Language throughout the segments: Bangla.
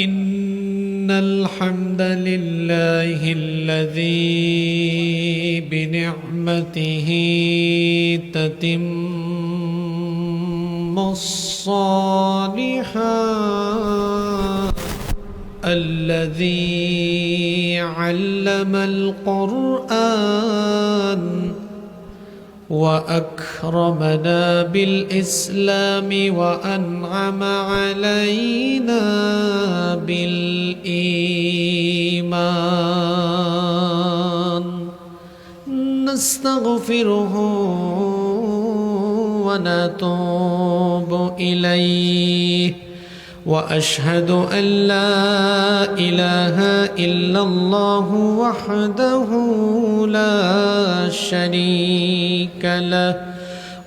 إن الحمد لله الذي بنعمته تتم الصالحات الذي علم القرآن وأكرمنا بالإسلام وأنعم علينا بالإيمان نستغفره ونتوب إليه وأشهد أن لا إله إلا الله وحده لا شريك له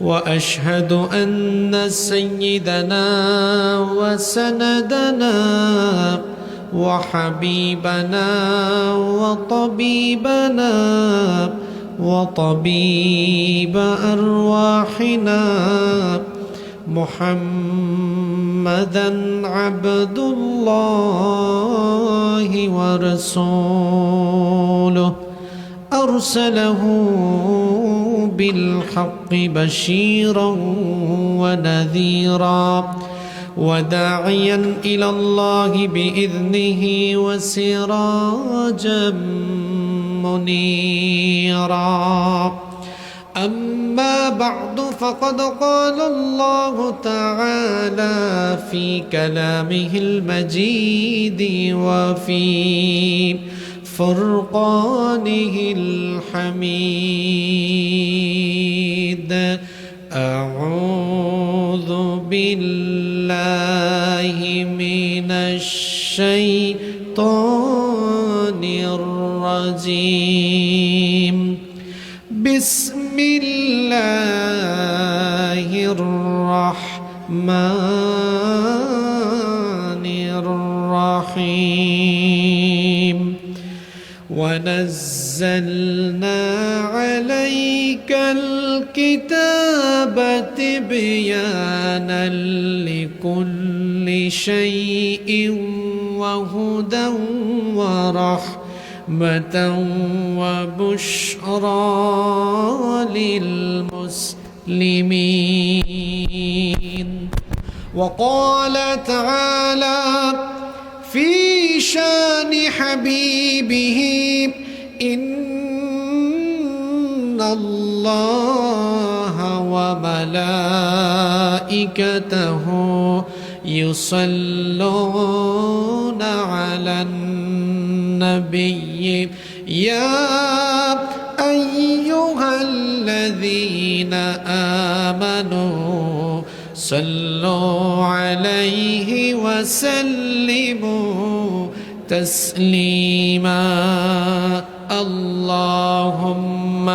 وأشهد أن سيدنا وسندنا وحبيبنا وطبيبنا وطبيب أرواحنا محمدًا عبد الله ورسوله أرسله بالحق بشيرا ونذيرا وداعيا إلى الله بإذنه وسراجا منيرا أما بعد فقد قال الله تعالى في كلامه المجيد وفي فرقانه الحميد أعوذ بالله من الشيطان الرجيم بسم الله الرحمن الرحيم ونزلنا عليك الكتاب تبيانا لكل شيء وهدى ورحمة وبشرى للمسلمين وقال تعالى في شان حبيبه إن الله وملائكته يصلون على النبي يا أيها الذين آمنوا صلوا عليه وسلموا تسليما اللهم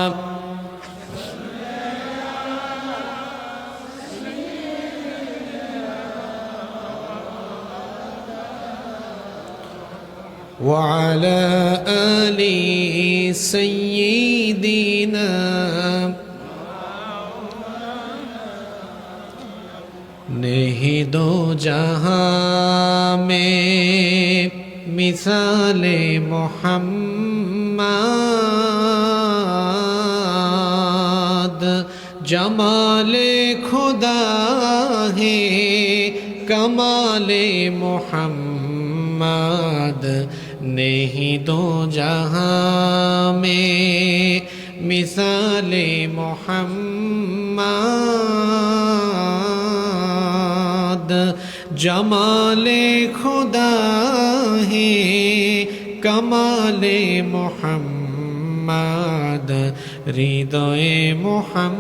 وعلى آل سيدنا नहीं दो जहां में मिसाले मोहम्मद जमाले खुदा है कमाले मोहम्मद नहीं दो जहां में मिसाले मोहम्मद जमाले खुदा है कमाले मोहम्मद हृदय मोहम्मद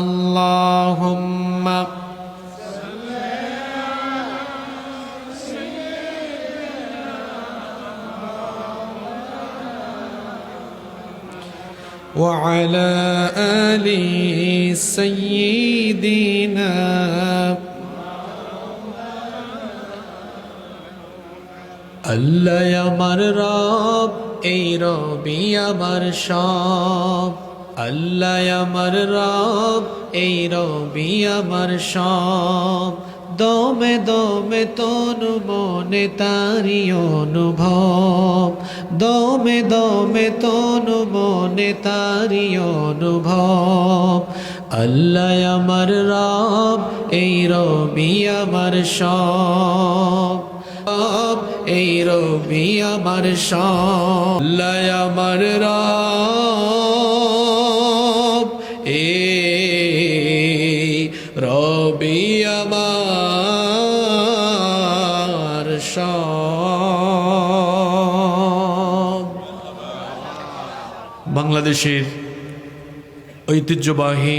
अल्लाहुम्मा وعلى آل سيدنا আল্লাহ আমার রব এই রবি আমার সব আল্লাহ আমার রব এই রবি আমার সব দমে দমে তনু মনে তারি অনুভব, দমে দমে তনু মনে তারি অনুভব। আল্লাহ আমার রব, এই রবি আমার সব, এই রবি আমার সব। আল্লাহ আমার রব, এই রবি আমার সব। বাংলাদেশের ঐতিহ্যবাহী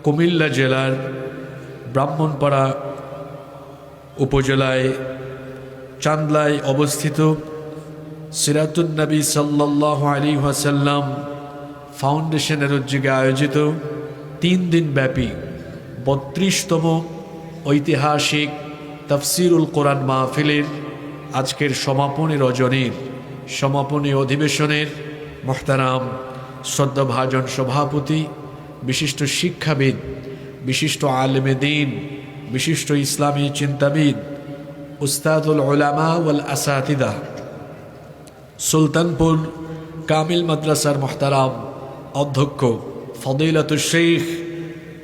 কুমিল্লা জেলার ব্রাহ্মণপাড়া উপজেলায় চান্দলায় অবস্থিত সিরাতুন নবী সাল্লাল্লাহু আলাইহি ওয়াসাল্লাম ফাউন্ডেশনের উদ্যোগে আয়োজিত 3 দিন ব্যাপী 32তম ঐতিহাসিক তাফসিরুল কোরআন মাহফিলের আজকের সমাপনী রজনীর সমাপনী অধিবেশনের মুহতারাম শ্রদ্ধাভাজন সভাপতি, বিশিষ্ট শিক্ষাবিদ, বিশিষ্ট আলেমে দ্বীন, বিশিষ্ট ইসলামী চিন্তাবিদ, উস্তাদুল উলামা ওয়াল আসাতিদা, সুলতানপুর কামিল মাদ্রাসার মুহতারাম অধ্যক্ষ ফদিলাতুশ শেখ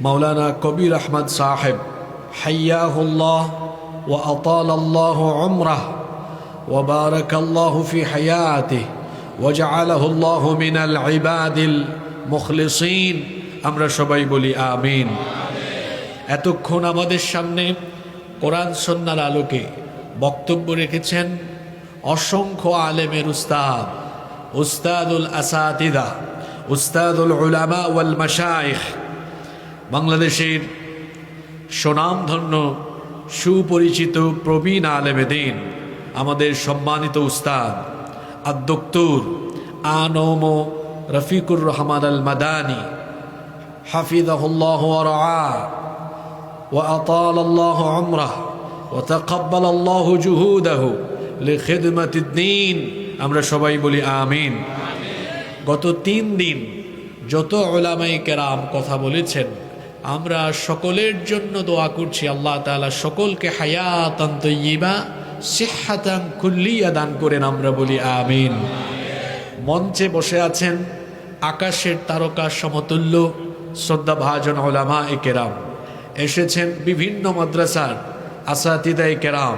মাওলানা কবির আহমদ সাহেব, হাইয়াহুল্লাহ ওয়া আতালাল্লাহু উমরাহ ওয়া বারাকাল্লাহু ফি হায়াতিহি ওয়া জাআলাহুল্লাহু মিনাল ইবাদিল মুখলিসিন। আমরা সবাই বলি আমিন। এতক্ষণ আমাদের সামনে কোরআন সুন্নাহর আলোকে বক্তব্য রেখেছেন অসংখ্য আলেমের উস্তাদ, উস্তাদুল আসাতিদা, উস্তাদুল উলামা ওয়াল মাশায়েখ, বাংলাদেশের সুনামধন্য সুপরিচিত প্রবীণ আলেমে দ্বীন, আমাদের সম্মানিত উস্তাদ আদ-দক্তর আনম রফিকুর রহমান আল মাদানী হাফিজাহুল্লাহ ওয়া রাআহ ওয়া আতালাল্লাহু উমরাহু ওয়া তাকাব্বালাল্লাহু জুহুদাহু লিখিদমাতিদ দ্বীন। আমরা সবাই বলি আমিন। গত 3 দিন যত উলামায়ে কেরাম কথা বলেছেন, আমরা সকলের জন্য দোয়া করছি আল্লাহ তাআলা সকলকে হায়াতান তাইয়্যিবা সিহহাতান কুল্লিয়া দান করেন। আমরা বলি আমিন। মঞ্চে বসে আছেন আকাশের তারকা সমতুল্য শ্রদ্ধাভাজন উলামায়ে কেরাম, এসেছেন বিভিন্ন মাদ্রাসার আসাতিদায়ে কেরাম,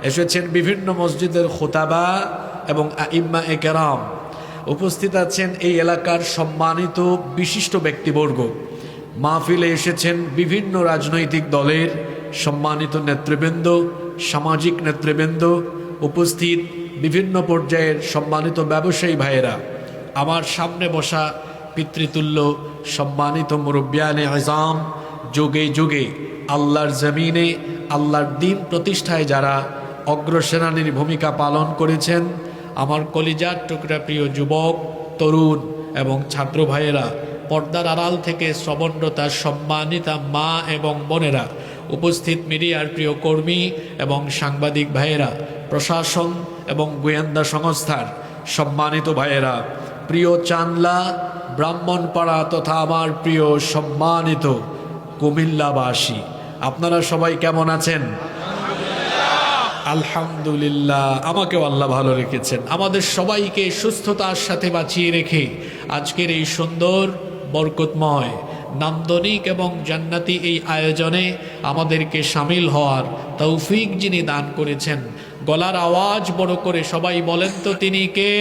এসেছেন বিভিন্ন মসজিদের খুতাবা এবং আইম্মায়ে কেরাম, উপস্থিত আছেন এই এলাকার সম্মানিত বিশিষ্ট ব্যক্তিবর্গ। মাহফিলে এসেছেন বিভিন্ন রাজনৈতিক দলের সম্মানিত নেতৃবৃন্দ, সামাজিক নেতৃবৃন্দ, উপস্থিত বিভিন্ন পর্যায়ের সম্মানিত ব্যবসায়ী ভাইয়েরা, আমার সামনে বসা পিতৃতুল্য সম্মানিত মুরব্বিয়ানে আযম, যুগে যুগে আল্লাহর জমিনে আল্লাহর দ্বীন প্রতিষ্ঠায় যারা অগ্রসেনানীর ভূমিকা পালন করেছেন, আমার কলিজার টুকরা প্রিয় যুবক, তরুণ এবং ছাত্র ভাইয়েরা, পর্দার আড়াল থেকে শ্রবণরতা সম্মানিতা মা এবং বোনেরা, উপস্থিত মিডিয়ার প্রিয় কর্মী এবং সাংবাদিক ভাইয়েরা, প্রশাসন এবং গোয়েন্দা সংস্থার সম্মানিত ভাইয়েরা, প্রিয় চান্দলা ব্রাহ্মণপাড়া তথা আমার প্রিয় সম্মানিত কুমিল্লাবাসী, আপনারা সবাই কেমন আছেন? আলহামদুলিল্লাহ। আমাকেও আল্লাহ ভালো রেখেছেন। আমাদের সবাইকে সুস্থতার সাথে বাঁচিয়ে রেখে আজকের এই সুন্দর বরকতময় নান্দনিক এবং জান্নাতি এই আয়োজনে আমাদেরকে শামিল হওয়ার তৌফিক যিনি দান করেছেন, গলার আওয়াজ বড় করে সবাই বলেন তো তিনি কে?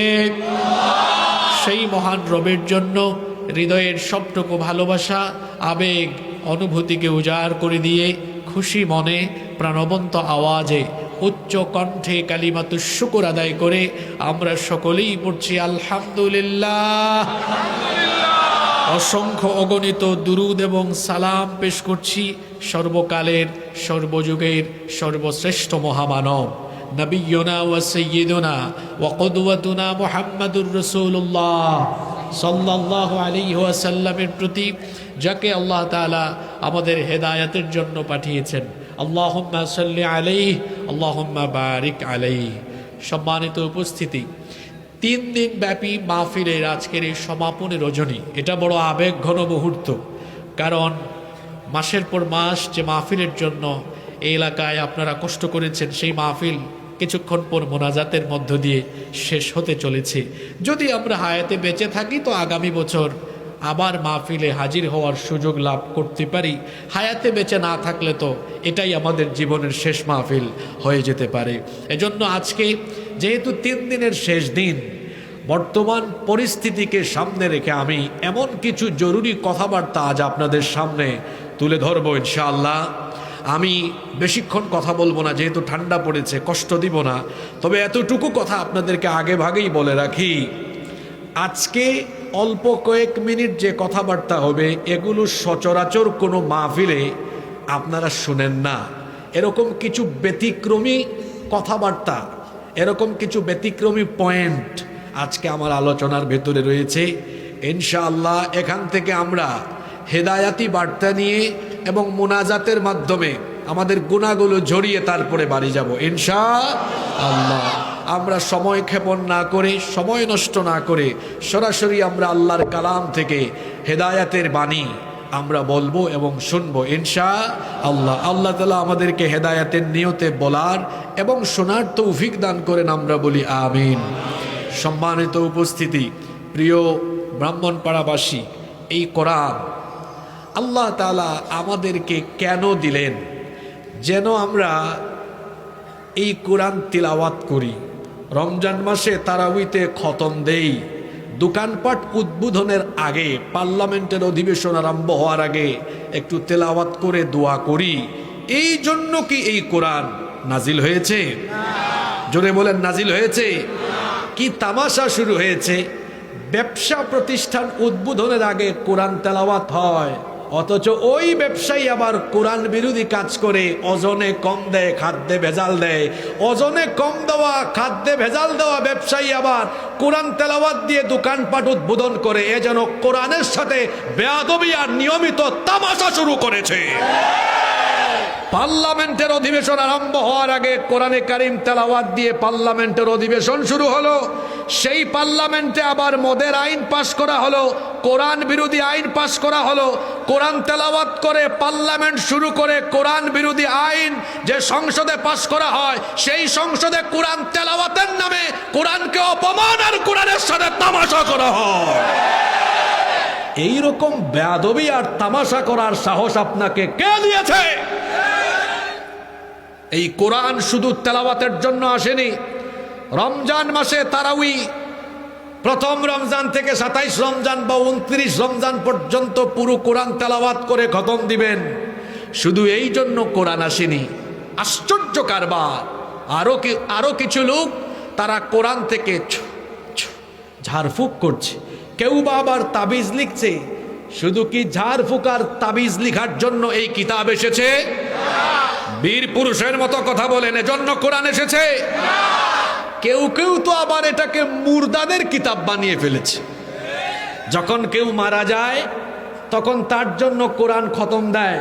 সেই মহান রবের জন্য হৃদয়ের সবটুকু ভালোবাসা, আবেগ, অনুভূতিকে উজাড় করে দিয়ে খুশি মনে প্রাণবন্ত আওয়াজে উচ্চ কণ্ঠে কালিমাতুশ শুকর আদায় করে আমরা সকলেই পড়ছি আলহামদুলিল্লাহ। অসংখ্য অগণিত দুরুদ এবং সালাম পেশ করছি সর্বকালের সর্বযুগের সর্বশ্রেষ্ঠ মহামানব নবিয়্যুনা ওয়া সাইয়্যিদুনা ওয়া কুদওয়াতুনা মুহাম্মাদুর রাসূলুল্লাহ সাল্লাল্লাহু আলাইহি ওয়াসাল্লামের প্রতি, যাকে আল্লাহ তাআলা আমাদের হেদায়েতের জন্য পাঠিয়েছেন। আল্লাহুম্মা সাল্লি আলাইহি আল্লাহুম্মা বারিক আলাইহি। সম্মানিত উপস্থিতি, 3 দিন ব্যাপী মাহফিলের আজকের এই সমাপনী রজনী, এটা বড় আবেগ ঘন মুহূর্ত। কারণ মাসের পর মাস যে মাহফিলের জন্য এই এলাকায় আপনারা কষ্ট করেছেন, সেই মাহফিল কিছুক্ষণ পর মোনাজাতের মধ্য দিয়ে শেষ হতে চলেছে। যদি আমরা হায়াতে বেঁচে থাকি তো আগামী বছর আবার মাহফিলে হাজির হওয়ার সুযোগ লাভ করতে পারি। হায়াতে বেঁচে না থাকলে তো এটাই আমাদের জীবনের শেষ মাহফিল হয়ে যেতে পারে। এজন্য আজকে যেহেতু 3 দিনের শেষ দিন, বর্তমান পরিস্থিতিকে সামনে রেখে আমি এমন কিছু জরুরি কথাবার্তা আজ আপনাদের সামনে তুলে ধরবো ইনশাআল্লাহ। আমি বেশিক্ষণ কথা বলবো না, যেহেতু ঠান্ডা পড়েছে, কষ্ট দিব না। তবে এতটুকু কথা আপনাদেরকে আগে ভাগেই বলে রাখি, আজকে অল্প কয়েক মিনিট যে কথাবার্তা হবে এগুলো সচরাচর কোনো মাহফিলে আপনারা শুনেন না। এরকম কিছু ব্যতিক্রমী কথাবার্তা, এরকম কিছু ব্যতিক্রমী পয়েন্ট আজকে আমার আলোচনার ভেতরে রয়েছে। ইনশাআল্লাহ এখান থেকে আমরা হেদায়াতি বার্তা নিয়ে এবং মুনাজাতের মাধ্যমে আমাদের গুনাহগুলো ঝরিয়ে তারপরে বাড়ি যাব ইনশাআল্লাহ। আমরা সময় ক্ষেপণ না করে, সময় নষ্ট না করে সরাসরি আমরা আল্লাহর কালাম থেকে হেদায়াতের বাণী আমরা বলবো এবং শুনবো ইনশাআল্লাহ। আল্লাহ তাআলা আমাদেরকে হেদায়াতের নিয়তে বলার এবং শোনার তৌফিক দান করেন, আমরা বলি আমিন। সম্মানিত উপস্থিতি, প্রিয় ব্রাহ্মণপাড়াবাসী, এই কোরআন আল্লাহ তাআলা আমাদেরকে কেন দিলেন? যেন আমরা এই কোরআন তিলাওয়াত করি, রমজান মাসে তারাবিতে খতম দেই, দোকানপাট উদ্বোধনের আগে, পার্লামেন্টের অধিবেশন আরম্ভ হওয়ার আগে একটু তেলাওয়াত করে দোয়া করি। এই জন্য কি এই কোরআন নাজিল হয়েছে? জোরে বলেন, নাজিল হয়েছে? কি তামাশা শুরু হয়েছে? ব্যবসা প্রতিষ্ঠান উদ্বোধনের আগে কোরআন তেলাওয়াত হয়, অথচ ওই ব্যবসায়ী আবার কোরআন বিরোধী কাজ করে, ওজনে কম দেয়, খাদ্যে ভেজাল দেয়। ওজনে কম দেওয়া, খাদ্যে ভেজাল দেওয়া ব্যবসায়ী আবার কোরআন তেলাওয়াত দিয়ে দোকানপাট উদ্বোধন করে। এ যেন কোরআনের সাথে বেয়াদবি আর নিয়মিত তামাশা শুরু করেছে। পার্লামেন্টের অধিবেশন আরম্ভ হওয়ার আগে কোরআনে কারিম তেলাওয়াত দিয়ে পার্লামেন্টের অধিবেশন শুরু হলো। সেই পার্লামেন্টে আবার মদের আইন পাশ করা হলো, কোরআন বিরোধী আইন পাশ করা হলো। কোরআন তেলাওয়াত করে পার্লামেন্ট শুরু করে কোরআন বিরোধী আইন যে সংসদে পাশ করা হয়, সেই সংসদে কোরআন তেলাওয়াতের নামে কোরআনকে অপমান আর কোরআনের সাথে তামাশা করা হয়। এইরকম বেয়াদবি আর তামাশা করার সাহস আপনাকে কে দিয়েছে? এই কোরআন শুধু তেলাওয়াতের জন্য আসেনি। রমজান মাসে তারাউই প্রথম রমজান থেকে 27 রমজান বা 29 রমজান পর্যন্ত পুরো কোরআন তেলাওয়াত করে খতম দিবেন। শুধু এই জন্য কোরআন আসেনি। আশ্চর্য কারবার। আরো কিছু লোক তারা কোরআন থেকে ঝাড়ফুঁক করছে, কেউ বা আবার তাবিজ লিখছে। শুধু কি ঝাড়ফুঁক আর তাবিজ লিখার জন্য এই কিতাব এসেছে? বীর পুরুষের মতো কথা বলেন, এজন্য কোরআন এসেছে? কেউ কেউ তো আবার এটাকে মুর্দাদের কিতাব বানিয়ে ফেলেছে। যখন কেউ মারা যায় তখন তার জন্য কোরআন খতম দেয়।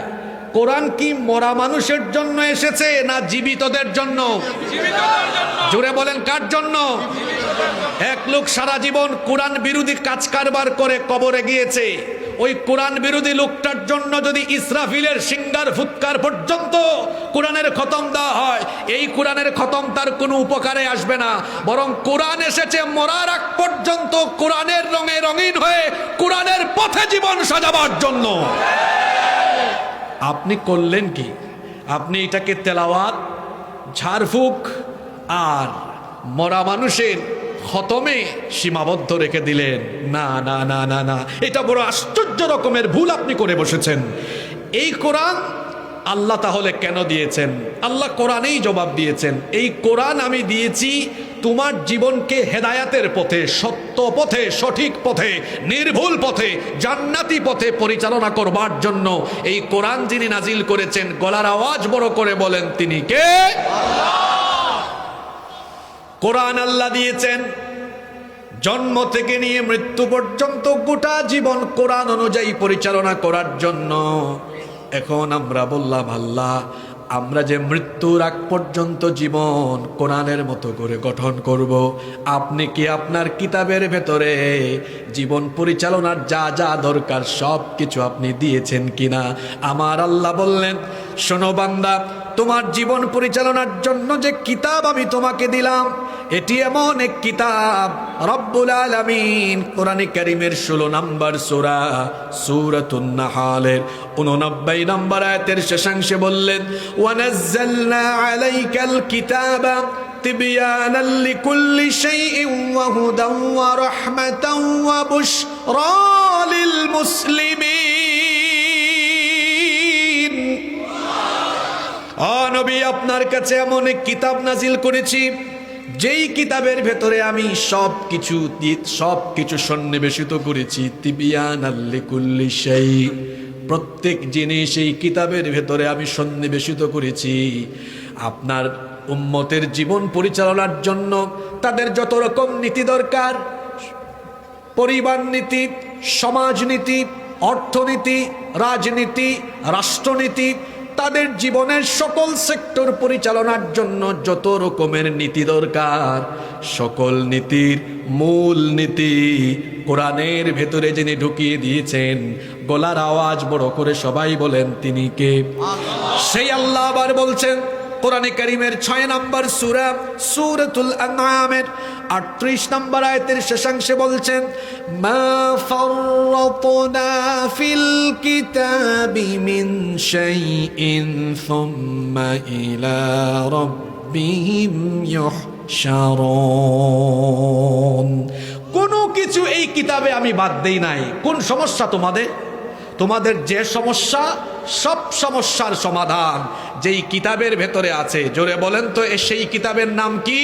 কোরআন কি মরা মানুষের জন্য এসেছে না জীবিতদের জন্য? জোরে বলেন, কার জন্য? এক লোক সারা জীবন কোরআন বিরোধী কাজ কারবার করে কবরে গিয়েছে। ওই কোরআন বিরোধী লোকটার জন্য যদি ইসরাফিলের সিঙ্গার ফুৎকার পর্যন্ত কোরআনের খতম দেওয়া হয়, এই কোরআনের খতম তার কোনো উপকারে আসবে না। বরং কোরআন এসেছে মরার আগ পর্যন্ত কোরআনের রঙে রঙিন হয়ে কোরআনের পথে জীবন সাজাবার জন্য। আপনি করলেন কি? আপনি এটাকে তেলাওয়াত, ঝাড়ফুঁক আর মরা মানুষের খতমে সীমাবদ্ধ রেখে দিলেন। না না না না না, এটা বড় আশ্চর্য রকমের ভুল আপনি করে বসেছেন। এই কোরআন আল্লাহ তাহলে কেন দিয়েছেন? আল্লাহ কোরআনেই জবাব দিয়েছেন, এই কোরআন আমি দিয়েছি তোমার জীবনকে হেদায়াতের পথে, সত্য পথে, সঠিক পথে, নির্ভুল পথে, জান্নাতি পথে পরিচালনা করবার জন্য। এই কোরআন যিনি নাজিল করেছেন, গলার আওয়াজ বড় করে বলেন, তিনি কে? কোরআন আল্লাহ দিয়েছেন জন্ম থেকে নিয়ে মৃত্যু পর্যন্ত গোটা জীবন কোরআন অনুযায়ী পরিচালনা করার জন্য। এখন আমরা বললাম, আল্লাহ আমরা যে মৃত্যুর আগ পর্যন্ত জীবন কোরআনের মতো করে গঠন করব, আপনি কি আপনার কিতাবের ভেতরে জীবন পরিচালনার যা যা দরকার সব কিছু আপনি দিয়েছেন কিনা? আমার আল্লাহ বললেন, শোনো বান্দা, তোমার জীবন পরিচালনার জন্য যে কিতাব আমি তোমাকে দিলাম, এটি এমন এক কিতাব। রব্বুল আলামিন কোরআনে কারীমের 16 নম্বর সূরা সূরাতুন নাহলের 89 নম্বর আয়াতের শেষাংশে বললেন, ওয়ানাজ্জালনা আলাইকাল কিতাবা তিবয়ানাল লিকুল্লি শাইইন ওয়া হুদান ওয়া রাহমাতান ওয়া বুশরা লিল মুসলিমিন। ও নবী, আপনার কাছে এমন এক কিতাব নাজিল করেছি যেই কিতাবের ভেতরে আমি সবকিছু সন্নিবেশিত করেছি। তিবিয়ানাল লিকুল্লি শাই, প্রত্যেক জিনিস এই কিতাবের ভেতরে আমি সন্নিবেশিত করেছি। আপনার উম্মতের জীবন পরিচালনার জন্য তাদের যত রকম নীতি দরকার, পরিবার নীতি, সমাজনীতি, অর্থনীতি, রাজনীতি, রাষ্ট্রনীতি, তাদের জীবনের সকল সেক্টর পরিচালনার জন্য যত রকমের নীতি দরকার, সকল নীতির মূল নীতি কোরআনের ভেতরে যিনি ঢুকিয়ে দিয়েছেন, গলার আওয়াজ বড় করে সবাই বলেন তিনি কে? সেই আল্লাহ আবার বলছেন কোরআনে কারীমের 6 নম্বর সূরা সূরাতুল আনআমের 38 নম্বর আয়াতের শেষাংশে বলছেন, মা ফাররাতনা ফিল কিতাবি মিন শাইইন সুম্মা ইলা রাব্বিহিম ইউহশারুন। কোনো কিছু এই কিতাবে আমি বাদ দেই নাই। কোন সমস্যা তোমাদের যে সমস্যা, সব সমস্যার সমাধান যেই কিতাবের ভেতরে আছে। জোরে বলেন তো, সেই কিতাবের নাম কি?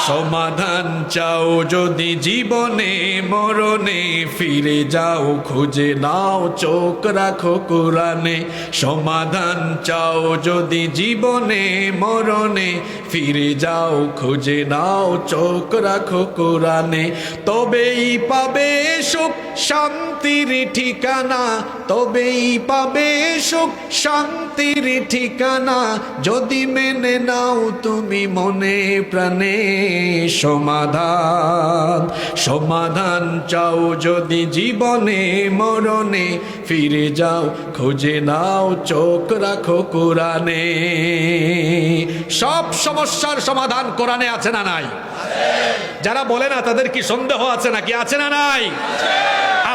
সমাধান চাও যদি জীবনে মরণে, ফিরে যাও খুঁজে নাও চোখ রাখো কোরআনে। সমাধান চাও যদি জীবনে মরণে, ফিরে যাও খুঁজে নাও চোখ রাখো কোরআনে। তবেই পাবে সুখ শান্তির ঠিকানা, তবেই পাবে সুখ শান্তির ঠিকানা, যদি মেনে নাও তুমি মনে প্রাণে। সমাধান চাও যদি জীবনে মরণে, ফিরে যাও খুঁজে নাও চোখ রাখো কোরআনে। সব সমস্যার সমাধান কোরআনে আছে না নাই? যারা বলে না তাদের কি সন্দেহ আছে নাকি? আছে না নাই?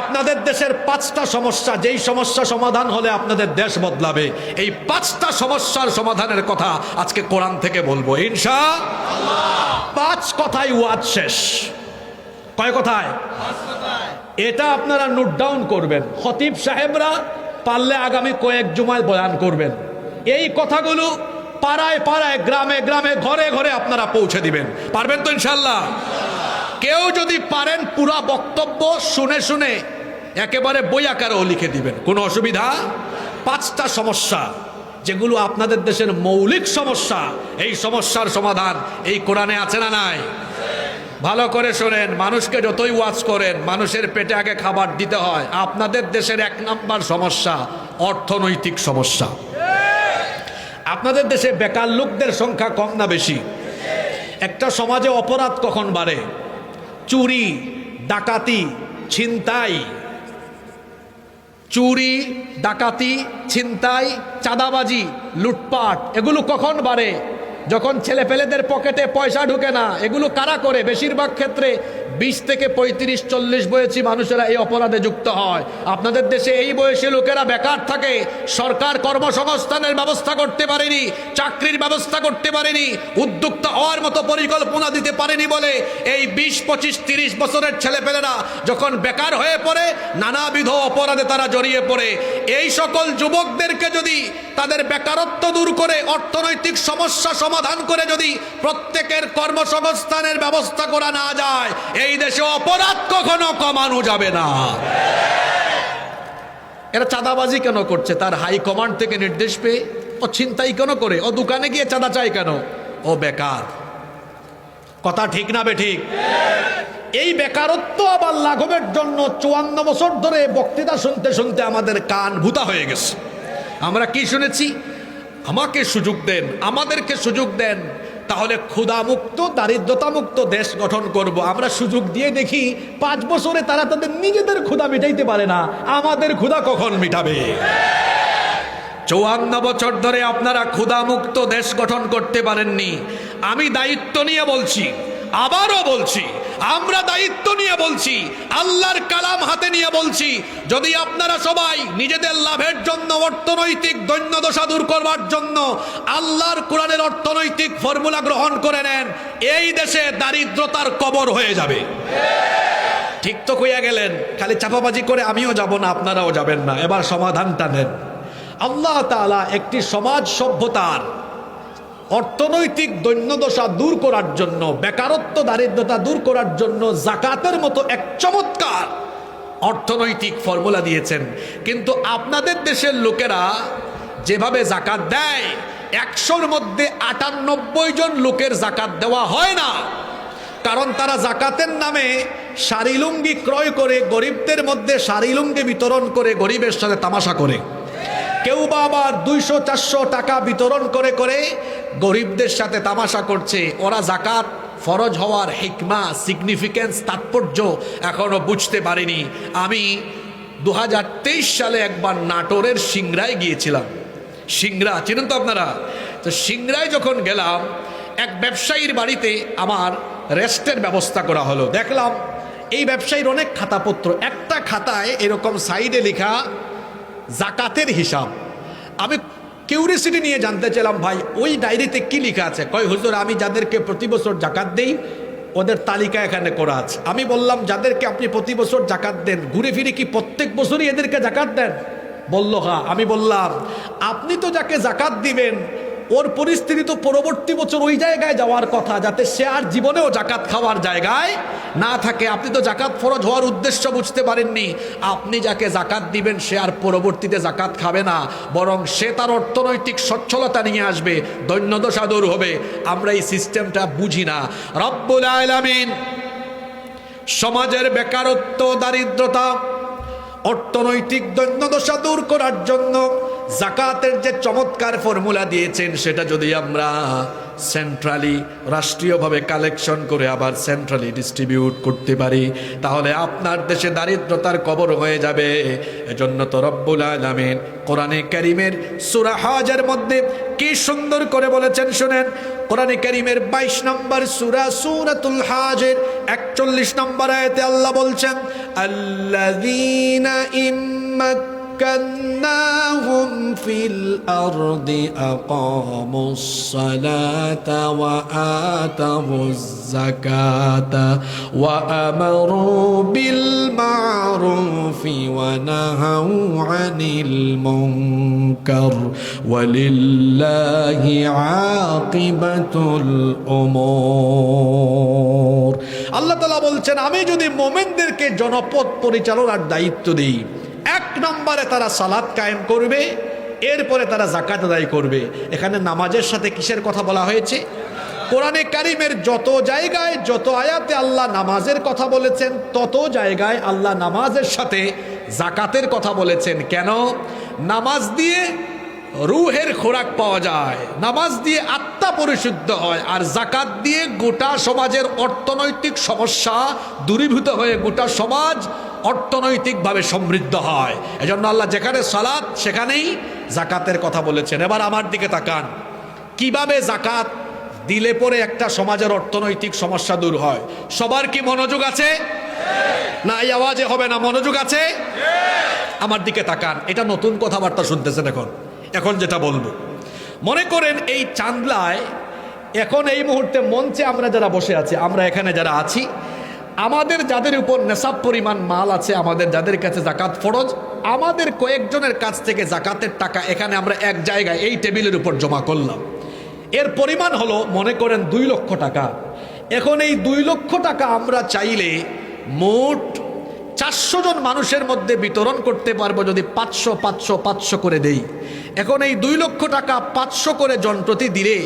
আপনাদের দেশের 5টা সমস্যা, যেই সমস্যা সমাধান হলে আপনাদের দেশ বদলাবে, এই 5টা সমস্যার সমাধানের কথা আজকে কোরআন থেকে বলবো ইনশাআল্লাহ। 5 কথায় ওয়াজ শেষ। কয় কথায়? এটা আপনারা নোট ডাউন করবেন। খতিব সাহেবরা পারলে আগামী কয়েক জুমায় বয়ান করবেন। এই কথাগুলো পাড়ায় পাড়ায়, গ্রামে গ্রামে, ঘরে ঘরে আপনারা পৌঁছে দিবেন। পারবেন তো ইনশাআল্লাহ? কেউ যদি পারেন পুরা বক্তব্য শুনে শুনে একেবারে বই আকারেও লিখে দিবেন, কোনো অসুবিধা। 5টা সমস্যা যেগুলো আপনাদের দেশের মৌলিক সমস্যা, এই সমস্যার সমাধান এই কোরআনে আছে না নাই? ভালো করে শোনেন, মানুষকে যতই ওয়াজ করেন, মানুষের পেটে আগে খাবার দিতে হয়। আপনাদের দেশের 1 নম্বর সমস্যা অর্থনৈতিক সমস্যা। আপনাদের দেশে বেকার লোকদের সংখ্যা কম না বেশি? একটা সমাজে অপরাধ কখন বাড়ে? চুরি, ডাকাতি, ছিনতাই, চুরি, ডাকাতি, ছিনতাই, চাঁদাবাজি, লুটপাট, এগুলো কখন বাড়ে? যখন ছেলেপেলেদের পকেটে পয়সা ঢুকে না। এগুলো কারা করে? বেশিরভাগ ক্ষেত্রে 20 থেকে 35-40 বয়সী মানুষেরা এই অপরাধে যুক্ত হয়। আপনাদের দেশে এই বয়সী লোকেরা বেকার থাকে। সরকার কর্মসংস্থানের ব্যবস্থা করতে পারেনি, চাকরির ব্যবস্থা করতে পারেনি, উদ্যোক্তা হওয়ার মতো পরিকল্পনা দিতে পারেনি বলে এই 20, 25, 30 বছরের ছেলেপেলেরা যখন বেকার হয়ে পড়ে, নানাবিধ অপরাধে তারা জড়িয়ে পড়ে। এই সকল যুবকদেরকে যদি তাদের বেকারত্ব দূর করে, অর্থনৈতিক সমস্যা সমাধান করে যদি প্রত্যেকের কর্মসংস্থানের ব্যবস্থা করা না যায়, এই দেশে অপরাধ কখনো কমানো যাবে না। এরা চাঁদাবাজি কেন করছে? তার হাই কমান্ড থেকে নির্দেশ পেয়ে। ও ছিনতাই কেন করে? ও দোকানে গিয়ে চাঁদা চায় কেন? ও বেকার। কথা ঠিক না বে ঠিক? এই বেকারত্ব আবার লাঘবের জন্য 54 বছর ধরে বক্তৃতা শুনতে শুনতে আমাদের কান ভূতা হয়ে গেছে। আমরা কি শুনেছি? আমাকে সুযোগ দেন, আমাদেরকে সুযোগ দেন, তাহলে ক্ষুধামুক্ত, দারিদ্রতামুক্ত দেশ গঠন করব। আমরা সুযোগ দিয়ে দেখি 5 বছরে তারা তাদের নিজেদের ক্ষুধা মিটাইতে পারে না, আমাদের ক্ষুধা কখন মিটাবে? 54 বছর ধরে আপনারা ক্ষুধামুক্ত দেশ গঠন করতে পারেননি। আমি দায়িত্ব নিয়ে বলছি, আবারও বলছি, আমরা দায়িত্ব নিয়ে বলছি, আল্লাহর কালাম হাতে নিয়ে বলছি, যদি আপনারা সবাই নিজেদের লাভের জন্য, অর্থনৈতিক দৈন্যদশা দূর করবার জন্য আল্লাহর কোরআনের অর্থনৈতিক ফর্মুলা গ্রহণ করে নেন, এই দেশে দারিদ্রতার কবর হয়ে যাবে। ঠিক তো কইয়া গেলেন, খালি চাপাবাজি করে আমিও যাব না, আপনারাও যাবেন না। এবার সমাধানটা নেন। আল্লাহ তাআলা একটি সমাজ সভ্যতার অর্থনৈতিক দৈন্যদশা দূর করার জন্য, বেকারত্ব দারিদ্রতা দূর করার জন্য জাকাতের মতো এক চমৎকার অর্থনৈতিক ফর্মুলা দিয়েছেন। কিন্তু আপনাদের দেশের লোকেরা যেভাবে জাকাত দেয়, 100-র মধ্যে 98 জন লোকের জাকাত দেওয়া হয় না। কারণ তারা জাকাতের নামে শাড়ি লুঙ্গি ক্রয় করে গরিবদের মধ্যে শাড়ি লুঙ্গি বিতরণ করে গরিবের সাথে তামাশা করে। কেউ বা আবার 200-400 টাকা বিতরণ করে করে গরিবদের সাথে তামাশা করছে। ওরা জাকাত ফরজ হওয়ার হিকমা, সিগনিফিকেন্স, তাৎপর্য এখনো বুঝতে পারেনি। আমি 2023 সালে একবার নাটোরের সিংড়ায় গিয়েছিলাম। সিংড়া চিনেন তো আপনারা? তো সিংড়ায় যখন গেলাম, এক ব্যবসায়ীর বাড়িতে আমার রেস্টের ব্যবস্থা করা হলো। দেখলাম এই ব্যবসায়ীর অনেক খাতাপত্র, একটা খাতায় এরকম সাইডে লেখা জাকাতের হিসাব। আমি কিউরিসিটি নিয়ে জানতে চাইলাম, ভাই ওই ডায়েরিতে কি লেখা আছে? কয় হুজুর, আমি যাদেরকে প্রতি বছর জাকাত দেই ওদের তালিকা এখানে করা আছে। আমি বললাম, যাদেরকে আপনি প্রতি বছর জাকাত দেন, ঘুরে ফিরে কি প্রত্যেক বছরই এদেরকে জাকাত দেন? বলল হ্যাঁ। আমি বললাম, আপনি তো যাকে জাকাত দিবেন ওর পরিস্থিতি তো পরবর্তী বছর ওই জায়গায় যাওয়ার কথা, যাতে সে আর জীবনেও জাকাত খাওয়ার জায়গায় না থাকে। আপনি তো জাকাত ফরজ হওয়ার উদ্দেশ্য বুঝতে পারেননি। আপনি যাকে জাকাত দিবেন সে আর পরবর্তীতে জাকাত খাবে না, বরং সে তার অর্থনৈতিক সচ্ছলতা নিয়ে আসবে, দৈন্যদশা দূর হবে। আমরা এই সিস্টেমটা বুঝি না। রব্বুল আলামিন সমাজের বেকারত্ব, দারিদ্রতা, অর্থনৈতিক দৈন্যদশা দূর করার জন্য জাকাতের যে চমৎকার ফর্মুলা দিয়েছেন, সেটা যদি আমরা সেন্ট্রালি, রাষ্ট্রীয়ভাবে কালেকশন করে আবার সেন্ট্রালি ডিস্ট্রিবিউট করতে পারি, তাহলে আপনার দেশে দারিদ্রতার কবর হয়ে যাবে। এজন্য তো রব্বুল আলামিন কোরআনে কারীমের সূরা হজের মধ্যে কি সুন্দর করে বলেছেন শুনেন। কোরআনে কারীমের 22 নম্বর সূরা, সূরাতুল হজের 41 নম্বর আয়াতে আল্লাহ বলছেন, আল্লাযীনা مكناهم في الأرض أقاموا الصلاة وآتوا الزكاة وأمروا بالمعروف ونهوا عن المنكر ولله عاقبة الأمور। আল্লাহ তাআলা বলছেন, আমি যদি মুমিনদেরকে জনপদ পরিচালনার দায়িত্ব দিই, 1 নম্বরে তারা সালাত কায়েম করবে, এরপরে তারা জাকাত আদায় করবে। এখানে নামাজের সাথে কিসের কথা বলা হয়েছে? কোরআনে কারীমের যত জায়গায়, যত আয়াতে আল্লাহ নামাজের কথা বলেছেন, তত জায়গায় আল্লাহ নামাজের সাথে জাকাতের কথা বলেছেন। কেন? নামাজ দিয়ে রুহের খোরাক পাওয়া যায়, নামাজ দিয়ে আত্মা পরিশুদ্ধ হয়, আর জাকাত দিয়ে গোটা সমাজের অর্থনৈতিক সমস্যা দূরীভূত হয়ে গোটা সমাজ অর্থনৈতিকভাবে সমৃদ্ধ হয়। এজন্য আল্লাহ যেখানে সালাত সেখানেই জাকাতের কথা বলেছেন। এবার আমার দিকে তাকান, কিভাবে জাকাত দিলে পরে একটা সমাজের অর্থনৈতিক সমস্যা দূর হয়। সবার কি মনোযোগ আছে? না এই আওয়াজে হবে না, মনোযোগ আছে? আমার দিকে তাকান, এটা নতুন কথাবার্তা শুনতেছেন এখন যেটা বলবো। মনে করেন এই চান্দলায় এখন এই মুহূর্তে মঞ্চে আমরা যারা বসে আছি, আমরা এখানে যারা আছি, আমাদের যাদের উপর নেশাব পরিমাণ মাল আছে, আমাদের যাদের কাছে জাকাত ফরজ, আমাদের কয়েকজনের কাছ থেকে জাকাতের টাকা এখানে আমরা এক জায়গায় এই টেবিলের উপর জমা করলাম। এর পরিমাণ হলো মনে করেন 2 লক্ষ টাকা। এখন এই 2 লক্ষ টাকা আমরা চাইলে মোট 400 জন মানুষের মধ্যে বিতরণ করতে পারবো, যদি 500 করে দেই। এখন এই 2 লক্ষ টাকা 500 করে জন প্রতি দিলে,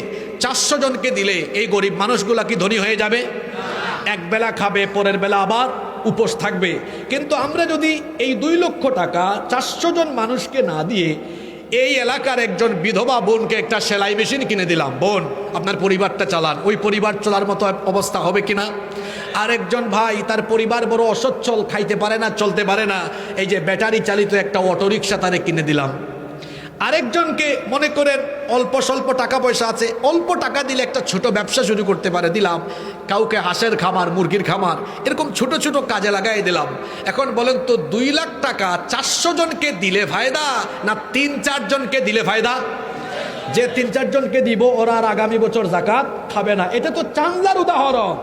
400 জনকে দিলে এই গরিব মানুষগুলা কি ধনী হয়ে যাবে? এক বেলা খাবে, পরের বেলা আবার উপোস থাকবে। কিন্তু আমরা যদি এই 2 লক্ষ টাকা 400 জন মানুষকে না দিয়ে এই এলাকার একজন বিধবা বোনকে একটা সেলাই মেশিন কিনে দিলাম, বোন আপনার পরিবারটা চালান, ওই পরিবার চলার মতো অবস্থা হবে কিনা? আরেকজন ভাই, তার পরিবার বড় অসচ্ছল, খাইতে পারে না, চলতে পারে না, এই যে ব্যাটারি চালিত একটা অটোরিকশা তারে কিনে দিলাম। আরেকজনকে মনে করেন অল্প স্বল্প টাকা পয়সা আছে, অল্প টাকা দিলে একটা ছোট ব্যবসা শুরু করতে পারে, দিলাম। কাউকে হাঁসের খামার, মুরগির খামার, এরকম ছোট ছোট কাজে লাগাই দিলাম। এখন বলেন তো 2 লাখ টাকা 400 জনকে দিলে ফায়দা না 3-4 জনকে দিলে ফায়দা? যে 3-4 জনকে দিব ওরা আর আগামী বছর যাকাত খাবে না। এটা তো চান্দার উদাহরণ।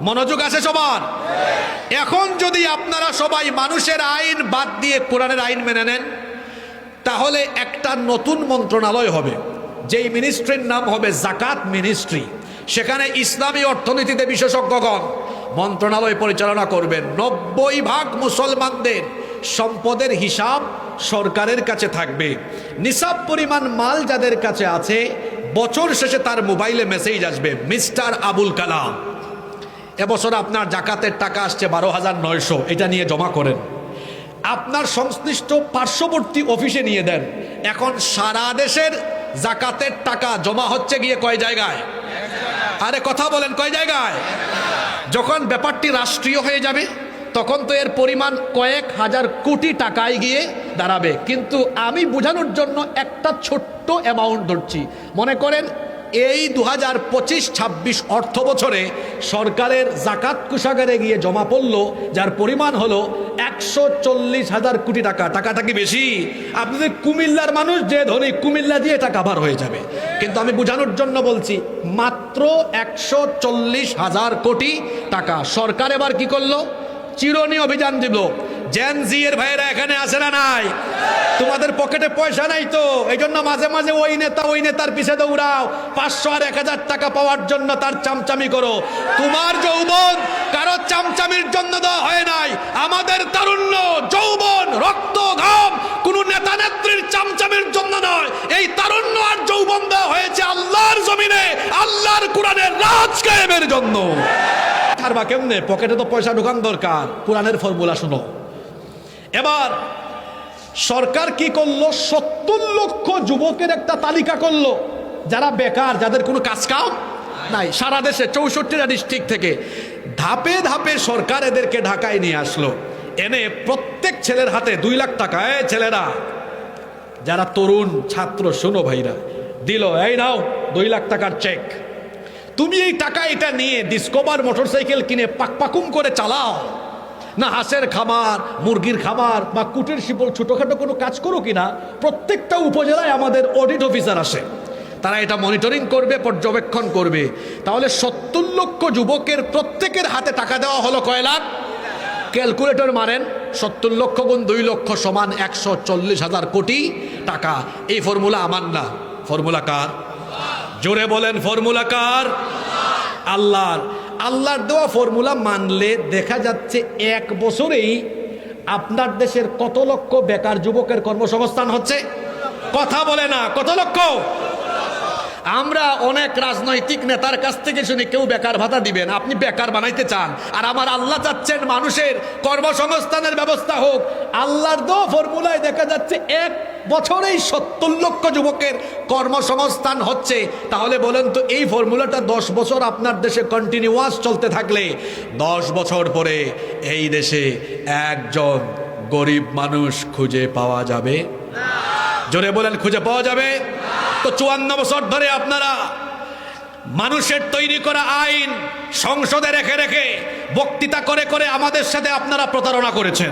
মনোযোগ আছে সবার? এখন যদি আপনারা সবাই মানুষের আইন বাদ দিয়ে কোরআনের আইন মেনে নেন, তাহলে একটা নতুন মন্ত্রণালয় হবে, যেই মিনিস্ট্রির নাম হবে জাকাত মিনিস্ট্রি। সেখানে ইসলামী অর্থনীতিতে বিশেষজ্ঞগণ মন্ত্রণালয় পরিচালনা করবেন। 90% মুসলমানদের সম্পদের হিসাব সরকারের কাছে থাকবে। নিসাব পরিমাণ মাল যাদের কাছে আছে, বছর শেষে তার মোবাইলে মেসেজ আসবে, মিস্টার আবুল কালাম, এবছর আপনার জাকাতের টাকা আসছে 12,900, এটা নিয়ে জমা করেন। আপনার সংশ্লিষ্ট পার্শ্ববর্তী অফিসে নিয়ে দেন। এখন সারা দেশের জাকাতের টাকা জমা হচ্ছে গিয়ে কয় জায়গায়? আরে কথা বলেন, কয় জায়গায়? যখন ব্যাপারটি রাষ্ট্রীয় হয়ে যাবে তখন তো এর পরিমাণ কয়েক হাজার কোটি টাকায় গিয়ে দাঁড়াবে। কিন্তু আমি বোঝানোর জন্য একটা ছোট্ট অ্যামাউন্ট ধরছি। মনে করেন এই 2025-26 অর্থ বছরে সরকারের জাকাত কোষাগারে গিয়ে জমা পড়ল যার পরিমাণ হলো 140,000 কোটি টাকা। টাকাটা কি বেশি? আপনাদের কুমিল্লার মানুষ যে ধনী, কুমিল্লা দিয়ে এটা কাভার হয়ে যাবে। কিন্তু আমি বোঝানোর জন্য বলছি, মাত্র 140,000 কোটি টাকা। সরকার এবার কি করলো? চিরুনি অভিযান দিল। জেন জি এর ভাইয়েরা এখানে আসে না নাই? তোমাদের পকেটে পয়সা নাই তো, এই জন্য মাঝে মাঝে ওই নেতা ওই নেতার পিছে দৌড়াও, 500 আর 1000 টাকা পাওয়ার জন্য তার চামচামি করো। তোমার যৌবন কারো চামচামির জন্য দেওয়া হয় নাই। আমাদের তারুণ্য, যৌবন, রক্ত, ঘাম কোন নেতা নেত্রীর চামচামির জন্য নয়। এই তারুণ্য আর যৌবন দেওয়া হয়েছে আল্লাহর জমিনে, আল্লাহর কোরআনের রাজ কায়েমের জন্য। আর বা কেমনে? পকেটে তো পয়সা ঢোকান দরকার। কোরআনের ফর্মুলা শুনো। এবার সরকার কি করলো? 70 লক্ষ যুবকের একটা তালিকা করলো যারা বেকার, যাদের কোনো কাজ কাম নাই, সারা দেশে 64টা ডিস্ট্রিক্ট থেকে। ধাপে ধাপে সরকার এদেরকে ঢাকায় নিয়ে আসলো, এনে প্রত্যেক ছেলের হাতে 2 লাখ টাকা। এই ছেলেরা যারা তরুণ ছাত্র, শোনো ভাইরা, দিল, এই নাও 2 লাখ টাকার চেক। তুমি এই টাকা এটা নিয়ে ডিসকভার মোটরসাইকেল কিনে পাকপাকুম করে চালাও, না হাঁসের খামার, মুরগির খামার বা কুটির শিল্প ছোটখাটো কোনো কাজ করো কিনা। প্রত্যেকটা উপজেলায় আমাদের অডিট অফিসার আসে, তারা এটা মনিটরিং করবে, পর্যবেক্ষণ করবে। তাহলে 70 লক্ষ যুবকের প্রত্যেকের হাতে টাকা দেওয়া হলো কয় লাখ? ক্যালকুলেটর মারেন, 70 লক্ষ গুণ 2 লক্ষ সমান 140,000 কোটি টাকা। এই ফর্মুলা আমার না, ফর্মুলা কার? জোরে বলেন, ফর্মুলা কার? আল্লাহর। আল্লাহর দেওয়া ফর্মুলা মানলে দেখা যাচ্ছে 1 বছরেই আপনার দেশের কত লক্ষ বেকার যুবকের কর্মসংস্থান হচ্ছে? কথা বলে না, কত লক্ষ? আমরা অনেক রাজনৈতিক নেতার কাছ থেকে শুনি কেউ বেকার ভাতা দিবেন, আপনি বেকার বানাইতে চান, আর আমার আল্লাহ চাচ্ছেন মানুষের কর্মসংস্থানের ব্যবস্থা হোক। আল্লাহর দেওয়া ফর্মুলায় দেখা যাচ্ছে 1 বছরেই 70 লক্ষ যুবকের কর্মসংস্থান হচ্ছে। তাহলে বলেন তো, এই ফর্মুলাটা 10 বছর আপনার দেশে কন্টিনিউয়াস চলতে থাকলে 10 বছর পরে এই দেশে একজন গরিব মানুষ খুঁজে পাওয়া যাবে? জোরে বলেন, খুঁজে পাওয়া যাবে? তো 54 বছর ধরে আপনারা মানুষের তৈরি করা আইন সংসদে রেখে রেখে বক্তৃতা করে করে আমাদের সাথে আপনারা প্রতারণা করেছেন।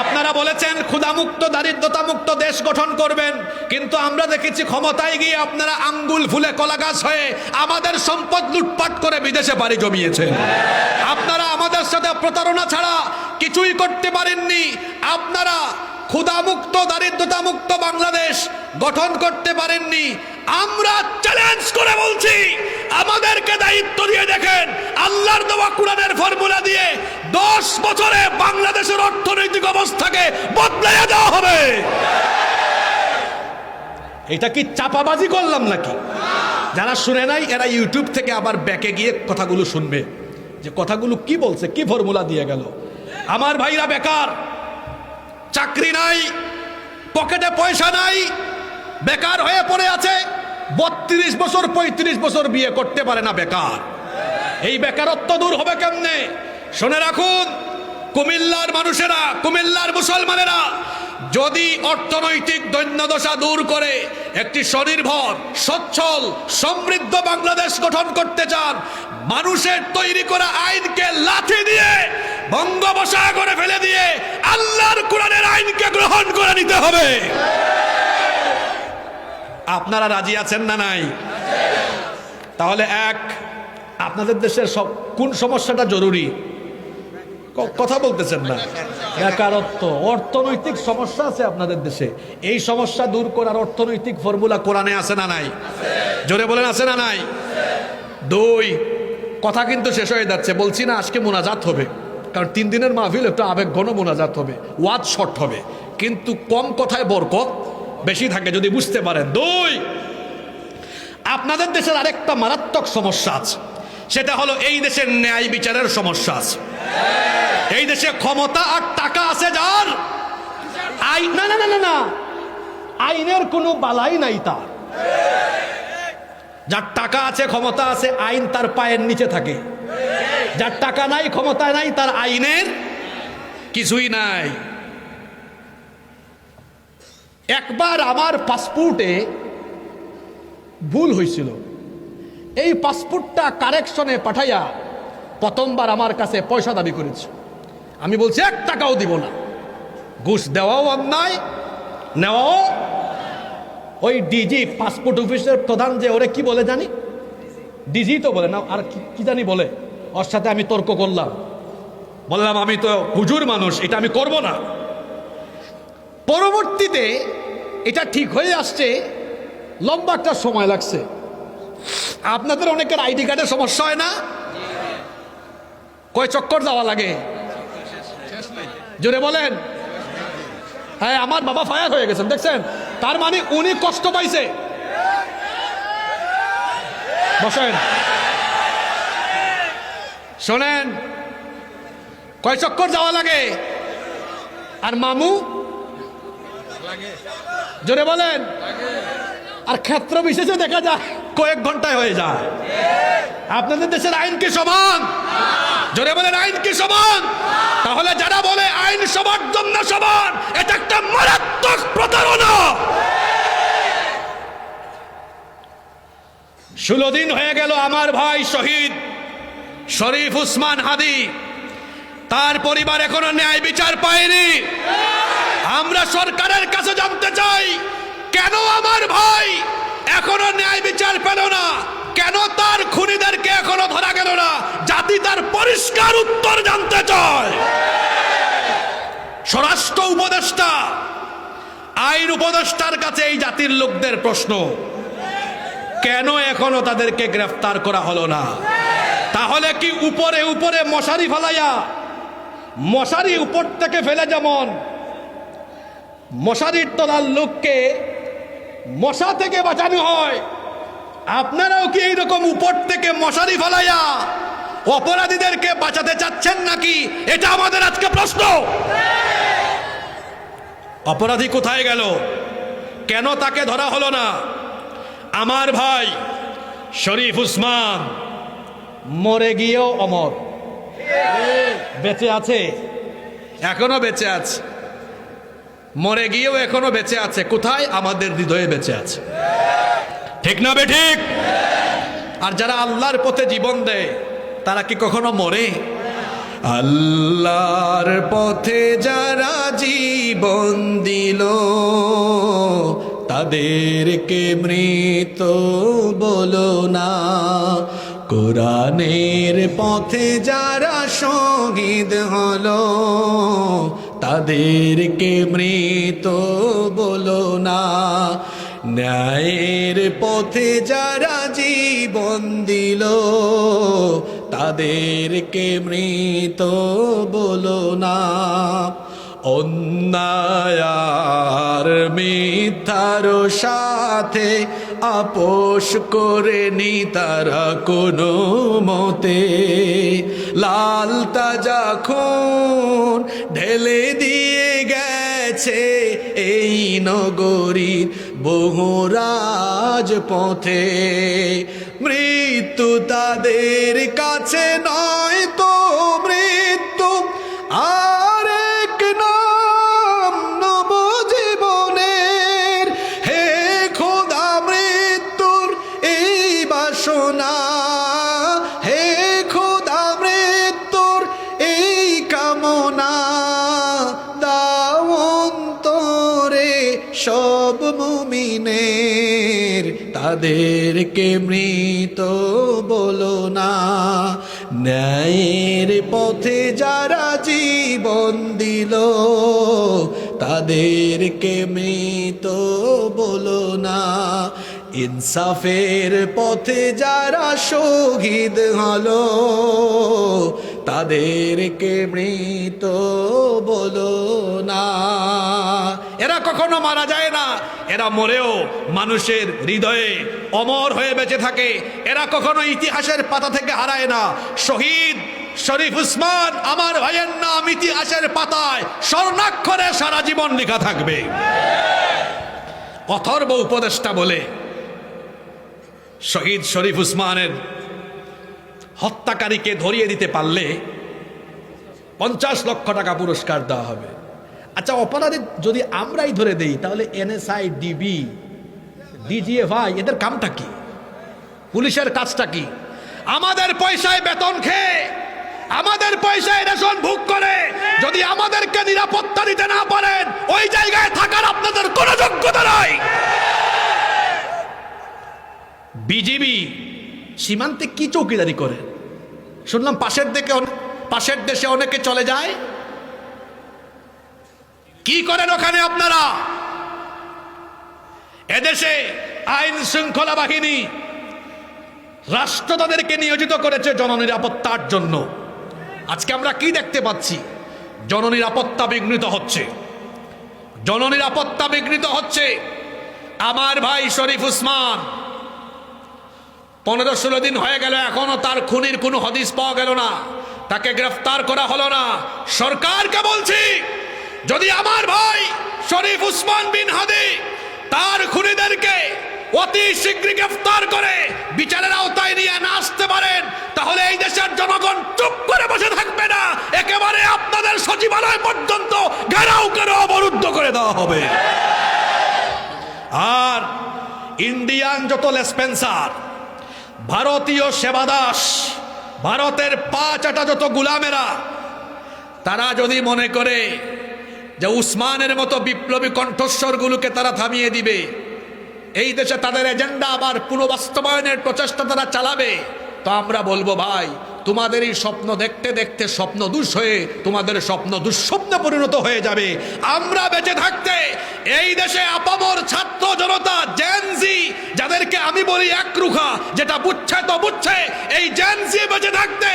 আপনারা বলেছেন ক্ষুধামুক্ত, দারিদ্রতামুক্ত দেশ গঠন করবেন, কিন্তু আমরা দেখেছি ক্ষমতায় গিয়ে আপনারা আঙ্গুল ফুলে কলা গাছ হয়ে আমাদের সম্পদ লুটপাট করে বিদেশে পাড়ি জমিয়েছেন। আপনারা আমাদের সাথে প্রতারণা ছাড়া কিছুই করতে পারেননি। আপনারা ক্ষুধামুক্ত, দারিদ্রতামুক্ত বাংলাদেশ গঠন করতে পারেননি। আমরা চ্যালেঞ্জ করে বলছি, আমাদেরকে দায়িত্ব দিয়ে দেখেন, আল্লাহর দেওয়া কোরআনের ফর্মুলা দিয়ে 10 বছরে বাংলাদেশের অর্থনৈতিক অবস্থাকে বদলাইয়া দেওয়া হবে। এটা কি চাপাবাজি করলাম নাকি? যারা শুনে নাই এরা ইউটিউব থেকে আবার ব্যাকে গিয়ে কথাগুলো শুনবে, যে কথাগুলো কি বলছে, কি ফর্মুলা দিয়ে গেল। আমার ভাইরা বেকার, চাকরি নাই, পকেটে পয়সা নাই, বেকার হয়ে পড়ে আছে। 32 বছর 35 বছর বিয়ে করতে পারে না, বেকার। এই বেকারত্ব দূর হবে কেমনে? শুনে রাখুন, কুমিল্লার মানুষেরা, কুমিল্লার মুসলমানেরা যদি অর্থনৈতিক দৈন্যদশা দূর করে একটি স্বনির্ভর সচ্ছল সমৃদ্ধ বাংলাদেশ গঠন করতে চান, মানুষের তৈরি করা আইনকে লাথি দিয়ে বঙ্গোপসাগরে ফেলে দিয়ে আল্লাহর কোরআনের আইনকে গ্রহণ করে নিতে হবে। আপনারা রাজি আছেন না নাই? তাহলে আপনাদের দেশের কোন সমস্যাটা জরুরি? কথা বলতেছেন না। বেকারত্ব, অর্থনৈতিক সমস্যা আছে আপনাদের দেশে। এই সমস্যা দূর করার অর্থনৈতিক ফর্মুলা কোরআনে আছে না নাই? জোরে বলেন আছে না নাই? 2, কথা কিন্তু শেষ হয়ে যাচ্ছে, বলছি না আজকে মোনাজাত হবে, কারণ 3 দিনের মাহফিল, একটু আবেগঘন মোনাজাত হবে, ওয়াজ শর্ট হবে, কিন্তু কম কথায় বরকত বেশি থাকে যদি বুঝতে পারেন। 2, আপনাদের দেশের আরেকটা মারাত্মক সমস্যা আছে, সেটা হলো এই দেশের ন্যায় বিচারের সমস্যা আছে। এই দেশে ক্ষমতা আর টাকা আছে যার, আইন না না না না আইনের কোনো বালাই নাই তার। যার টাকা আছে ক্ষমতা আছে, আইন তার পায়ের নিচে থাকে। যার টাকা নাই ক্ষমতা নাই, তার আইনের কিছুই নাই। একবার আমার পাসপোর্টে ভুল হয়েছিল, এই পাসপোর্টটা কারেকশনে পাঠাইয়া প্রথমবার আমার কাছে পয়সা দাবি করেছে। আমি বলছি 1 টাকাও দিব না। ঘুষ দেওয়াও অন্যায়, নেওয়াও। ওই ডিজি পাসপোর্ট অফিসের প্রধান যে, ওরে কি বলে জানি, ডিজি তো বলে না, আর কি জানি বলে, ওর সাথে আমি তর্ক করলাম, বললাম আমি তো হুজুর মানুষ, এটা আমি করব না। পরবর্তীতে এটা ঠিক হয়ে আসছে, লম্বা একটা সময় লাগছে। আপনাদের অনেকের আইডি কার্ডের সমস্যা হয় না? কয় চক্কর যাওয়া লাগে? জোরে বলেন। হ্যাঁ, আমার বাবা ফায়ার হয়ে গেছেন, দেখছেন? তার মানে উনি কষ্ট পাইছে। বসেন, শোনেন, কয় চক্কর যাওয়া লাগে? আর মামু জোরে বলেন। আর ক্ষেত্র বিশেষে দেখা যায় কয়েক ঘন্টায় হয়ে যায়। আপনাদের দেশের আইন কি সমান? জোরে বলেন, আইন কি সমান? তাহলে যারা বলে আইন সবার জন্য সমান, এটা একটা মারাত্মক প্রতারণা। 16 দিন হয়ে গেল আমার ভাই শহীদ শরীফ উসমান হাদি, তার পরিবার এখনো ন্যায় বিচার পায়নি। আমরা সরকারের কাছে জানতে চাই, কেন আমার ভাই এখনো ন্যায় বিচার পেল না? কেন তার খুনিদেরকে এখনো ধরা গেল না? জাতি তার পরিষ্কার উত্তর জানতে চায়। স্বরাষ্ট্র উপদেষ্টা, আইন উপদেষ্টার কাছে এই জাতির লোকদের প্রশ্ন, কেন এখনো তাদেরকে গ্রেফতার করা হলো না? তাহলে কি উপরে উপরে মশারি ফেলাইয়া, মশারি উপর থেকে ফেলে যেমন মশারির তলার লোককে মশা থেকে বাঁচানো হয়, আপনারাও কি এইরকম উপর থেকে মশারি ফেলাইয়া অপরাধীদেরকে বাঁচাতে চাচ্ছেন নাকি? এটা আমাদের আজকে প্রশ্ন। অপরাধী কোথায় গেল? কেন তাকে ধরা হলো না? আমার ভাই শরীফ উসমান মরে গিয়েও অমর, বেঁচে আছে, এখনো বেঁচে আছে। মরে গিয়েও এখনো বেঁচে আছে। কোথায়? আমাদের হৃদয়ে বেঁচে আছে। ঠিক না বে ঠিক? আর যারা আল্লাহর পথে জীবন দেয়, তারা কি কখনো মরে? আল্লাহর পথে যারা জীবন দিল, তাদেরকে মৃত বলো না। কোরআনের পথে যারা শহীদ হলো, তাদেরকে মৃত বলো না। ন্যায়ের পথে যারা জীবন দিল, তাদেরকে মৃত বলো না। অন্যায় আর মিথ্যার সাথে আপোষ করে নি তারা কোনো মতে। লাল তাজা খুন ঢেলে দিয়ে গেছে এই নগরীর বহু রাজপথে। মৃত্যু তাদের কাছে নয় তো মৃত্যু আরেক নাম, নব তাদেরকে মৃত বলো না। ন্যায়ের পথে যারা জীবন দিল তাদেরকে মৃত বলো না। ইনসাফের পথে যারা শহীদ হলো তাদেরকে মৃত বলো না। এরা কখনো মারা যায় না, এরা মরেও মানুষের হৃদয়ে অমর হয়ে বেঁচে থাকে। এরা কখনো ইতিহাসের পাতা থেকে হারায় না। শহীদ শরীফ উসমান আমার ভাইয়ের নাম ইতিহাসের পাতায় স্বর্ণাক্ষরে সারা জীবন লেখা থাকবে। অথর্ব উপদেষ্টা বলে শহীদ শরীফ উসমানের হত্যাকারীকে ধরিয়ে দিতে পারলে 50 লক্ষ টাকা পুরস্কার দেওয়া হবে। আচ্ছা, অপরাধী যদি আমরাই ধরে দেই তাহলে এনএসআই, ডিবি, ডিজিএফআই এদের কামটা কি? পুলিশের কাজটা কি? আমাদের পয়সায় বেতন খেয়ে, আমাদের পয়সায় রেশন ভোগ করে যদি আমাদেরকে নিরাপত্তা দিতে না পারেন, ওই জায়গায় থাকার আপনাদের কোনো যোগ্যতা নাই। বিজিবি সীমান্তে কি চৌকিদারি করে? শুনলাম পাশের দেশে অনেকে চলে যায়। কি করেন ওখানে আপনারা? এদেশে আইন শৃঙ্খলা বাহিনী রাষ্ট্র তাদেরকে নিয়োজিত করেছে জননিরাপত্তার জন্য। আজকে আমরা কি দেখতে পাচ্ছি? জননিরাপত্তা বিঘ্নিত হচ্ছে, জননিরাপত্তা বিঘ্নিত হচ্ছে। আমার ভাই শরীফ উসমান 15-16 দিন হয়ে গেল, এখনো তার খুনির কোনো হদিস পাওয়া গেল না, তাকে গ্রেফতার করা হলো না। সরকারকে বলছি, যদি আমার ভাই শরীফ উসমান বিন হাদি তার খুনিদেরকে অতি শীঘ্রই গ্রেফতার করে বিচারের আওতায় নিয়ে না আসতে পারেন, তাহলে এই দেশের জনগণ চুপ করে বসে থাকবে না। একেবারে আপনাদের সচিবালয় পর্যন্ত ঘেরাও করে অবরুদ্ধ করে দেওয়া হবে। আর ইন্ডিয়ান যত লেসপেন্সার, ভারতীয় সেবাদাস, ভারতের পা চাটা যত গুলামেরা, তারা যদি মনে করে যে উসমানের মতো বিপ্লবী কণ্ঠস্বরগুলোকে তারা থামিয়ে দিবে, এই দেশে তাদের এজেন্ডা আবার পুনঃবাস্তবায়নের প্রচেষ্টা তারা চালাবে, তো আমরা বলবো ভাই, তোমাদের এই স্বপ্ন দেখতে দেখতে স্বপ্ন দুষ হয়ে তোমাদের স্বপ্ন দুঃস্বপ্নে পরিণত হয়ে যাবে। আমরা বেঁচে থাকতে এই দেশে আপামর ছাত্র জনতা, জেনজি, যাদেরকে আমি বলি একরুখা, যেটা বুঝছে তো বুঝছে, এই জেনজি বেঁচে থাকতে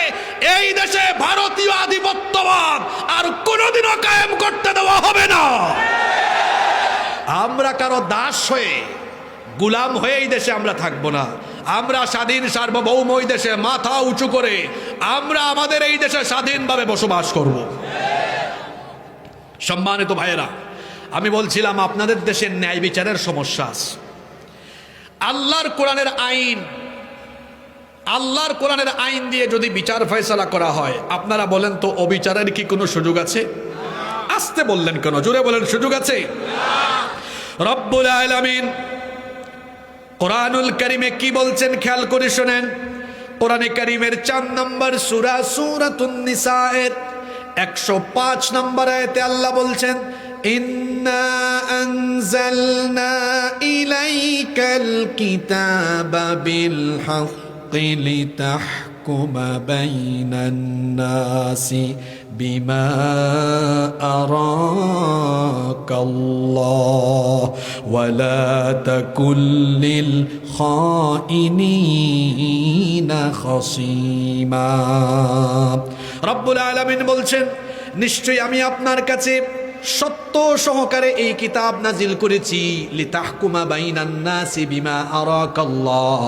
এই দেশে ভারতীয় আধিপত্যবাদ আর কোনোদিনও কায়েম করতে দেওয়া হবে না। আমরা কারো দাস হয়ে, গুলাম হয়ে এই দেশে আমরা থাকবো না। আমরা স্বাধীন সার্বভৌম এই দেশে মাথা উঁচু করে আমরা আমাদের এই দেশে স্বাধীনভাবে বসবাস করব। সম্মানিত ভাইয়েরা, আমি বলছিলাম আপনাদের দেশের ন্যায় বিচারের সমস্যা আছে। আল্লাহর কোরআনের আইন দিয়ে যদি বিচার ফয়সালা করা হয়, আপনারা বলেন তো অবিচারের কি কোনো সুযোগ আছে? আসতে বললেন কেন? জোরে বলেন, সুযোগ আছে? রব্বুল আলামিন কোরআনুল কারীমে কি বলছেন খেয়াল করে শুনেন। কোরআনে কারীমের 4 নম্বর সূরা সূরাতুন নিসা এর 105 নম্বর আয়াতে আল্লাহ বলছেন, ইন্না আনজালনা ইলাইকাল কিতাবা বিল হাক্কি লিতাহকুমা বাইনান নাসি বিমা আরাকাল্লাহ ওয়ালা তাকুল লিল খাইনিনা খাসিমা। রব্বুল আলামিন বলছেন, নিশ্চয়ই আমি আপনার কাছে সত্য সহকারে এই কিতাব নাজিল করেছি, লিতাহকুমা বাইনান নাসি বিমা আরাকাল্লাহ,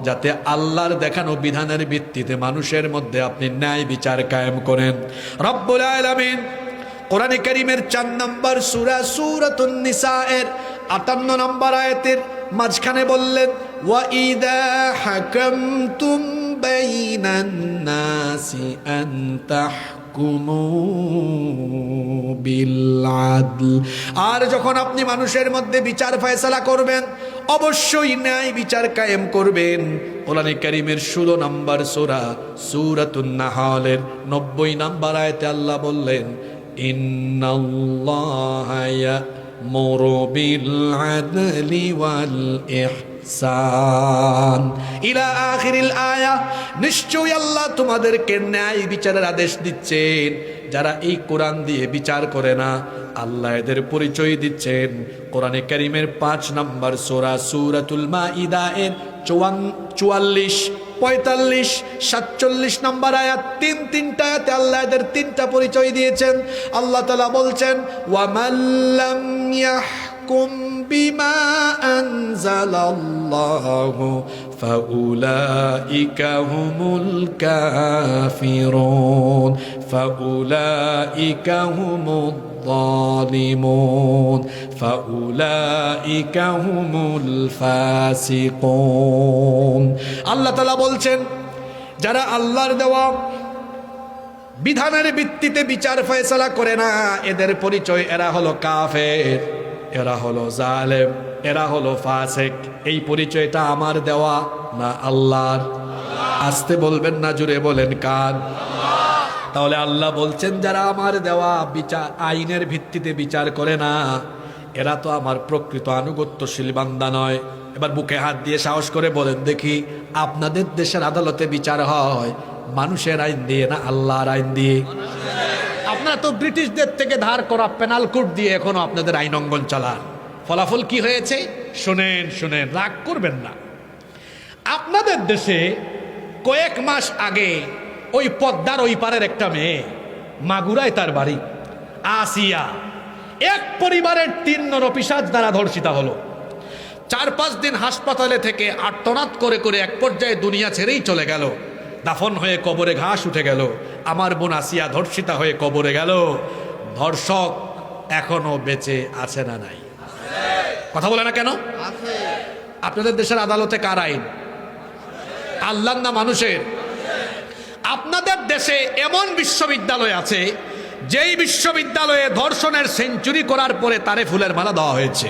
যাতে আল্লাহর দেখানো বিধানের ভিত্তিতে মানুষের মধ্যে আপনি ন্যায় বিচার কায়েম করেন। রব্বুল আলামিন কোরআনে কারীমের 4 নম্বর সূরা সূরাতুন নিসা এর 58 নম্বর আয়াতের মাঝখানে বললেন, ওয়া ইযা হাকামতুম বাইনান নাসি আন তাহকুমু বিল আদল, আর যখন আপনি মানুষের মধ্যে বিচার ফয়সালা করবেন অবশ্যই ন্যায় বিচার কায়েম করবেন। কোরআনে কারীমের 16 নম্বর সূরা সূরাতুন নাহলের 90 নম্বর আয়াতে আল্লাহ বললেন, ইন্নাল্লাহা ইয়া'মুরু বিল আদলি ওয়াল ইহসান ইলা আখিরিল আয়া। নিশ্চয়ই আল্লাহ তোমাদেরকে ন্যায় বিচারের আদেশ দিচ্ছেন। যারা এই কোরআন দিয়ে বিচার করে না, আল্লাহ এদের পরিচয় দিচ্ছেন কোরআনে কারীমের 5 নম্বর সূরা সূরাতুল মাইদা এর 44, 45, 47 নম্বর আয়াত, তিনটা আয়াতে আল্লাহ এদের 3টা পরিচয় দিয়েছেন। আল্লাহ তাআলা বলছেন ওয়া মাল্লাম ইয়াহকুম বিমা আনজালাল্লাহু ফাউলাইকা হুমুল কাফিরুন ফাউলাইকা হুমুদ الظالمون فأولئك هم الفاسقون। আল্লাহ তাআলা বলছেন যারা আল্লাহর দেওয়া বিধানের ভিত্তিতে বিচার ফয়সালা করে না, এদের পরিচয় এরা হলো কাফের, এরা হলো জালেম, এরা হলো ফাসিক। এই পরিচয়টা আমার দেওয়া না আল্লাহর? আস্তে বলবেন না, জুড়ে বলেন কার? তাহলে আল্লাহ বলছেন যারা আমার দেওয়া বিচার আইনের ভিত্তিতে বিচার করে না, এরা তো আমার প্রকৃত আনুগত্যশীল বান্দা নয়। এবার বুকে হাত দিয়ে সাহস করে বলেন দেখি, আপনাদের দেশের আদালতে বিচার হয় মানুষের আইন দিয়ে না আল্লাহর আইন দিয়ে? আপনারা তো ব্রিটিশদের থেকে ধার করা পেনাল কোড দিয়ে এখনো আপনাদের আইন অঙ্গন চালান। ফলাফল কি হয়েছে শুনেন, শুনেন, রাগ করবেন না। আপনাদের দেশে কয়েক মাস আগে ওই পদ্মার ওই পারের একটা মেয়ে, মাগুরায় তার বাড়ি, আসিয়া, এক পরিবারের 3 নরপিশাচ দ্বারা ধর্ষিতা হলো। 4-5 দিন হাসপাতালে থেকে আর্তনাদ করে করে এক পর্যায়ে দুনিয়া ছেড়েই চলে গেল। দাফন হয়ে কবরে ঘাস উঠে গেল। আমার বোন আসিয়া ধর্ষিতা হয়ে কবরে গেল। ধর্ষক এখনো বেঁচে আছে না নাই? কথা বলে না কেন? আপনাদের দেশের আদালতে কার আইন? আল্লাহর না মানুষের? আপনাদের দেশে এমন বিশ্ববিদ্যালয় আছে যেই বিশ্ববিদ্যালয়ে ধর্ষণের সেঞ্চুরি করার পরে তারে ফুলের মালা দেওয়া হয়েছে।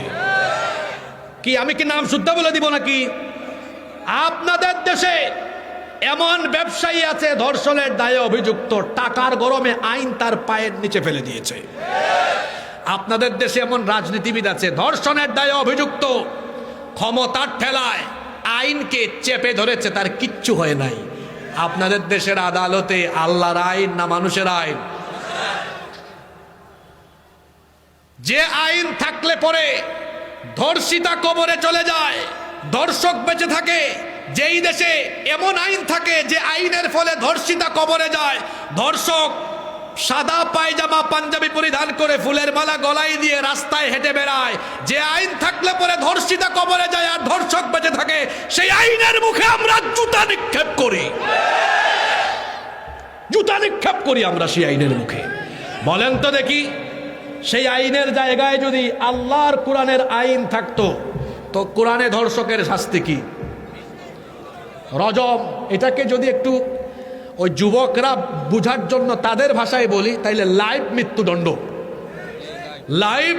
কি আমি কি নাম শুদ্ধ বলে দিব নাকি? আপনাদের দেশে এমন ব্যবসায়ী আছে ধর্ষণের দায়ে অভিযুক্ত, টাকার গরমে আইন তার পায়ের নিচে ফেলে দিয়েছে। আপনাদের দেশে এমন রাজনীতিবিদ আছে ধর্ষণের দায়ে অভিযুক্ত, ক্ষমতার ঠেলায় আইনকে চেপে ধরেছে, তার কিচ্ছু হয় নাই। আপনাদের দেশের আদালতে আল্লাহর আইন না মানুষের আইন? যে আইন থাকলে পরে ধর্ষিতা কবরে চলে যায়, ধর্ষক বেঁচে থাকে, যেই দেশে এমন আইন থাকে যে আইনের ফলে ধর্ষিতা কবরে যায়, ধর্ষক সাদা পায়জামা পাঞ্জাবি পরিধান করে ফুলের মালা গলায় দিয়ে রাস্তায় হেঁটে বেড়ায়, যে আইন থাকলে পরে ধর্ষিতা কবরে যায় আর ধর্ষক বেঁচে থাকে, সেই আইনের মুখে আমরা জুতা নিক্ষেপ করি। জুতা নিক্ষেপ করি আমরা সেই আইনের মুখে। বলেন তো দেখি, সেই আইনের জায়গায় যদি আল্লাহর কোরআনের আইন থাকতো তো কোরআনে ধর্ষকের শাস্তি কি? রজম। এটাকে যদি একটু ওই যুবকরা বুঝার জন্য তাদের ভাষায় বলি, তাইলে লাইভ মৃত্যুদণ্ড। লাইভ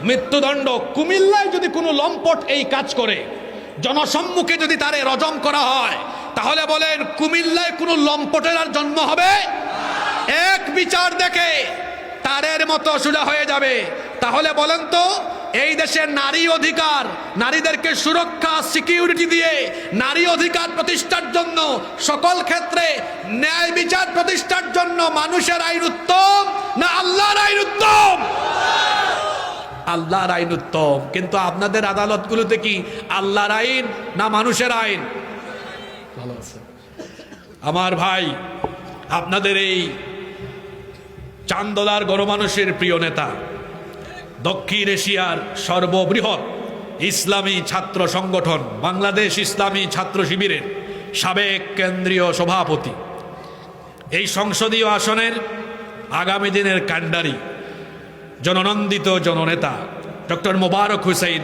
মৃত্যুদণ্ড। কুমিল্লায় যদি কোনো লম্পট এই কাজ করে, জনসম্মুখে যদি তারে রজম করা হয়, তাহলে বলেন কুমিল্লায় কোনো লম্পটের আর জন্ম হবে? এক বিচার দেখে তারের মতো সোজা হয়ে যাবে। তাহলে বলেন তো, এই দেশের নারী অধিকার, নারীদেরকে সুরক্ষা সিকিউরিটি দিয়ে নারী অধিকার প্রতিষ্ঠার জন্য, সকল ক্ষেত্রে ন্যায় বিচার প্রতিষ্ঠার জন্য মানুষের আইন উত্তম না আল্লাহর আইন উত্তম? আল্লাহর আইন উত্তম। কিন্তু আপনাদের আদালতগুলোতে কি আল্লাহর আইন না মানুষের আইন? ভালো আছে আমার ভাই। আপনাদের এই চান্দোলার গণমানুষের প্রিয় নেতা, দক্ষিণ এশিয়ার সর্ববৃহৎ ইসলামী ছাত্র সংগঠন বাংলাদেশ ইসলামী ছাত্র শিবিরের সাবেক কেন্দ্রীয় সভাপতি, এই সংসদীয় আসনের আগামী দিনের কাণ্ডারি, জননন্দিত জননেতা ডক্টর মোবারক হোসেন,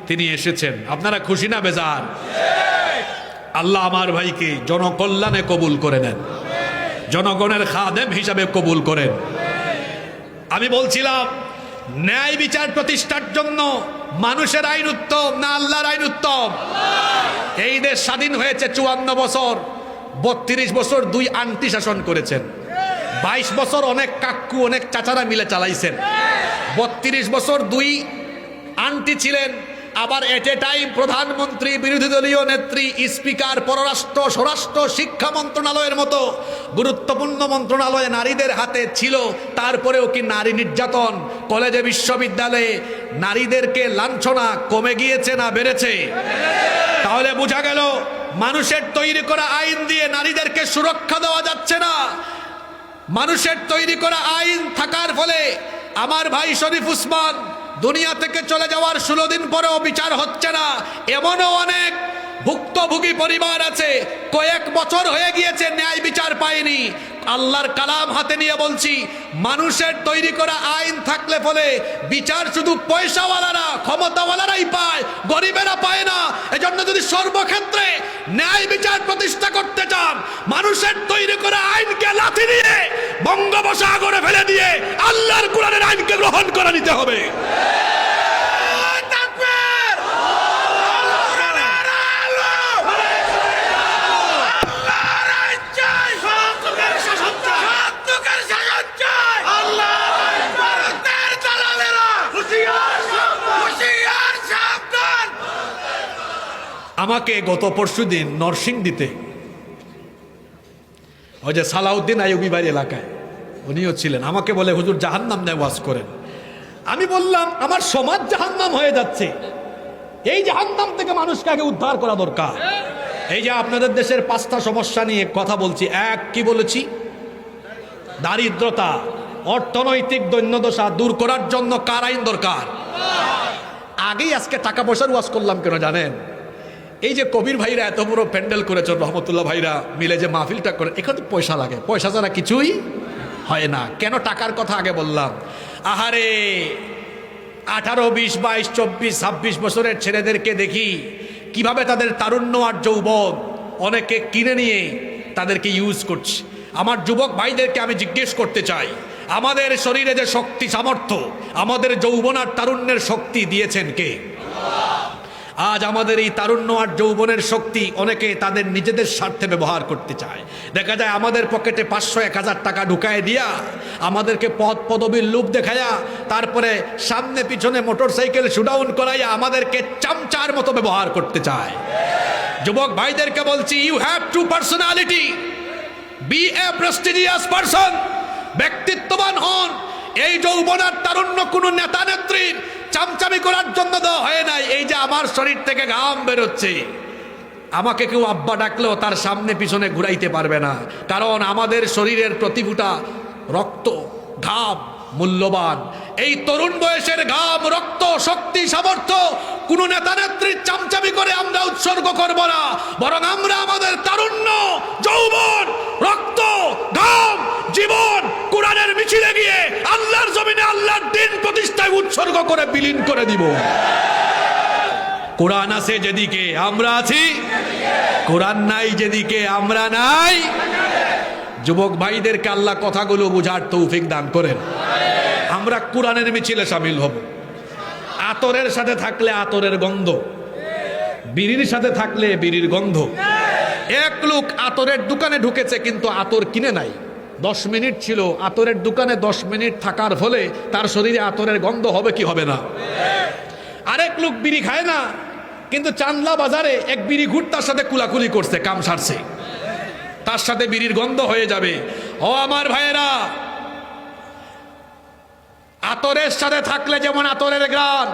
তিনি এসেছেন। আপনারা খুশি না বেজার? আল্লাহ আমার ভাইকে জনকল্যাণে কবুল করে নেন, জনগণের খাদেম হিসাবে কবুল করেন। আমি বলছিলাম, ন্যায় বিচার প্রতিষ্ঠার জন্য মানুষের আইন উত্তম না আল্লাহর আইন উত্তম? এই দেশ স্বাধীন হয়েছে 54 বছর, 32 বছর 2 আন্টি শাসন করেছেন, 22 বছর অনেক কাকু অনেক চাচারা মিলে চালাইছেন, 32 বছর 2 আন্টি ছিলেন, আবার এট এ টাইম প্রধানমন্ত্রী, বিরোধী দলীয় নেত্রী, স্পিকার, পররাষ্ট্র, স্বরাষ্ট্র, শিক্ষা মন্ত্রণালয়ের মতো গুরুত্বপূর্ণ মন্ত্রণালয়ে নারীদের হাতে ছিল। তারপরেও কি নারী নির্যাতন কলেজে, বিশ্ববিদ্যালয়ে নারীদেরকে লাঞ্ছনা কমে গিয়েছে না বেড়েছে? তাহলে বোঝা গেল মানুষের তৈরি করা আইন দিয়ে নারীদেরকে সুরক্ষা দেওয়া যাচ্ছে না। মানুষের তৈরি করা আইন থাকার ফলে আমার ভাই শরীফ উসমান দুনিয়া থেকে চলে যাওয়ার 16 দিন পরেও বিচার হচ্ছে না। এমনও অনেক ভুক্তভোগী পরিবার আছে, কয়েক বছর হয়ে গিয়েছে ন্যায় বিচার পায়নি। আল্লাহর কালাম হাতে নিয়ে বলছি, মানুষের তৈরি করা আইন থাকলে ফলে বিচার শুধু পয়সাওয়ালারা, ক্ষমতাওয়ালারাই পায়, গরিবেরা পায় না। এজন্য যদি সর্বক্ষেত্রে ন্যায় বিচার প্রতিষ্ঠা করতে চান, মানুষের তৈরি করা আইনকে লাথি দিয়ে বঙ্গোপসাগরে ফেলে দিয়ে আল্লাহর কোরআনের আইনকে গ্রহণ করে নিতে হবে। আমাকে গত পরশুদিন নরসিংদীতে ওই যে সালাউদ্দিন আইয়ুবী বাড়ি এলাকায় উনিও ছিলেন, আমাকে বলে হুজুর জাহান্নাম নিয়ে ওয়াজ করেন। আমি বললাম আমার সমাজ জাহান্নাম হয়ে যাচ্ছে, এই জাহান্নাম থেকে মানুষকে আগে উদ্ধার করা দরকার। এই যে আপনাদের দেশের 5টা সমস্যা নিয়ে কথা বলছি। এক, কি বলেছি? দারিদ্রতা, অর্থনৈতিক দৈন্যদশা দূর করার জন্য কার আইন দরকার? আগেই আজকে টাকা পয়সার ওয়াজ করলাম কেন জানেন? এই যে কবির ভাইরা এত বড় প্যান্ডেল করেছেন, রহমতুল্লাহ ভাইরা মিলে যে মাহফিলটা করে, এখানে তো পয়সা লাগে, পয়সা ছাড়া কিছুই হয় না। কেন টাকার কথা আগে বললাম? আহারে 18, 20, 22, 24, 26 বছরের ছেলেদেরকে দেখি কিভাবে তাদের তারুণ্য আর যৌবন অনেকে কিনে নিয়ে তাদেরকে ইউজ করছে। আমার যুবক ভাইদেরকে আমি জিজ্ঞেস করতে চাই, আমাদের শরীরে যে শক্তি সামর্থ্য, আমাদের যৌবন আর তারুণ্যের শক্তি দিয়েছেন কে? আজ আমাদের এই তারুণ্য আর যৌবনের শক্তি অনেকে তাদের নিজেদের স্বার্থে ব্যবহার করতে চায়। দেখা যায় আমাদের পকেটে 500, 1000 টাকা ঢুকায় দিয়া, আমাদেরকে পদ পদবীর লোভ দেখায়া, তারপরে সামনে পিছনে মোটরসাইকেল শুডাউন করাইয়া আমাদেরকে চামচার মতো ব্যবহার করতে চায়। যুবক ভাইদেরকে বলছি, you have to personality, be a prestigious person, ব্যক্তিত্ববান হন। এই যৌবন আর তারুণ্য কোনো নেতা নেত্রীর চামচামি করার জন্য দেওয়া হয় নাই। এই যে আমার শরীর থেকে ঘাম বেরোচ্ছে, আমাকে কেউ আব্বা ডাকলেও তার সামনে পিছনে ঘুরাইতে পারবে না, কারণ আমাদের শরীরের প্রতি ফোঁটা রক্ত, ঘাম মূল্যবান। এই তরুণ বয়সের ঘাম, রক্ত, শক্তি, সামর্থ্য কোনো নেতা নেত্রীর চামচামি করে আমরা উৎসর্গ করব না, বরং আমরা আমাদের তারুণ্য, যৌবন, রক্ত, ঘাম, জীবন কোরআনের মিছিলে গিয়ে আল্লাহর জমিনে আল্লাহর দ্বীন প্রতিষ্ঠায় উৎসর্গ করে বিলীন করে দিব। কোরআন আছে যেদিকে আমরা আছি, কোরআন নাই যেদিকে আমরা নাই। যুবক ভাইদেরকে আল্লাহ কথাগুলো বুঝার তৌফিক দান করেন। আমরা কোরআনের মিছিলে শামিল হব। আতরের সাথে থাকলে আতরের গন্ধ, বিড়ির সাথে থাকলে বিড়ির গন্ধ। এক লোক আতরের দোকানে ঢুকেছে কিন্তু আতর কিনে নাই, 10 মিনিট ছিল আতরের দোকানে, 10 মিনিট থাকার ফলে তার শরীরে আতরের গন্ধ হবে কি হবে না? আরেক লোক বিড়ি খায় না কিন্তু চান্দলা বাজারে এক বিড়ি ঘুট তার সাথে কুলাকুলি করছে, কাম সারছে, তার সাথে বিড়ির গন্ধ হয়ে যাবে। ও আমার ভাইয়েরা, আতরের সাথে থাকলে যেমন আতরের গ্রান,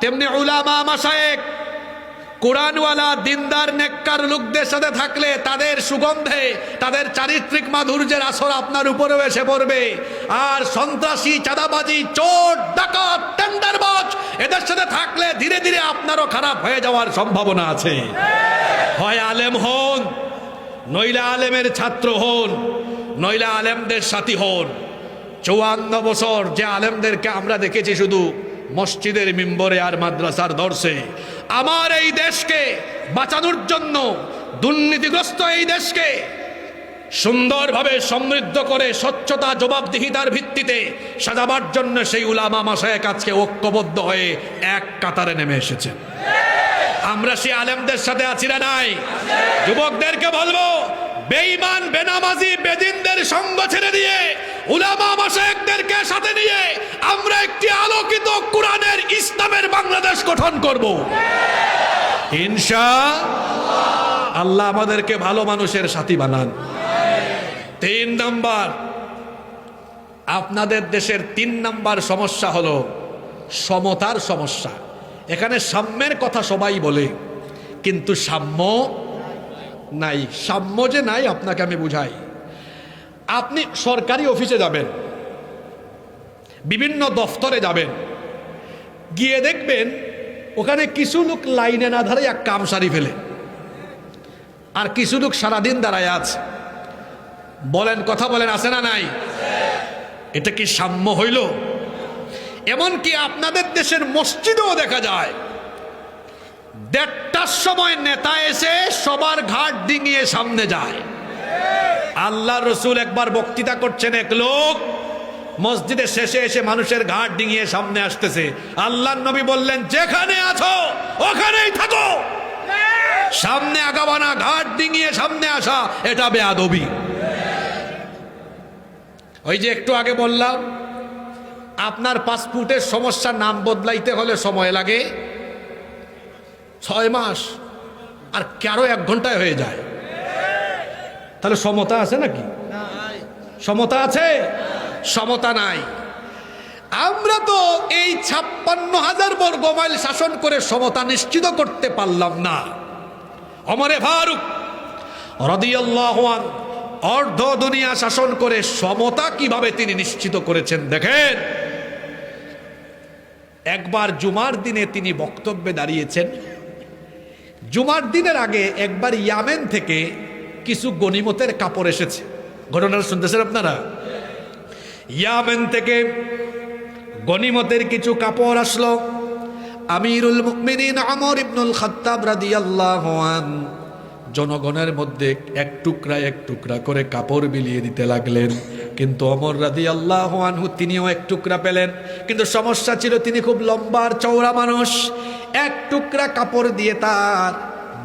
তেমনি উলামা, মাশায়েখ, কোরআনওয়ালা, দিনদার, নেককার লোকদের সাথে থাকলে তাদের সুগন্ধে, তাদের চারিত্রিক মাধুর্যের আসর আপনার উপরেও এসে পড়বে। আর সন্ত্রাসী, চাঁদাবাজি, চোর, ডাকাত, টেন্ডারবাজ এদের সাথে থাকলে ধীরে ধীরে আপনারও খারাপ হয়ে যাওয়ার সম্ভাবনা আছে। হয় আলেম হন, নইলে আলেমের ছাত্র হন, নইলে আলেমদের সাথী হন। 54 বছর যে আলেমদেরকে আমরা দেখেছি শুধু মসজিদের মিম্বরে আর মাদ্রাসার দর্শে, আমার এই দেশকে বাঁচানোর জন্য, দুর্নীতিগ্রস্ত এই দেশকে সুন্দরভাবে সমৃদ্ধ করে স্বচ্ছতা, জবাবদিহিতার ভিত্তিতে সাজাবার জন্য সেই উলামা, মাশায়েখ আজকে ঐক্যবদ্ধ হয়ে এক কাতারে নেমে এসেছেন। আমরা সেই আলেমদের সাথে আছি না নাই? যুবকদেরকে বলবো, বেঈমান, বেনামাজি, বেদিনদের সঙ্গ ছেড়ে দিয়ে উলামা মাশায়েখদেরকে সাথে নিয়ে আমরা একটি আলোকিত কোরআনের ইসলামের বাংলাদেশ গঠন করব ইনশাআল্লাহ। আল্লাহ আমাদেরকে ভালো মানুষের সাথী বানান। 3 নাম্বার, আপনাদের দেশের 3 নাম্বার সমস্যা হলো সমতার সমস্যা। এখানে সাম্যের কথা সবাই বলে, কিন্তু সাম্য নাই। সাম্য যে নাই আপনাকে আমি বুঝাই। আপনি সরকারি অফিসে যাবেন, বিভিন্ন দফতরে যাবেন, গিয়ে দেখবেন ওখানে কিছু লোক লাইনে না ধরে এক কাম সারি ফেলে, আর কিছু লোক সারাদিন দাঁড়ায় আছে। বলেন, কথা বলেন, আছে না নাই? এটা কি সাম্য হইল? এমনকি আপনাদের দেশের মসজিদেও দেখা যায় 1:30টার সময় নেতা এসে সবার ঘাট ডিঙিয়ে সামনে যায়। আল্লাহ রসুল একবার বক্তৃতা করছেন, এক লোক মসজিদের শেষে এসে মানুষের ঘাট ডিঙিয়ে সামনে আসতেছে। আল্লাহর নবী বললেন, যেখানে আছো ওখানেই থাকো, সামনে আগাবানা, ঘাট ডিঙিয়ে সামনে আসা এটা বেয়াদবি। ওই যে একটু আগে বললাম, আপনার পাসপোর্টের সমস্যা, নাম বদলাইতে হলে সময় লাগে 6 মাস, আর কারো 1 ঘন্টায় হয়ে যায়। তাহলে সমতা আছে নাকি? সমতা আছে? সমতা নাই। আমরা তো এই 56,000 বর্গ মাইল শাসন করে সমতা নিশ্চিত করতে পারলাম না। ওমরে ফারুক রাদিয়াল্লাহু আনহু অর্ধ দুনিয়া শাসন করে সমতা কিভাবে তিনি নিশ্চিত করেছেন দেখেন। একবার জুমার দিনে তিনি বক্তব্যে দাঁড়িয়েছেন। জুমার দিনের আগে একবার ইয়ামেন থেকে কিছু গনিমতের কাপড় এসেছে। ঘটনাটা শুনতেছেন আপনারা? ইয়ামেন থেকে গনিমতের কিছু কাপড় আসলো। আমিরুল মুমিনিন ওমর ইবনুল খাত্তাব রাদিয়াল্লাহু আনহু জনগণের মধ্যে এক টুকরা করে কাপড় বিলিয়ে দিতে লাগলেন। কিন্তু ওমর রাদিয়াল্লাহু আনহু তিনিও এক টুকরা পেলেন, কিন্তু সমস্যা ছিল তিনি খুব লম্বা আর চওড়া মানুষ। এক টুকরা কাপড় দিয়ে তার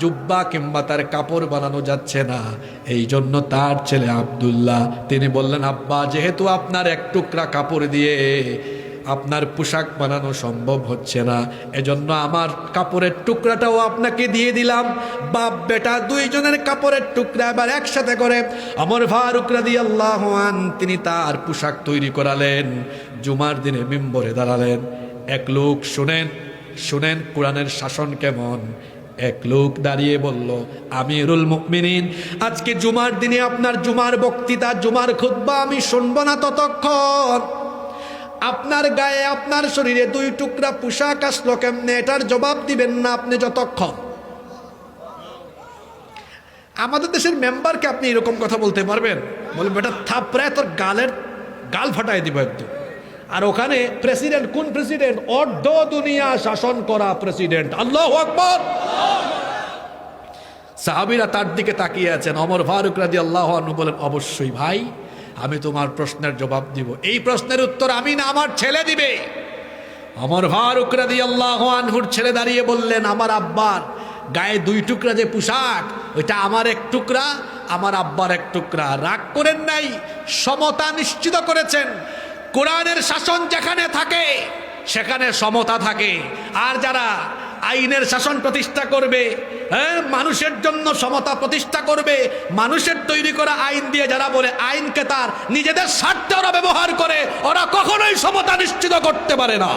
জুব্বা কিংবা তার কাপড় বানানো যাচ্ছে না। এই জন্য তার ছেলে আব্দুল্লাহ তিনি বললেন, আব্বা, যেহেতু আপনার এক টুকরা কাপড় দিয়ে আপনার পোশাক বানানো সম্ভব হচ্ছে না, এজন্য আমার কাপড়ের টুকরাটাও আপনাকে দিয়ে দিলাম। বাপ বেটা দুইজনের কাপড়ের টুকরা এবার একসাথে করে ওমর ফারুক রাদিয়াল্লাহু আনহু তিনি তার পোশাক তৈরি করালেন। জুমার দিনে মিম্বরে দাঁড়ালেন। এক লোক, শুনেন কোরআনের শাসন কেমন। এক লোক দাঁড়িয়ে বলল, আমিরুল মুমিনিন, আজকে জুমার দিনে আপনার জুমার বক্তৃতা, জুমার খুতবা আমি শুনবো না ততক্ষণ। আপনার গায়ে, আপনার শরীরে 2 টুকরা পোশাক আসলো কেমনে, এটার জবাব দিবেন না আপনি যতক্ষণ। আমাদের দেশের মেম্বারকে আপনি এরকম কথা বলতে পারবেন? বলবেন, বেটা থাপড়ায় তোর গাল ফাটাই দিব একদম। আর ওখানে প্রেসিডেন্ট, কোন প্রেসিডেন্ট? অর্ধ দুনিয়া শাসন করা প্রেসিডেন্ট। আল্লাহু আকবার। সাহাবীরা তার দিকে তাকিয়ে আছেন। ওমর ফারুক রাদিয়াল্লাহু আনহু বলেন, অবশ্যই ভাই, আমি তোমার প্রশ্নের জবাব দিব। এই প্রশ্নের উত্তর আমি না, আমার ছেলে দিবে। ওমর ফারুক রাদিয়াল্লাহু আনহুর ছেলে দাঁড়িয়ে বললেন, আমার আব্বার গায়ে 2 টুকরা যে পোশাক, ওইটা আমার 1 টুকরা, আমার আব্বার 1 টুকরা। রাগ করেন নাই, সমতা নিশ্চিত করেছেন। কোরআনের শাসন যেখানে থাকে সেখানে সমতা থাকে। আর যারা আইনের শাসন প্রতিষ্ঠা করবে, মানুষের জন্য সমতা প্রতিষ্ঠা করবে, মানুষের তৈরি করা আইন দিয়ে যারা বলে আইনকে তার নিজেদের স্বার্থে ওরা ব্যবহার করে, ওরা কখনোই সমতা নিশ্চিত করতে পারে না।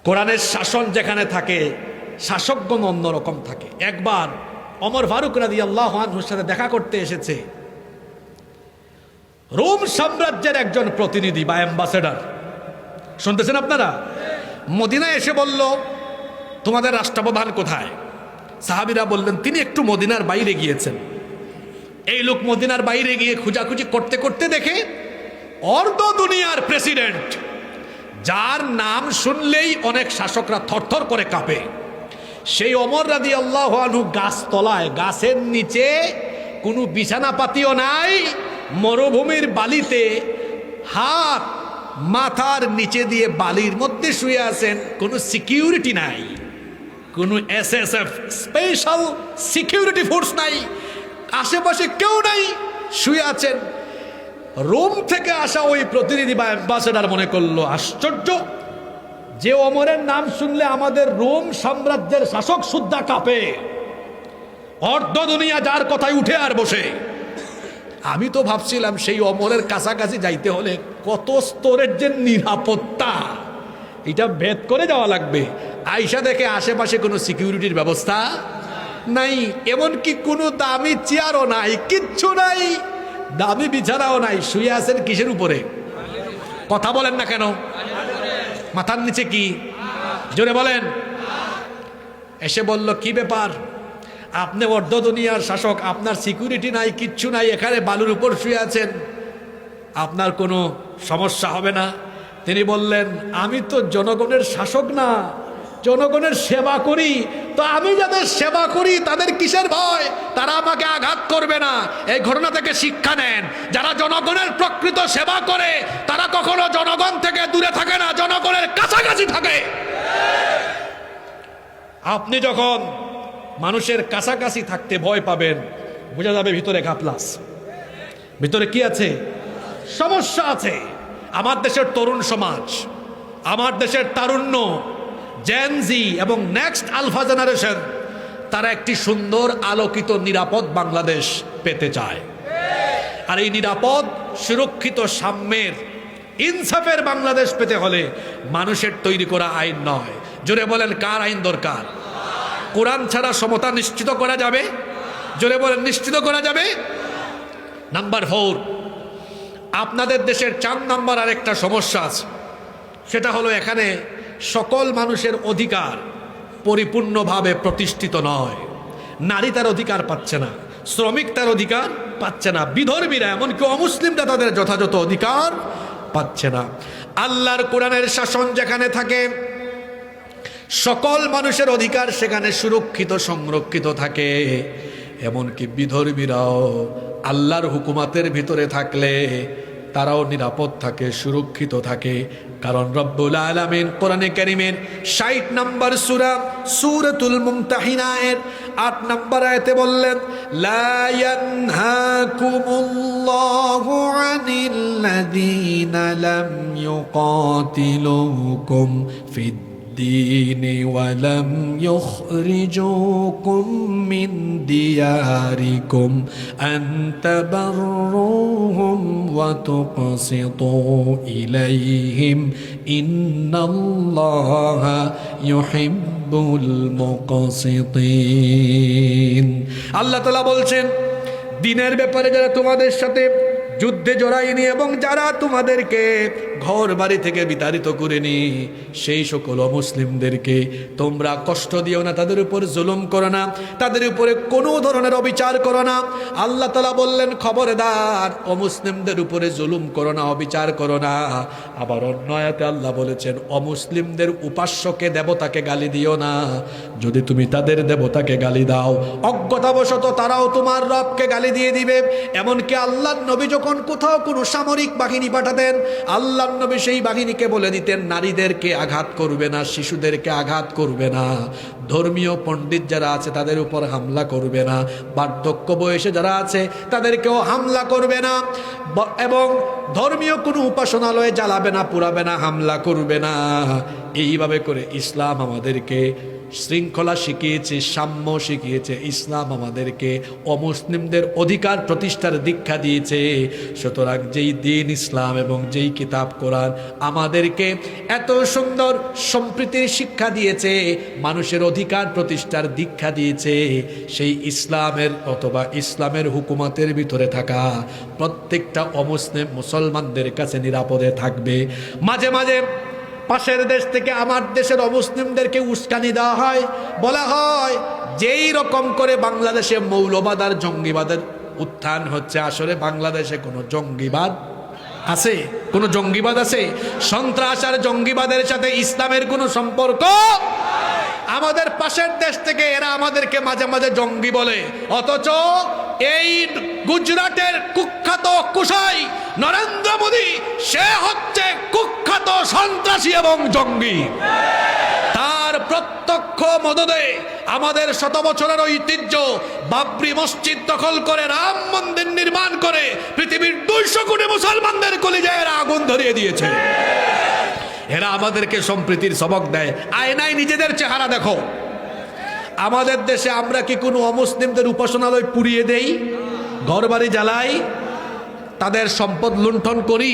কোরআনের শাসন যেখানে থাকে শাসকগণ অন্যরকম থাকে। একবার ওমর ফারুক রাদিয়াল্লাহু আনহুর সাথে দেখা করতে এসেছে রোম সাম্রাজ্যের একজন প্রতিনিধি বা অ্যাম্বাসেডর। শুনতেছেন আপনারা? মদিনায় এসে বলল, তোমাদের রাষ্ট্রপ্রধান কোথায়? সাহাবীরা বললেন, তিনি একটু মদিনার বাইরে গিয়েছেন। এই লোক মদিনার বাইরে গিয়ে খোঁজাখুঁজি করতে করতে দেখে অর্ধ দুনিয়ার প্রেসিডেন্ট, যার নাম শুনলেই অনেক শাসকরা থরথর করে কাঁপে, সেই ওমর রাদিয়াল্লাহু আনহু গাছতলায়, গাছের নিচে কোনো বিছানাপাতিও নাই, মরুভূমির বালিতে হাত মাথার নিচে দিয়ে বালির মধ্যে শুয়ে আছেন। কোনো সিকিউরিটি নাই, কোনো এসএসএফ স্পেশাল সিকিউরিটি ফোর্স নাই, আশেপাশে কেউ নাই, শুয়ে আছেন। রোম থেকে আসা ওই প্রতিনিধি বা অ্যাম্বাসেডার মনে করলো আশ্চর্য, যে ওমরের নাম শুনলে আমাদের রোম সাম্রাজ্যের শাসক সুদ্ধা কাঁপে, অর্ধ দুনিয়া যার কথায় উঠে আর বসে। আমি তো ভাবছিলাম সেই ওমরের কাছাকাছি যাইতে হলে কত স্তরের যে নিরাপত্তা, এটা ভেদ করে যাওয়া লাগবে। আয়সা দেখে আশেপাশে কোনো সিকিউরিটির ব্যবস্থা নাই, এমনকি কোনো দামি চেয়ারও নাই, কিচ্ছু নাই, দামি বিছানাও নাই। শুয়ে আছেন কিসের উপরে? কথা বলেন না কেন? মাথার নিচে কি? জোরে বলেন। এসে বলল, কি ব্যাপার, আপনি অর্ধ দুনিয়ার শাসক, আপনার সিকিউরিটি নাই, কিচ্ছু নাই, এখানে বালুর উপর শুয়ে আছেন, আপনার কোনো সমস্যা হবে না? তিনি বললেন, আমি তো জনগণের শাসক না, জনগণের সেবা করি, তো আমি যাদের সেবা করি তাদের কিসের ভয়? তারা আমাকে আঘাত করবে না। এই ঘটনা থেকে শিক্ষা নেন, যারা জনগণের প্রকৃত সেবা করে তারা কখনো জনগণ থেকে দূরে থাকে না, জনগণের কাছাকাছি থাকে। আপনি যখন মানুষের কাছাকাছি থাকতে ভয় পাবেন, বোঝা যাবে ভিতরে ঘাপলাস, ভিতরে কি আছে? সমস্যা আছে। আমার দেশের তরুণ সমাজ, আমার দেশের তারুণ্য, জেন জি এবং নেক্সট আলফা জেনারেশন, তারা একটি সুন্দর আলোকিত নিরাপদ বাংলাদেশ পেতে চায়। আর এই নিরাপদ, সুরক্ষিত, সাম্যের, ইনসাফের বাংলাদেশ পেতে হলে মানুষের তৈরি করা আইন নয়। জোরে বলেন, কার আইন দরকার? কোরআন ছাড়া সমতা নিশ্চিত করা যাবে? জোরে বলেন, নিশ্চিত করা যাবে? নাম্বার 4, আপনাদের দেশের 4 নাম্বার আরেকটা সমস্যা আছে, সেটা হলো এখানে সকল মানুষের অধিকার পরিপূর্ণভাবে প্রতিষ্ঠিত নয়। নারী তার অধিকার পাচ্ছে না, শ্রমিক তার অধিকার পাচ্ছে না, বিধর্মীরা এমনকি অমুসলিমরা তাদের যথাযথ অধিকার পাচ্ছে না। আল্লাহর কোরআনের শাসন যেখানে থাকে, সকল মানুষের অধিকার সেখানে সুরক্ষিত, সংরক্ষিত থাকে। এমনকি বিধর্মীরাও আল্লাহর হুকুমাতের ভিতরে থাকলে তারাও নিরাপদ থাকে, সুরক্ষিত থাকে। কারণ রব্বুল আলামিন কোরআনে কারীমের 60 নম্বর সূরা সূরাতুল মুমতাহিনা এর 8 নম্বর আয়াতে বললেন, লা ইয়ানহাকুমুল্লাহু আনিল্লাযীনা লাম ইউকাতিলুকুম ফিদ الدين ولم يخرجوكم من دياركم أن تبروهم وتقسطوا إليهم إن الله يحب المقسطين। আল্লাহ তাআলা বলছেন, দিনের ব্যাপারে যারা তোমাদের সাথে যুদ্ধে জড়ায়নি এবং যারা তোমাদেরকে ঘর বাড়ি থেকে বিতাড়িত করেনি, সেই সকল অমুসলিমদেরকে তোমরা কষ্ট দিও না, তাদের উপর জুলুম করো না, তাদের উপরে কোনো ধরনের অবিচার করো না। আল্লাহ তাআলা বললেন, খবরদার অমুসলিমদের উপরে জুলুম করো না, অবিচার করো না। আবার অন্য আয়াতে আল্লাহ বলেছেন, অমুসলিমদের উপাস্যকে, দেবতাকে গালি দিও না। যদি তুমি তাদের দেবতাকে গালি দাও, অজ্ঞতাবশত তারাও তোমার রবকে গালি দিয়ে দিবে। এমনকি আল্লাহর নবী যখন কোথাও কোনো সামরিক বাহিনী পাঠাতেন, আল্লাহর নবী সেই বাহিনীকে বলে দিতেন, নারীদেরকে আঘাত করবে না, শিশুদেরকে আঘাত করবে না, ধর্মীয় পণ্ডিত যারা আছে তাদের উপর হামলা করবে না, বার্ধক্য বয়সে যারা আছে তাদেরকেও হামলা করবে না, এবং ধর্মীয় কোনো উপাসনালয়ে জ্বালাবে না, পুরাবে না, হামলা করবে না। এইভাবে করে ইসলাম আমাদেরকে শৃঙ্খলা শিখিয়েছে, সাম্য শিখিয়েছে। ইসলাম আমাদেরকে অমুসলিমদের অধিকার প্রতিষ্ঠার দীক্ষা দিয়েছে। সুতরাং যেই দিন ইসলাম এবং যেই কিতাব কোরআন আমাদেরকে এত সুন্দর সম্প্রীতির শিক্ষা দিয়েছে, মানুষের অধিকার প্রতিষ্ঠার দীক্ষা দিয়েছে, সেই ইসলামের অথবা ইসলামের হুকুমাতের ভিতরে থাকা প্রত্যেকটা অমুসলিম মুসলমানদের কাছে নিরাপদে থাকবে। মাঝে মাঝে পাশের দেশ থেকে আমার দেশের অমুসলিমদেরকে উস্কানি দেওয়া হয়, বলা হয় যেই রকম করে বাংলাদেশে মৌলবাদ আর জঙ্গিবাদের উত্থান হচ্ছে, আসলে বাংলাদেশে কোনো জঙ্গিবাদ আছে? কোনো জঙ্গিবাদ আছে? সন্ত্রাস আর জঙ্গিবাদের সাথে ইসলামের কোনো সম্পর্ক? আমাদের পাশের দেশ থেকে এরা আমাদেরকে মাঝে মাঝে জঙ্গি বলে, অথচ এই গুজরাটের কুখ্যাত কুশাই নরেন্দ্র মোদী, সে হচ্ছে কুখ্যাত সন্ত্রাসী এবং জঙ্গি। তার প্রত্যক্ষ মদদে আমাদের শত বছরের ঐতিহ্য, বাবরি মসজিদ দখল করে রাম মন্দির নির্মাণ করে পৃথিবীর 2 900 কোটি মুসলমানদের কলিজায় এরা আগুন ধরিয়ে দিয়েছে। এরা আমাদেরকে সম্প্রীতির সবক দেয়। আয়নায় নিজেদের চেহারা দেখো। আমাদের দেশে আমরা কি কোনো অমুসলিমদের উপাসনালয় পুড়িয়ে দেই, ঘরবাড়ি জ্বালাই, তাদের সম্পদ লুণ্ঠন করি?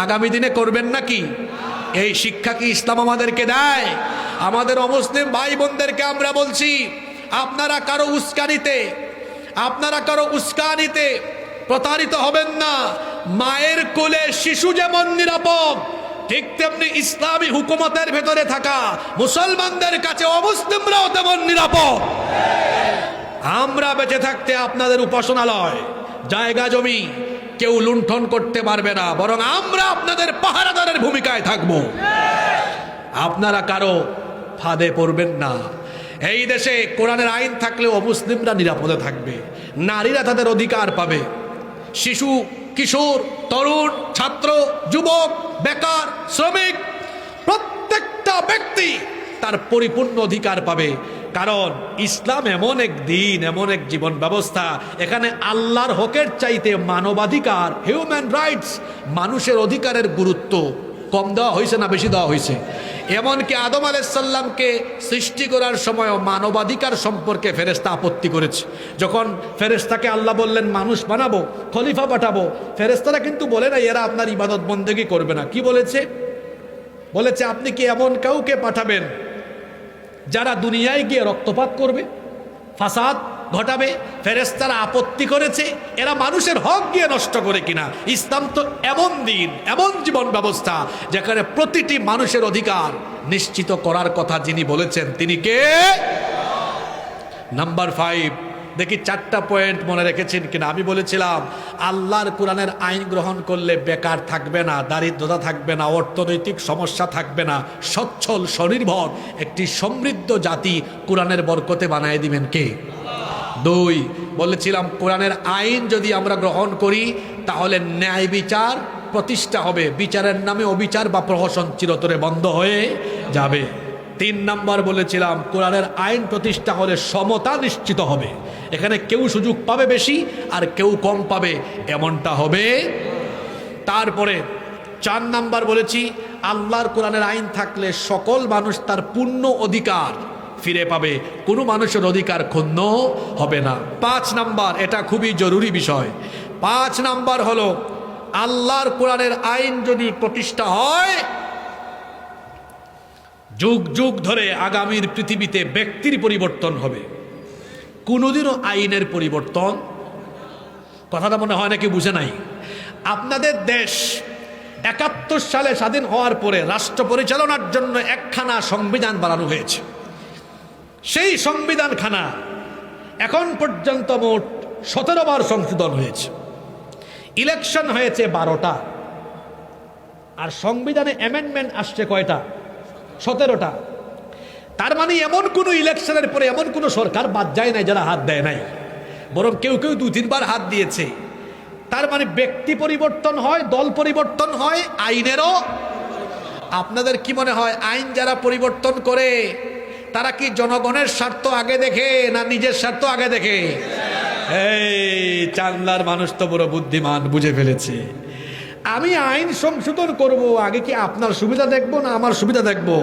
আগামী দিনে করবেন নাকি? এই শিক্ষা কি ইসলাম আমাদেরকে দেয়? আমাদের অমুসলিম ভাই বোনদেরকে আমরা বলছি, আপনারা কারো উস্কানিতে প্রতারিত হবেন না। মায়ের কোলে শিশু যেমন নিরাপদ, ঠিক তেমনি ইসলামী হুকুমতের ভেতরে থাকা মুসলমানদের কাছে অমুসলিমরাও তেমন নিরাপদ। আমরা বেঁচে থাকতে আপনাদের উপাসনালয়, জায়গা জমি কেউ লুণ্ঠন করতে পারবে না, বরং আমরা আপনাদের পাহারাদারের ভূমিকায় থাকব। আপনারা কারো ফাঁদে পড়বেন না। এই দেশে কোরআনের আইন থাকলে অমুসলিমরা নিরাপদে থাকবে, নারীরা তাদের অধিকার পাবে, শিশু, কিশোর, তরুণ, ছাত্র, যুবক, বেকার, শ্রমিক, প্রত্যেকটা ব্যক্তি তার পরিপূর্ণ অধিকার পাবে। কারণ ইসলাম এমন এক দিন, এমন এক জীবন ব্যবস্থা, এখানে আল্লাহর হকের চাইতে মানবাধিকার, হিউম্যান রাইটস, মানুষের অধিকারের গুরুত্ব কম দেওয়া হয়েছে না বেশি দেওয়া হয়েছে? এমনকি আদম আলাইহিস সালামকে সৃষ্টি করার সময় মানবাধিকার সম্পর্কে ফেরেশতা আপত্তি করেছে। যখন ফেরেশতাকে আল্লাহ বললেন মানুষ বানাবো, খলিফা পাঠাবো, ফেরেশতারা কিন্তু বলে না এরা আপনার ইবাদত বন্দেগী করবে না। কি বলেছে? বলেছে আপনি কি এমন কাউকে পাঠাবেন যারা দুনিয়ায় গিয়ে রক্তপাত করবে, ফাসাদ ঘটাবে? ফেরেশতারা আপত্তি করেছে এরা মানুষের হক গিয়ে নষ্ট করে কিনা। ইসলাম তো এমন দিন, এমন জীবন ব্যবস্থা যেখানে প্রতিটি মানুষের অধিকার নিশ্চিত করার কথা যিনি বলেছেন তিনি কে? নাম্বার 5, দেখি 4টা পয়েন্ট মনে রেখেছেন কিনা। আমি বলেছিলাম আল্লাহর কোরআনের আইন গ্রহণ করলে বেকার থাকবে না, দারিদ্রতা থাকবে না, অর্থনৈতিক সমস্যা থাকবে না, সচ্ছল স্বনির্ভর একটি সমৃদ্ধ জাতি কোরআনের বরকতে বানিয়ে দিবেন কে? 2, বলেছিলাম কোরআনের আইন যদি আমরা গ্রহণ করি তাহলে ন্যায় বিচার প্রতিষ্ঠা হবে, বিচারের নামে অবিচার বা প্রহসন চিরতরে বন্ধ হয়ে যাবে। 3 নাম্বার বলেছিলাম কোরআনের আইন প্রতিষ্ঠা হলে সমতা নিশ্চিত হবে, এখানে কেউ সুযোগ পাবে বেশি আর কেউ কম পাবে এমনটা হবে। তারপরে 4 নাম্বার বলেছি আল্লাহর কোরআনের আইন থাকলে সকল মানুষ তার পূর্ণ অধিকার ফিরে পাবে, কোনো মানুষের অধিকার ক্ষুণ্ণ হবে না। 5 নাম্বার, এটা খুবই জরুরি বিষয়, 5 নাম্বার হলো আল্লাহর কোরআনের আইন যদি প্রতিষ্ঠা হয় যুগ যুগ ধরে আগামীর পৃথিবীতে ব্যক্তির পরিবর্তন হবে, কোনোদিনও আইনের পরিবর্তন। কথাটা মনে হয় নাকি বুঝে নাই? আপনাদের দেশ 71 সালে স্বাধীন হওয়ার পরে রাষ্ট্র পরিচালনার জন্য একখানা সংবিধান বানানো হয়েছে। সেই সংবিধানখানা এখন পর্যন্ত মোট 17 বার সংশোধন হয়েছে, ইলেকশন হয়েছে 12টা, আর সংবিধানে অ্যামেন্ডমেন্ট আসছে কয়টা? 17টা। তার মানে এমন কোনো ইলেকশনের পরে এমন কোনো সরকার বাদ যায় নাই যারা হাত দেয় নাই, বরং কেউ কেউ 2-3 বার হাত দিয়েছে। তার মানে ব্যক্তি পরিবর্তন হয়, দল পরিবর্তন হয়, আইনেরও। আপনাদের কি মনে হয় আইন যারা পরিবর্তন করে তারা কি জনগণের স্বার্থ আগে দেখে না নিজের স্বার্থ আগে দেখে? এই চান্দার মানুষ তো বড় বুদ্ধিমান, বুঝে ফেলেছে আমি আইন সংশোধন করব, আগে কি আপনার সুবিধা দেখবো না আমার সুবিধা দেখবো?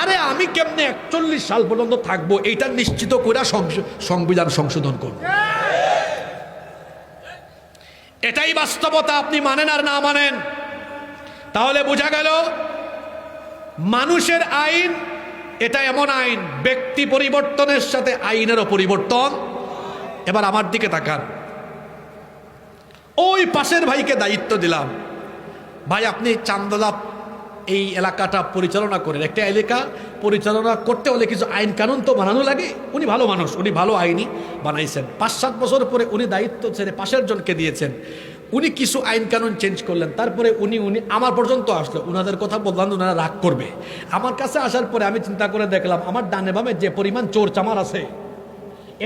আরে আমি কেমনে 41 সাল পর্যন্ত থাকবো এইটা নিশ্চিত করে সংবিধান সংশোধন করব। এটাই বাস্তবতা। আপনি মানেন আর না মানেন, তাহলে বোঝা গেল মানুষের আইন এটা এমন আইন, ব্যক্তি পরিবর্তনের সাথে আইনেরও পরিবর্তন। এবার আমার দিকে তাকান, ওই পাশের ভাইকে দায়িত্ব দিলাম, ভাই আপনি চান্দলা এই এলাকাটা পরিচালনা করেন। একটা এলাকা পরিচালনা করতে হলে কিছু আইন কানুন তো বানানো লাগে। উনি ভালো মানুষ, উনি ভালো আইনই বানাইছেন। 5-7 বছর পরে উনি দায়িত্ব ছেড়ে পাশের জনকে দিয়েছেন, উনি কিছু আইন কানুন চেঞ্জ করলেন। তারপরে উনি আমার পর্যন্ত আসলো, উনাদের কথা বললাম, ওনারা রাগ করবে। আমার কাছে আসার পরে আমি চিন্তা করে দেখলাম আমার ডানে বামে যে পরিমাণ চোর চামার আছে,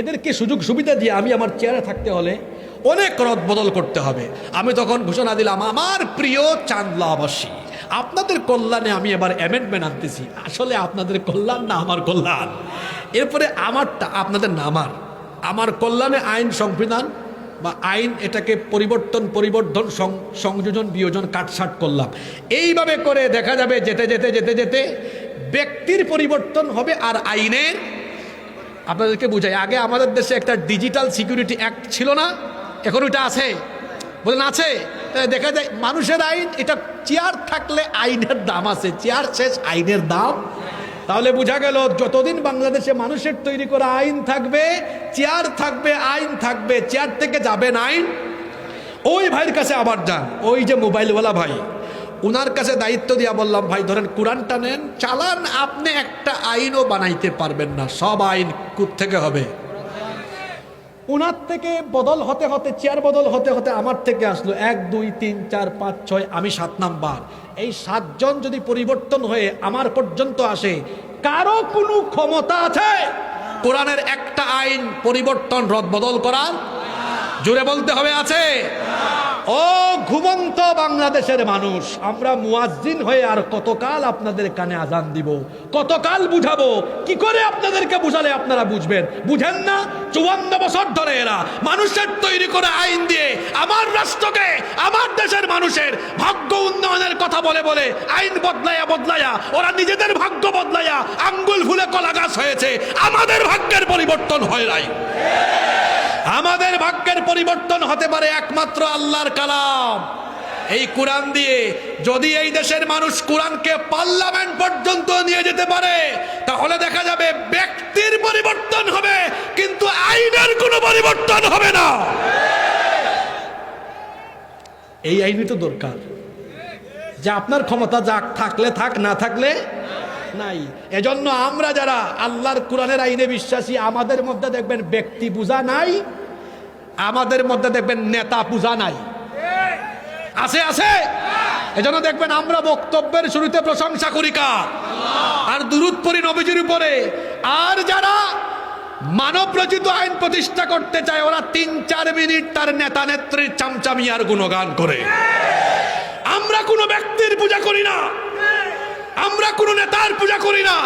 এদেরকে সুযোগ সুবিধা দিয়ে আমি আমার চেয়ারে থাকতে হলে অনেক রদ বদল করতে হবে। আমি তখন ঘোষণা দিলাম, আমার প্রিয় চান্দলাবাসী, আপনাদের কল্যাণে আমি এবার অ্যামেন্ডমেন্ট আনতেছি। আসলে আপনাদের কল্যাণ না আমার কল্যাণ। এরপরে আমারটা, আপনাদের না আমার কল্যাণে আইন সংবিধান বা আইন, এটাকে পরিবর্ধন সংযোজন বিয়োজন কাটছাট করলাম। এইভাবে করে দেখা যাবে যেতে যেতে যেতে যেতে ব্যক্তির পরিবর্তন হবে আর আইনের, আপনাদেরকে বুঝাই, আগে আমাদের দেশে একটা ডিজিটাল সিকিউরিটি অ্যাক্ট ছিল না, এখন ওইটা আছে, বলেন আছে? দেখা যায় মানুষের আইন, এটা চেয়ার থাকলে আইনের দাম আছে, চেয়ার শেষ আইনের দাম। তাহলে বোঝা গেল যতদিন বাংলাদেশে মানুষের তৈরি করা আইন থাকবে, চেয়ার থাকবে, আইন থাকবে, চেয়ার থেকে যাবেন আইন। ওই ভাইয়ের কাছে আবার যান, ওই যে মোবাইলওয়ালা ভাই, উনার কাছে দায়িত্ব দিয়া বললাম, ভাই ধরেন কোরআনটা নেন, চালান, আপনি একটা আইনও বানাইতে পারবেন না, সব আইন থেকে হবে। উনার থেকে বদল হতে হতে, চেয়ার বদল হতে হতে আমার থেকে আসলো 1 2 3 4 5 6, আমি 7 নাম্বার। এই 7 জন যদি পরিবর্তন হয়ে আমার পর্যন্ত আসে, কারো কোনো ক্ষমতা আছে কোরআনের একটা আইন পরিবর্তন রদ বদল করার? জোরে বলতে হবে, আছে? ও ঘুমন্ত বাংলাদেশের মানুষ, আমরা মুয়াজ্জিন হয়ে আর কতকাল আপনাদের কানে আজান দিব, কতকাল বুঝাবো? কি করে আপনাদেরকে বুঝালে আপনারা বুঝবেন? বুঝেন না? 54 বছর ধরে এরা মানুষের তৈরি করা আইন দিয়ে আমার রাষ্ট্রকে, আমার দেশের মানুষের ভাগ্য উন্নয়নের কথা বলে বলে আইন বদলায়া ওরা নিজেদের ভাগ্য বদলায়া আঙ্গুল ফুলে কলা গাছ হয়েছে। আমাদের ভাগ্যের পরিবর্তন হয় নাই। আমাদের ভাগ্যের পরিবর্তন হতে পারে একমাত্র আল্লাহর কালাম, এই কোরআন দিয়ে। যদি এই দেশের মানুষ কোরআনকে পার্লামেন্ট পর্যন্ত নিয়ে যেতে পারে, তাহলে দেখা যাবে ব্যক্তির পরিবর্তন হবে, কিন্তু আইনের কোনো পরিবর্তন হবে না। এই আইনই তো দরকার, যে আপনার ক্ষমতা যাক, থাকলে থাক, না থাকলে নাই। এজন্য আমরা যারা আল্লাহর কোরআনের আইনে বিশ্বাসী, আমাদের মধ্যে দেখবেন ব্যক্তি পূজা নাই, আমাদের মধ্যে দেখবেন নেতা পূজা নাই, আছে আছে। এজন্য দেখবেন আমরা বক্তব্যের শুরুতে প্রশংসা করি কার? আর দুরূদ পড়ি নবীজির উপরে। আর যারা মানব রচিত আইন প্রতিষ্ঠা করতে চায়, ওরা 3-4 মিনিট তার নেতা নেত্রীর চামচামিয়ার গুণগান করে। আমরা কোনো ব্যক্তির পূজা করি না, আমরা কোন নেতার পূজা করি না,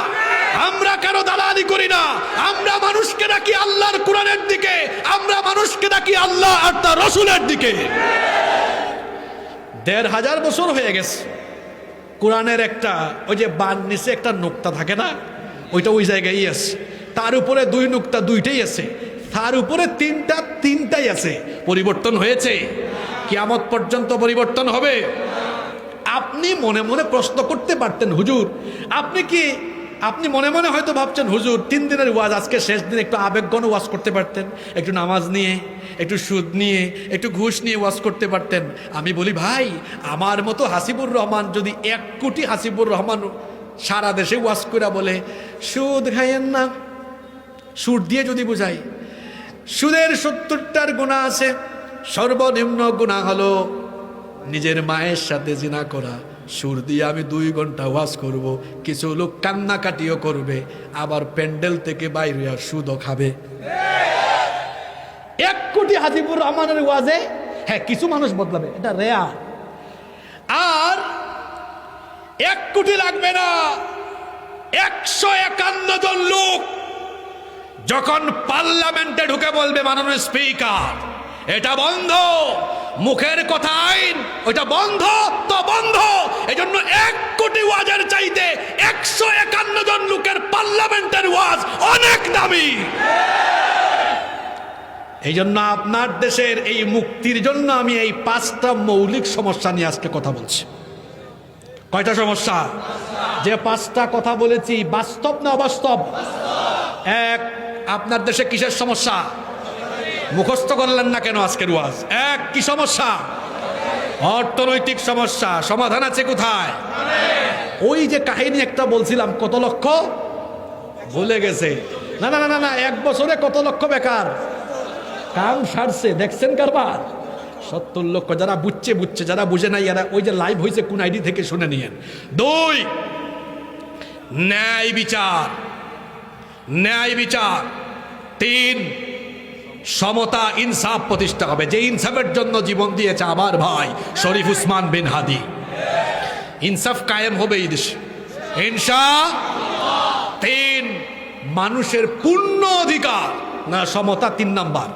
আমরা কারো দালালি করি না। আমরা মানুষকে ডাকি আল্লাহর কোরআনের দিকে, আমরা মানুষকে ডাকি আল্লাহ আর তার রাসূলের দিকে। 1500 বছর হয়ে গেছে কোরআনের একটা, ওই যে বান নিচে একটা নোক্তা থাকে না, ওইটা ওই জায়গায় আছে, তার উপরে 2 নোক্তা, 2টাই আছে, তার উপরে 3টাই আছে। পরিবর্তন হয়েছে? কিয়ামত পর্যন্ত পরিবর্তন হবে? আপনি মনে মনে প্রশ্ন করতে পারতেন, হুজুর আপনি মনে মনে হয়তো ভাবছেন, হুজুর 3 দিনের ওয়াজ, আজকে শেষ দিন একটু আবেগঘন ওয়াজ করতে পারতেন, একটু নামাজ নিয়ে, একটু সুদ নিয়ে, একটু ঘুষ নিয়ে ওয়াজ করতে পারতেন। আমি বলি, ভাই আমার মতো হাসিবুর রহমান যদি 1 কোটি হাসিবুর রহমান সারা দেশে ওয়াজ করে বলে সুদ খাইয়েন না, সুদ দিয়ে যদি বুঝাই, সুদের 70টার গুনাহ আছে, সর্বনিম্ন গুনাহ হলো নিজের মায়ের সাথে জিনা করা। সুর দিয়ে আমি 2 ঘন্টা ওয়াজ করব, কিছু লোক কান্নাকাটিও করবে, আবার প্যান্ডেল থেকে বাইরে সুদও খাবে। 1 কোটি হাজিবুর রহমানের ওয়াজে হ্যাঁ কিছু মানুষ বদলাবে, এটা রেয়ার। আর 1 কোটি লাগবে না, 151 জন লোক যখন পার্লামেন্টে ঢুকে বলবে, মাননীয় স্পিকার এটা বন্ধ, মুখের কথা আইন, ওইটা বন্ধ তো বন্ধ। এজন্য 1 কোটি ওয়াজের চাইতে 151 জন লোকের পার্লামেন্টের ওয়াজ অনেক দামি। এই জন্য আপনার দেশের এই মুক্তির জন্য আমি এই 5টা মৌলিক সমস্যা নিয়ে আজকে কথা বলছি। কয়টা সমস্যা? যে 5টা কথা বলেছি বাস্তব না অবাস্তব? 1, আপনার দেশে কিসের সমস্যা? মুখস্থ করলেন না কেন আজকের ওয়াজ? 1, কি সমস্যা? অর্থনৈতিক সমস্যা। সমাধান আছে কোথায়? ওই যে কাহিনী একটা বলছিলাম, কত লক্ষ ভুলে গেছে? না না না না, 1 বছরে কত লক্ষ বেকার? কাম সারছে, দেখছেন কারবার? 70 লক্ষ। যারা বুঝছে, যারা বুঝে নাই এরা ওই যে লাইভ হয়েছে কোন আইডি থেকে শুনে নিয়েন। 2, ন্যায় বিচার। 3, সমতা ইনসাফ প্রতিষ্ঠা হবে, যে ইনসাফের জন্য জীবন দিয়েছে আমার ভাই শরীফ উসমান বিন হাদি। ইনসাফ কায়েম হবে এই দেশে ইনশাআল্লাহ। 3, মানুষের পূর্ণ অধিকার, না সমতা 3 নাম্বার।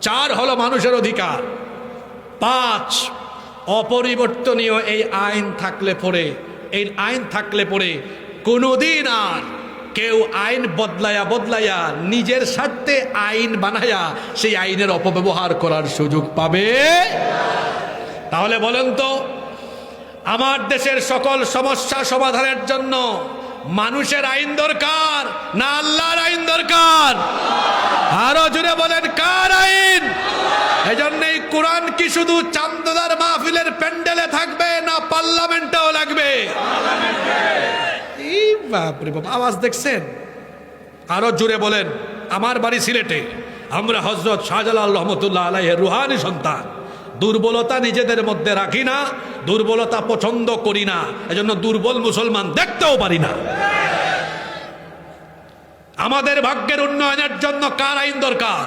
4 হলো মানুষের অধিকার, 5 অপরিবর্তনীয় এই আইন থাকলে পরে কোনোদিন আর কেউ আইন বদলায়া নিজের স্বার্থে আইন বানায়া সেই আইনের অপব্যবহার করার সুযোগ পাবে। তাহলে বলেন তো, আমার দেশের সকল সমস্যা সমাধানের জন্য মানুষের আইন দরকার না আল্লাহর আইন দরকার? আরো জোরে বলেন, কার আইন? এজন্য এই কোরআন কি শুধু চান্দদার মাহফিলের প্যান্ডেলে থাকবে না পার্লামেন্টেও লাগবে? এই বাপরে বাপ, আওয়াজ দেখছেন? আরো জোরে বলেন। আমার বাড়ি সিলেটে, আমরা হযরত শাহজালাল রহমতুল্লাহ আলাইহির রুহানি সন্তান। দুর্বলতা নিজেদের মধ্যে রাখি না, দুর্বলতা পছন্দ করি না, এজন্য দুর্বল মুসলমান দেখতেও পারি না। আমাদের ভাগ্যের উন্নয়নের জন্য কার আইন দরকার?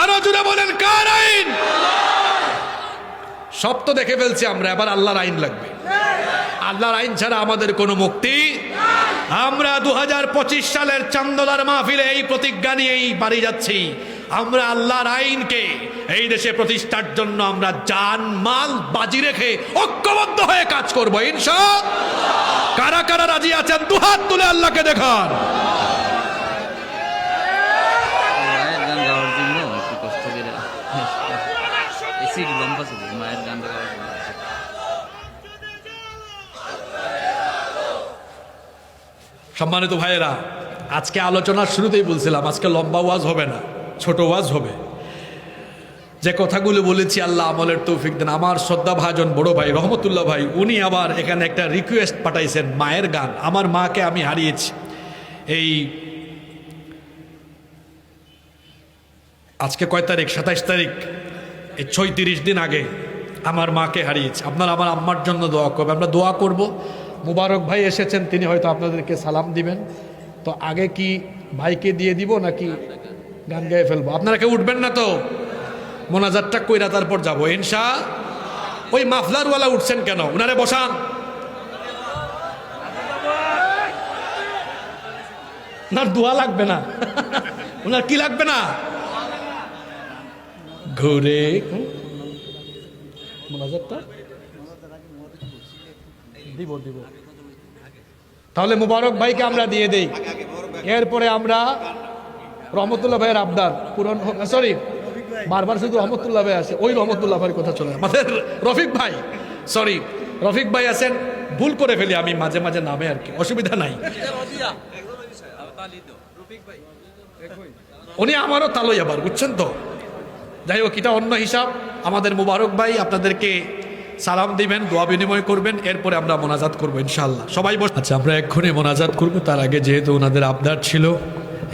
আরো জোরে বলেন, কার আইন? সব তো দেখে ফেলছি আমরা, এবার আল্লাহর আইন লাগবে। আল্লাহর আইন ছাড়া আমাদের কোনো মুক্তি। আমরা 2025 সালের চান্দোলার মাহফিলে এই প্রতিজ্ঞা নিয়েই বাড়ি যাচ্ছি, আমরা আল্লাহর আইনকে এই দেশে প্রতিষ্ঠার জন্য আমরা জান মাল বাজি রেখে ঐক্যবদ্ধ হয়ে কাজ করব ইনশাআল্লাহ। কারা কারা রাজি আছেন দুহাত তুলে আল্লাহকে দেখান। সম্মানিত ভাইয়েরা, আজকে আলোচনার শুরুতেই বলছিলাম আজকে লম্বা ওয়াজ হবে না, ছোট ওয়াজ হবে। যে কথাগুলো বলেছি আল্লাহ আমলের তৌফিক দেন। আমার শ্রদ্ধা ভাজন বড় ভাই রহমতুল্লাহ ভাই, উনি আবার এখানে একটা রিকোয়েস্ট পাঠাইছেন, মায়ের গান। আমার মাকে আমি হারিয়েছি এই আজকে কয় তারিখ? 27 তারিখ। এই 36 দিন আগে আমার মাকে হারিয়েছি। আপনারা আমার আম্মার জন্য দোয়া করবেন, আমরা দোয়া করব। মুবারক ভাই এসেছেন, তিনি হয়তো আপনাদেরকে সালাম দিবেন। তো আগে কি ভাইকে দিয়ে দিব নাকি গান গায়ে ফেলবো? আপনারা কেউ উঠবেন না তো? মোনাজাতটা কইরা তারপর যাবো ইনশাআল্লাহ। ওই মাফলারওয়ালা উঠছেন কেন? উনারে বসান না, দোয়া লাগবে না। উনার কি লাগবে না? ঘুরে মোনাজাতটা দিব। তাহলে মুবারক ভাইকে আমরা দিয়ে দেই, এরপরে আমরা রহমতুল্লাহ ভাইয়ের আবদার পূরণ। সরি, বারবার শুধু রহমতুল্লাহ ভাই আছে, ওই রহমতুল্লাহ ভাইয়ের কথা চলে আমাদের রফিক ভাই। সরি, রফিক ভাই আছেন, ভুল করে ফেলি আমি মাঝে মাঝে নামে, আর কি অসুবিধা নাই। উনি আমারও তালই আবার, বুঝছেন তো? যাই হোক, এটা অন্য হিসাব। আমাদের মুবারক ভাই আপনাদেরকে সালাম দিবেন, দোয়া বিনিময় করবেন, এরপরে আমরা মোনাজাত করবো ইনশাআল্লাহ। সবাই বস। আচ্ছা, আমরা এক্ষুনি মোনাজাত করবো। তার আগে যেহেতু ওনাদের আবদার ছিল,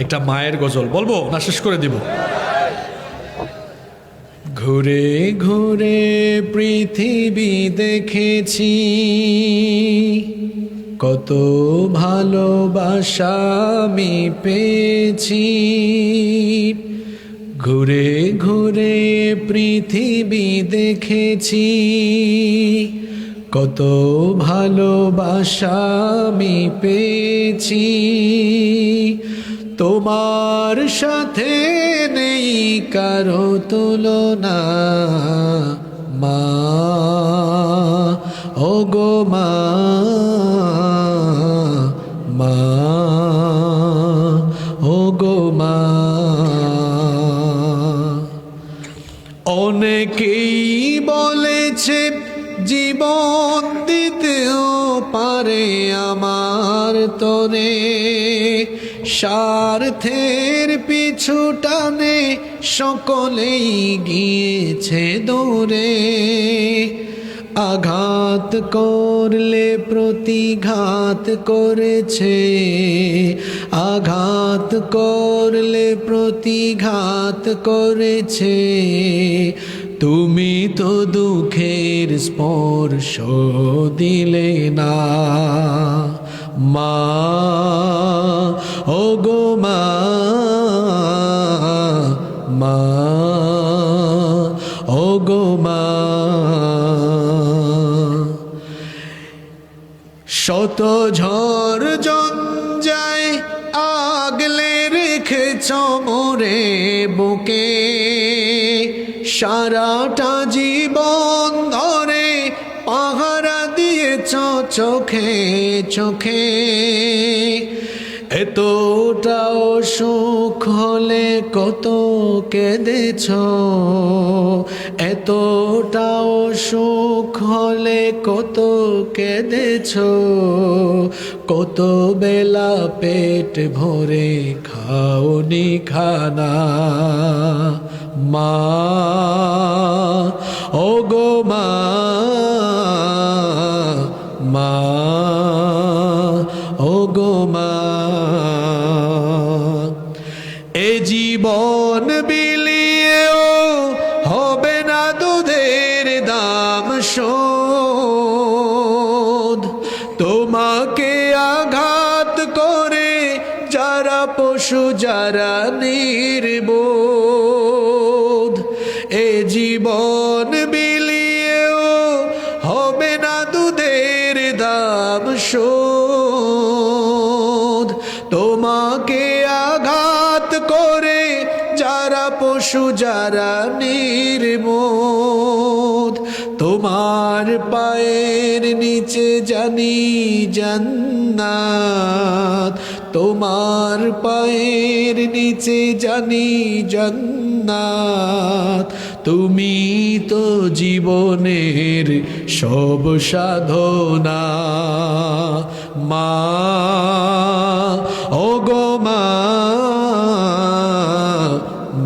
একটা মায়ের গজল বলবো না শেষ করে দিব? ঘুরে ঘুরে পৃথিবী দেখেছি, কত ভালোবাসা আমি পেয়েছি। ঘুরে ঘুরে পৃথিবী দেখেছি, কত ভালোবাসা আমি পেয়েছি। তোমার সাথে নেই কারো তুলনা মা, ওগো মা, মা, ওগো মা। অনেকেই বলেছে জীবন দিতেও পারে আমার তরে, স্বার্থের পিছু টানে সকলেই গিয়েছে দৌড়ে। আঘাত করলে প্রতিঘাত করেছে, আঘাত করলে প্রতিঘাত করেছে। তুমি তো দুঃখের স্পর্শ দিলে না মা, ওগো মা, মা, ওগো মা। শত ঝড় জঞ্জায় আগলে রেখেছ মোরে বুকে, সারাটা জীবন ধরে পাহারা দিয়েছ চোখে চোখে, এতটাও সুখ হলে কত কেঁদেছ, এতটাও সুখ হলে কত কেঁদেছ, কত বেলা পেট ভরে খাওনি খানা। মা ও গো মা, মা ও গো মা, এ জীবন বিলিয়েও হবে না দুধের দাম শোধ। তোমাকে আঘাত করে যারা পশু যারা নির্বোধ, এ জীবন বিলিয়েও হবে না দুধের দাম শোধ। তোমাকে আঘাত করে যারা পশু যারা নির্বোধ, তোমার পায়ের নিচে জানি জান্নাত, তোমার পায়ের নিচে জানি জান্নাত। তুমি তো জীবনের সব সাধনা। মা ও গো মা,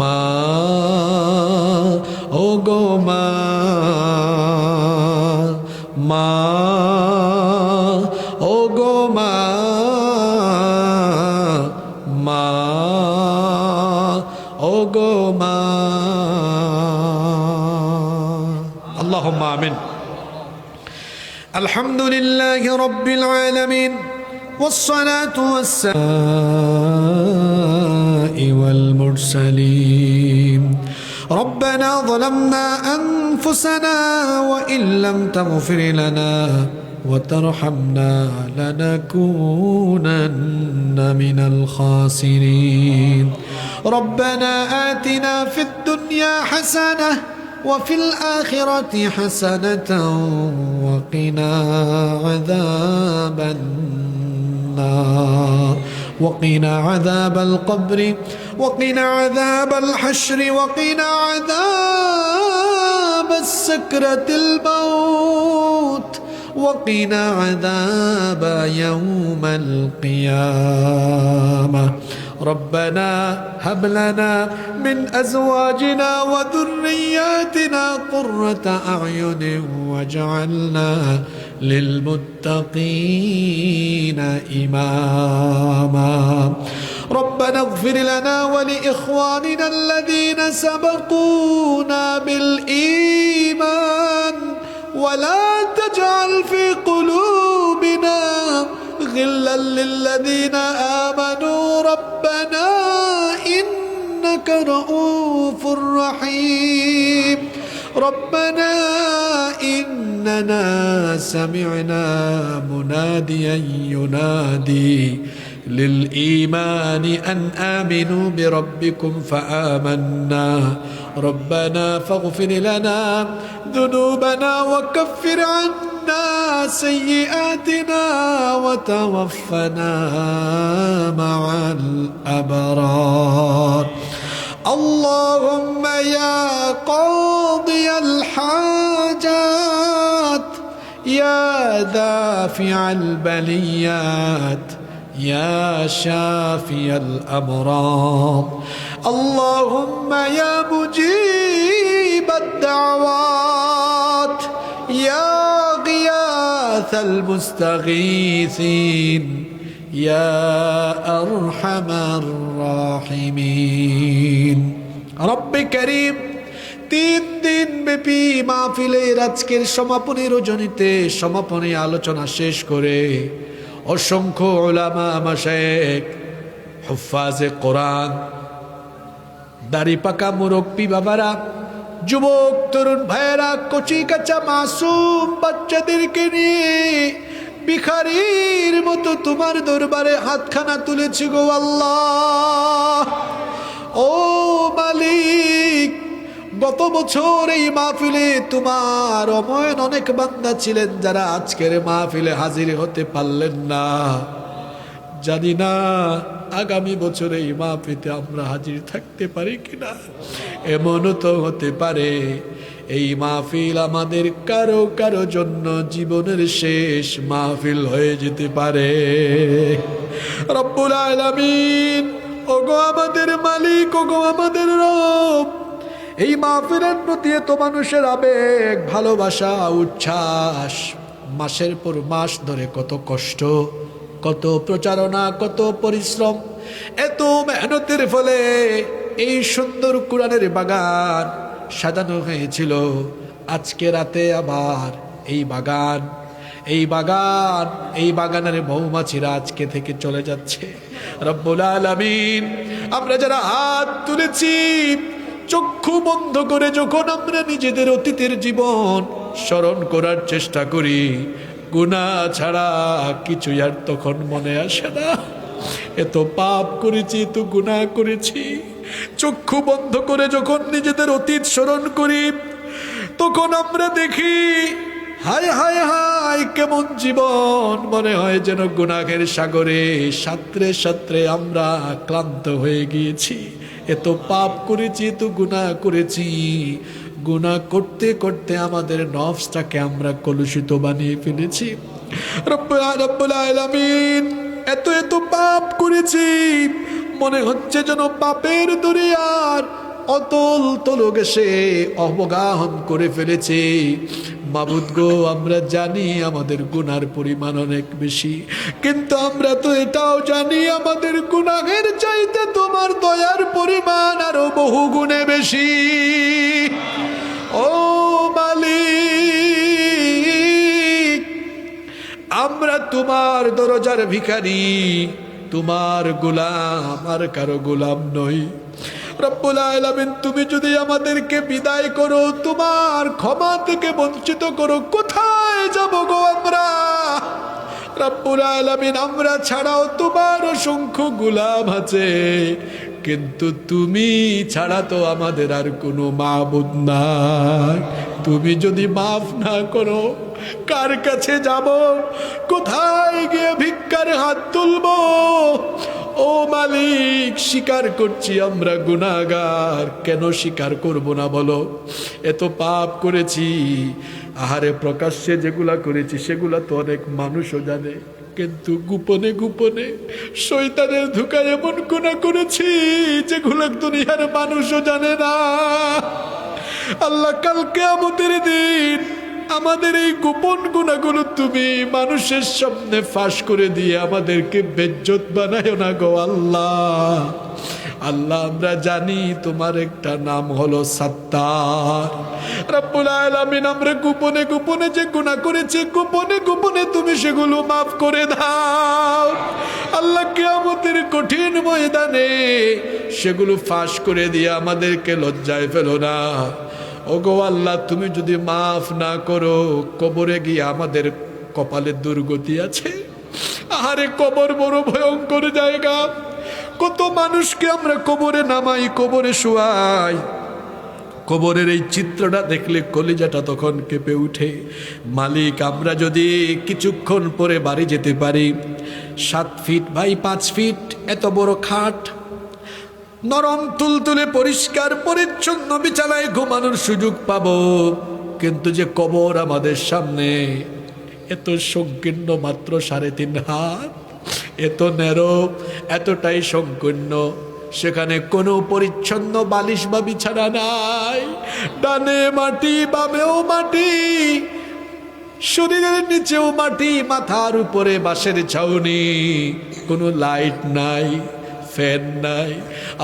মা ও গো মা, মা ও গো মা, মা ও গো মা। আল্লাহুম্মা আমিন। আলহামদুলিল্লাহি রাব্বিল আলামিন والصلاة والسلام والمرسلين. ربنا ظلمنا أنفسنا وإن لم تغفر لنا وترحمنا لنكونن من الخاسرين. ربنا آتنا في الدنيا حسنة وفي الآخرة حسنة وقنا عذاب النار، وقنا عذاب القبر، وقنا عذاب الحشر، وقنا عذاب السكرة الموت، وقنا عذاب يوم القيامة. ربنا هب لنا من أزواجنا وذرياتنا قرة أعين واجعلنا للمتقين إماما. ربنا اغفر لنا ولإخواننا الذين سبقونا بالإيمان ولا تجعل في قلوبنا غلا للذين آمنوا ربنا إنك رؤوف رحيم. ربنا إننا سمعنا مناديا ينادي للإيمان أن آمنوا بربكم فآمنا. ربنا فاغفر لنا ذنوبنا وكفر عنا سيئاتنا وتوفنا مع الأبرار. اللهم يا قاضي الحاجات، يا دافع البليات، يا شافي الأمراض، اللهم يا مجيب الدعوات، يا غياث المستغيثين، يا أرحم الراحمين. رب كريم، 3 দিন ব্যাপী মাহফিলের আজকের সমাপনী রজনীতে সমাপনী আলোচনা শেষ করে অসংখ্য উলামা মাশায়েখ, হুফাজে কোরআন, দাড়ি পাকা মুরব্বী বাবারা, যুবক তরুণ ভাইয়েরা, কচি কাঁচা মাসুম বাচ্চাদেরকে নিয়ে ভিখারির মতো তোমার দরবারে হাতখানা তুলেছি গো আল্লাহ। ও মালিক, গত বছর এই মাহফিলে তোমার অমন অনেক বান্দা ছিলেন যারা আজকের মাহফিলে হাজির হতে পারলেন না। জানি না আগামী বছর এই মাহফিলে আমরা হাজির থাকতে পারি কিনা। এমনও তো হতে পারে এই মাহফিল আমাদের কারো কারো জন্য জীবনের শেষ মাহফিল হয়ে যেতে পারে। রব্বুল আলামিন, ওগো আমাদের মালিক, ওগো আমাদের রব, এই মাহফিলের প্রতি এত মানুষের আবেগ, ভালোবাসা, উচ্ছ্বাস, মাসের পর মাস ধরে কত কষ্ট, কত প্রচারণা, কত পরিশ্রম, এত মেহনতের ফলে এই সুন্দর কোরআনের বাগান সাজানো হয়েছিল। আজকে রাতে আবার এই বাগানের মৌমাছিরা আজকে থেকে চলে যাচ্ছে। রব্বুল আলামিন, আমরা যারা হাত তুলেছি, চক্ষু বন্ধ করে যখন আমরা নিজেদের অতীতের জীবন স্মরণ করার চেষ্টা করি, গুনাহ ছাড়া কিছু আর তখন মনে আসে না। এত পাপ করেছি, এত গুনাহ করেছি। চক্ষু বন্ধ করে যখন নিজেদের অতীত স্মরণ করি, তখন আমরা দেখি হায় হায় হায় কেমন জীবন। মনে হয় যেন গুনাহের সাগরে সাঁতরে সাঁতরে আমরা ক্লান্ত হয়ে গিয়েছি। এত পাপ করেছি, এত গুনাহ করেছি। গুনাহ করতে করতে আমাদের নফসটাকে আমরা কলুষিত বানিয়ে ফেলেছি। রব্বুল আলামিন, এত এত পাপ করেছি, মনে হচ্ছে যেন পাপের দরিয়ার অতল তলদেশে অবগাহন করে ফেলেছে। মাবুদ গো, আমরা জানি আমাদের গুনার পরিমাণ অনেক বেশি, কিন্তু আমরা তো এটাও জানি আমাদের গুনাহের চাইতে তোমার দয়ার পরিমাণ আরো বহু গুণে বেশি। ও মালিক, আমরা তোমার দরজার ভিখারি, তোমার গোলাম, আর কারো গোলাম নই। রব্বুল আলামিন, তুমি যদি আমাদেরকে বিদায় করো, তোমার ক্ষমা থেকে বঞ্চিত করো, কোথায় যাব গো আমরা? রব্বুল আলামিন, আমরা ছাড়াও তোমার অসংখ্য গোলাম আছে, কিন্তু তুমি ছাড়া তো আমাদের আর কোনো মাবুদ নাই। তুমি যদি মাফ না করো, কার কাছে যাব? কোথায় গিয়ে ভিক্ষার হাত তুলবো? ও মালিক, স্বীকার করছি আমরা গুনাহগার, কেন স্বীকার করব না বলো? এত পাপ করেছি, আহারে প্রকাশ্যে যেগুলা করেছি সেগুলা তো অনেক মানুষও জানে, কিন্তু গোপনে গোপনে শয়তানের ধোঁকায় এমন গুনাহ করেছি যেগুলো দুনিয়ার মানুষও জানে না। আল্লাহ, কাল কিয়ামতের দিন আমাদের এই গোপন গুনাহগুলো তুমি মানুষের সামনে ফাঁস করে দিয়ে আমাদেরকে বেজ্জত বানায়ো না গো আল্লাহ। আল্লাহ, আমরা জানি তোমার একটা নাম হলো সাত্তার। রব্বুল আলামিন, আমরা গোপনে গোপনে যে গুনাহ করেছি, গোপনে গোপনে তুমি সেগুলো মাফ করে দাও আল্লাহ। কিয়ামতের কঠিন ময়দানে সেগুলো ফাঁস করে দিয়ে আমাদেরকে লজ্জায় ফেলো না। ওগো আল্লাহ, তুমি যদি মাফ না করো, কবরে গিয়ে আমাদের কপালে দুর্গতি আছে। আহারে, কবর বড় ভয়ঙ্কর জায়গা। কত মানুষকে আমরা কবরে নামাই, কবরে শোয়াই। কবরের এই চিত্রটা দেখলে কলিজাটা তখন কেঁপে উঠে। মালিক, আমরা যদি কিছুক্ষণ পরে বাড়ি যেতে পারি, 7 ফিট বাই 5 ফিট এত বড় খাট, নরম তুলতুলে পরিষ্কার পরিচ্ছন্ন বিছানায় ঘুমানোর সুযোগ পাবো, কিন্তু যে কবর আমাদের সামনে, এত সংকীর্ণ, মাত্র 3.5 হাত, এত ন্যারো, এতটাই সংকীর্ণ, সেখানে কোনো পরিচ্ছন্ন বালিশ বা বিছানা নাই। ডানে মাটি, বামেও মাটি, শরীরের নিচেও মাটি, মাথার উপরে বাঁশের ছাউনি, কোনো লাইট নাই, ফ্যান নাই।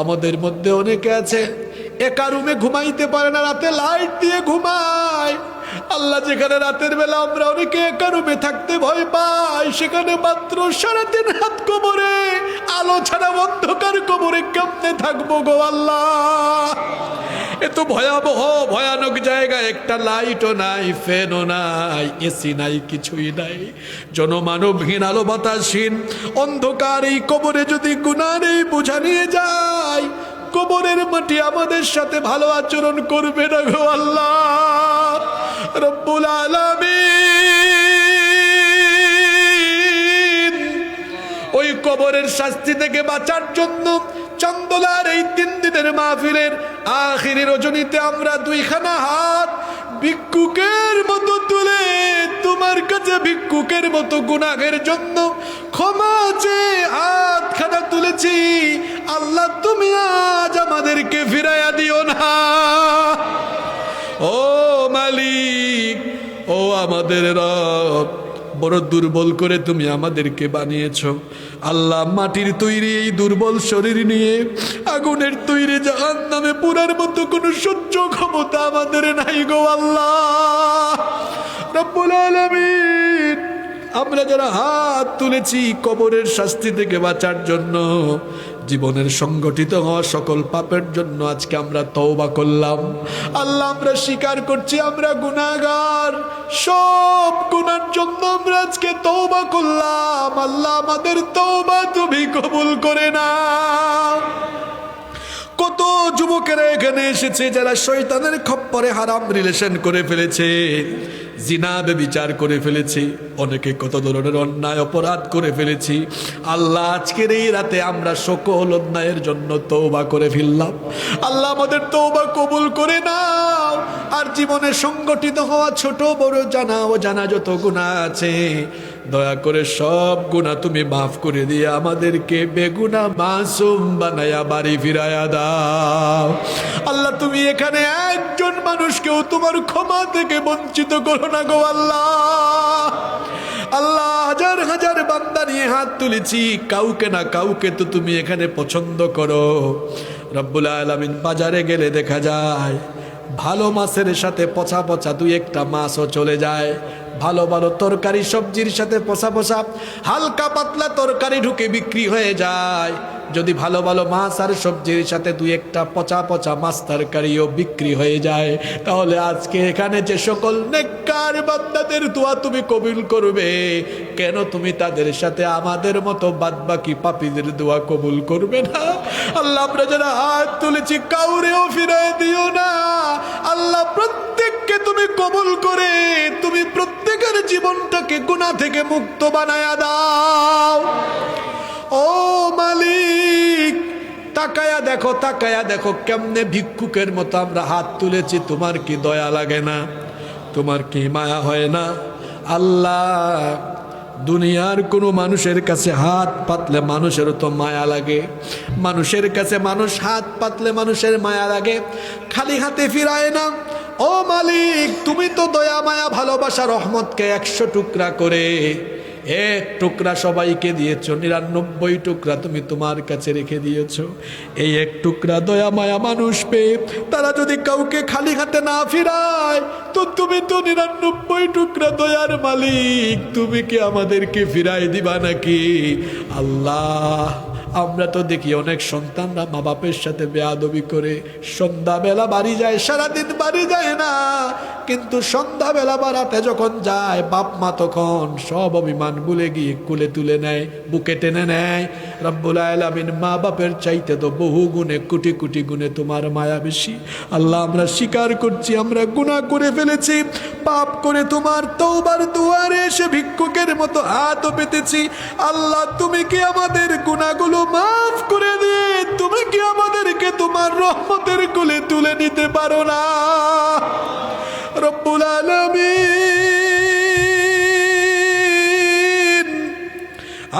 আমাদের মধ্যে অনেকে আছে একা রুমে ঘুমাইতে পারে না, রাতে লাইট দিয়ে ঘুমায়। আল্লাহ, যেখানে রাতের বেলা আমরা অনেকে একা রুমে থাকতে ভয় পাই, সেখানে মাত্র 3.5 হাত কবরে, আলো ছাড়া অন্ধকার কবরে কেমনে থাকবো গো আল্লাহ? এত ভয়াবহ ভয়ানক জায়গায় একটা লাইটও নাই, ফ্যানও নাই, এসি নাই, কিছুই নাই। জনমানবহীন, আলো বাতাসহীন অন্ধকার এই কবরে যদি গুনার এই বোঝা নিয়ে যায়, কবরের মাটি আমাদের সাথে ভালো আচরণ করবে না গো আল্লাহ রব্বুল আলামিন। ওই কবরের শাস্তি থেকে বাঁচার জন্য চন্দলার এই 3 দিনের মাহফিলের আখিরি রজনীতে আমরা 2খানা হাত ভিক্ষুকের মতো তুলে তোমার কাছে ভিক্ষুকের মতো গুনাহের জন্য ক্ষমা চেয়ে হাতখানা তুলেছি। আল্লাহ তুমি আজ আমাদেরকে ফিরাইয়া দিও না। ও মালিক, ও আমাদের রব, বড় দুর্বল করে তুমি আমাদেরকে বানিয়েছো আল্লাহ। মাটির তৈরি এই দুর্বল শরীর নিয়ে আগুনের তৈরি জাহান্নামে পুরার মতো কোনো সহ্য ক্ষমতা আমাদের নাই গো আল্লাহ রব্বুল আলামিন। আমরা যারা হাত তুলেছি কবরের শাস্তি থেকে বাঁচার জন্য, জীবনের সংগঠিত হওয়া সকল পাপের জন্য আজকে আমরা তওবা করলাম আল্লাহ। আমরা স্বীকার করছি আমরা গুনাহগার, সব গুনার জন্য আমরা আজকে তওবা করলাম আল্লাহ। আমাদের তওবা তুমি কবুল করে নাও। কত যুবকেরা এখানে এসেছে যারা শয়তানের খপ্পরে হারাম রিলেশন করে ফেলেছে, জিনা ব্যভিচার করে ফেলেছি, অনেকে কত ধরনের অন্যায় অপরাধ করে ফেলেছি আল্লাহ। আজকের এই রাতে আমরা সকল অন্যায়ের জন্য তওবা করে ফেললাম আল্লাহ। আমাদের তওবা কবুল করে নাও। আর জীবনে সংগঠিত হওয়া ছোট বড় জানা ও জানা যত গুনাহ আছে দয়া করে সব গুনাহ তুমি মাফ করে দিয়ে আমাদেরকে বেগুনাহ মাসুম বানায়া বাড়ি ফিরায়া দাও আল্লাহ। তুমি এখানে একজন মানুষকেও তোমার ক্ষমা থেকে বঞ্চিত করো না গো আল্লাহ। আল্লাহ, হাজার হাজার বান্দা নিয়ে হাত তুলেছি, কাউকে না কাউকে তো তুমি এখানে পছন্দ করো রব্বুল আলামিন। বাজারে গেলে দেখা যায় ভালো মাছের সাথে পচা পচা 2-1টা মাছও চলে যায়, ভালো ভালো তরকারি সবজির সাথে পচা পচা হালকা পাতলা তরকারি ঢুকে বিক্রি হয়ে যায়। যদি ভালো ভালো মাছ আর সবজির সাথে 2-1টা পচা পচা মাছ তরকারিও বিক্রি হয়ে যায়, তাহলে আজকে এখানে যে সকল নেককার বান্দাদের দোয়া তুমি কবুল করবে, কেন তুমি তাদের সাথে আমাদের মতো বাদবাকি পাপীদের দোয়া কবুল করবে না আল্লাহ? আমরা যারা হাত তুলেছি কাউরেও ফিরায় দিও না আল্লাহ। প্রত্যেককে তুমি কবুল করে তুমি প্রত্যেকের জীবনটাকে গুনাহ থেকে মুক্ত বানায়া দাও। ও মালিক, তাকায়া দেখো, তাকায়া দেখো কেমনে ভিক্ষুকের মতো আমরা হাত তুলেছি। তোমার কি দয়া লাগে না? তোমার কি মায়া হয় না আল্লাহ? দুনিয়ার কোনো মানুষের কাছে হাত পাতলে মানুষেরও তো মায়া লাগে, মানুষের কাছে মানুষ হাত পাতলে মানুষের মায়া লাগে, খালি হাতে ফিরায় না। ও মালিক, তুমি তো দয়া মায়া ভালোবাসা রহমতকে 100 টুকরা করে 1 টুকরা সবাইকে দিয়েছো, 99 টুকরা তুমি তোমার কাছে রেখে দিয়েছো। এই 1 টুকরা দয়া মায়া মানুষ পেয়ে তারা যদি কাউকে খালি হাতে না ফিরায়, তো তুমি তো 99 টুকরা দয়ার মালিক, তুমি কি আমাদেরকে ফিরাই দিবা নাকি আল্লাহ? আমরা তো দেখি অনেক সন্তানরা মা বাপের সাথে বেয়াদবি করে সন্ধ্যাবেলা বাড়ি যায়, সারাদিন বাড়ি যায় না, কিন্তু সন্ধ্যাবেলা বাড়াতে যখন যায় বাপ মা তখন সব অভিমান ভুলে গিয়ে কুলে তুলে নেয়, বুকে টেনে নেয়। রব্বুল আলামিন, মা বাপের চাইতে তো বহু গুণে কোটি কোটি গুণে তোমার মায়া বেশি আল্লাহ। আমরা স্বীকার করছি আমরা গুনাহ করে ফেলেছি, পাপ করে তোমার তওবার দুয়ারে এসে ভিক্ষুকের মতো হাতও পেতেছি আল্লাহ। তুমি কি আমাদের গুনাহগুলো মাফ করে দিয়ে তুমি কি আমাদেরকে তোমার রহমতের কোলে তুলে নিতে পারো না রব্বুল আলামিন?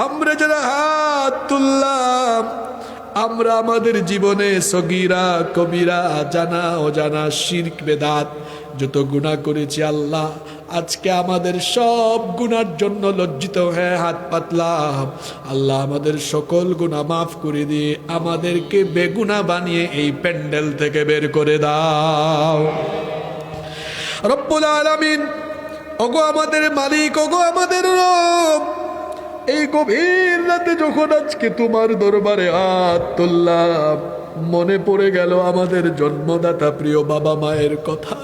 আমরা যারা হাত তুললাম, আমরা আমাদের জীবনে সগীরা কবিরা জানা অজানা শিরক বেদাত যত গুনাহ করেছি আল্লাহ, আজকে আমাদের সব গুনার জন্য লজ্জিত হয়ে হাত পাতলাম আল্লাহ। আমাদের সকল গুনাহ মাফ করে দিয়ে আমাদেরকে বেগুনাহ বানিয়ে এই প্যান্ডেল থেকে বের করে দাও রব্বুল আলামিন। ওগো আমাদের মালিক, ওগো আমাদের রব, এই গভীর রাতে যখন আজকে তোমার দরবারে হাত তুললাম, মনে পড়ে গেল আমাদের জন্মদাতা প্রিয় বাবা মায়ের কথা।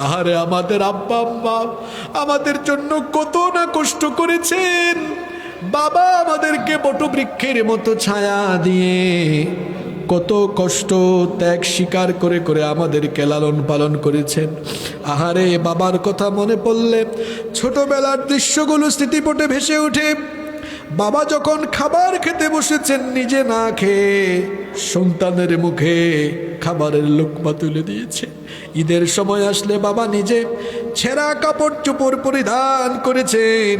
আহারে, আমাদের আব্বা আম্মা আমাদের জন্য কত না কষ্ট করেছেন। বাবা আমাদেরকে বটবৃক্ষের মতো ছায়া দিয়ে কত কষ্ট ত্যাগ স্বীকার করে করে আমাদেরকে লালন পালন করেছেন। আহারে, বাবার কথা মনে পড়লে ছোটবেলার দৃশ্যগুলো স্মৃতিপটে ভেসে ওঠে। বাবা যখন খাবার খেতে বসেছেন, নিজে না খেয়ে সন্তানের মুখে খাবারের লোকমা তুলে দিয়েছে। ঈদের সময় আসলে বাবা নিজে ছেঁড়া কাপড় চোপড় পরিধান করেছেন,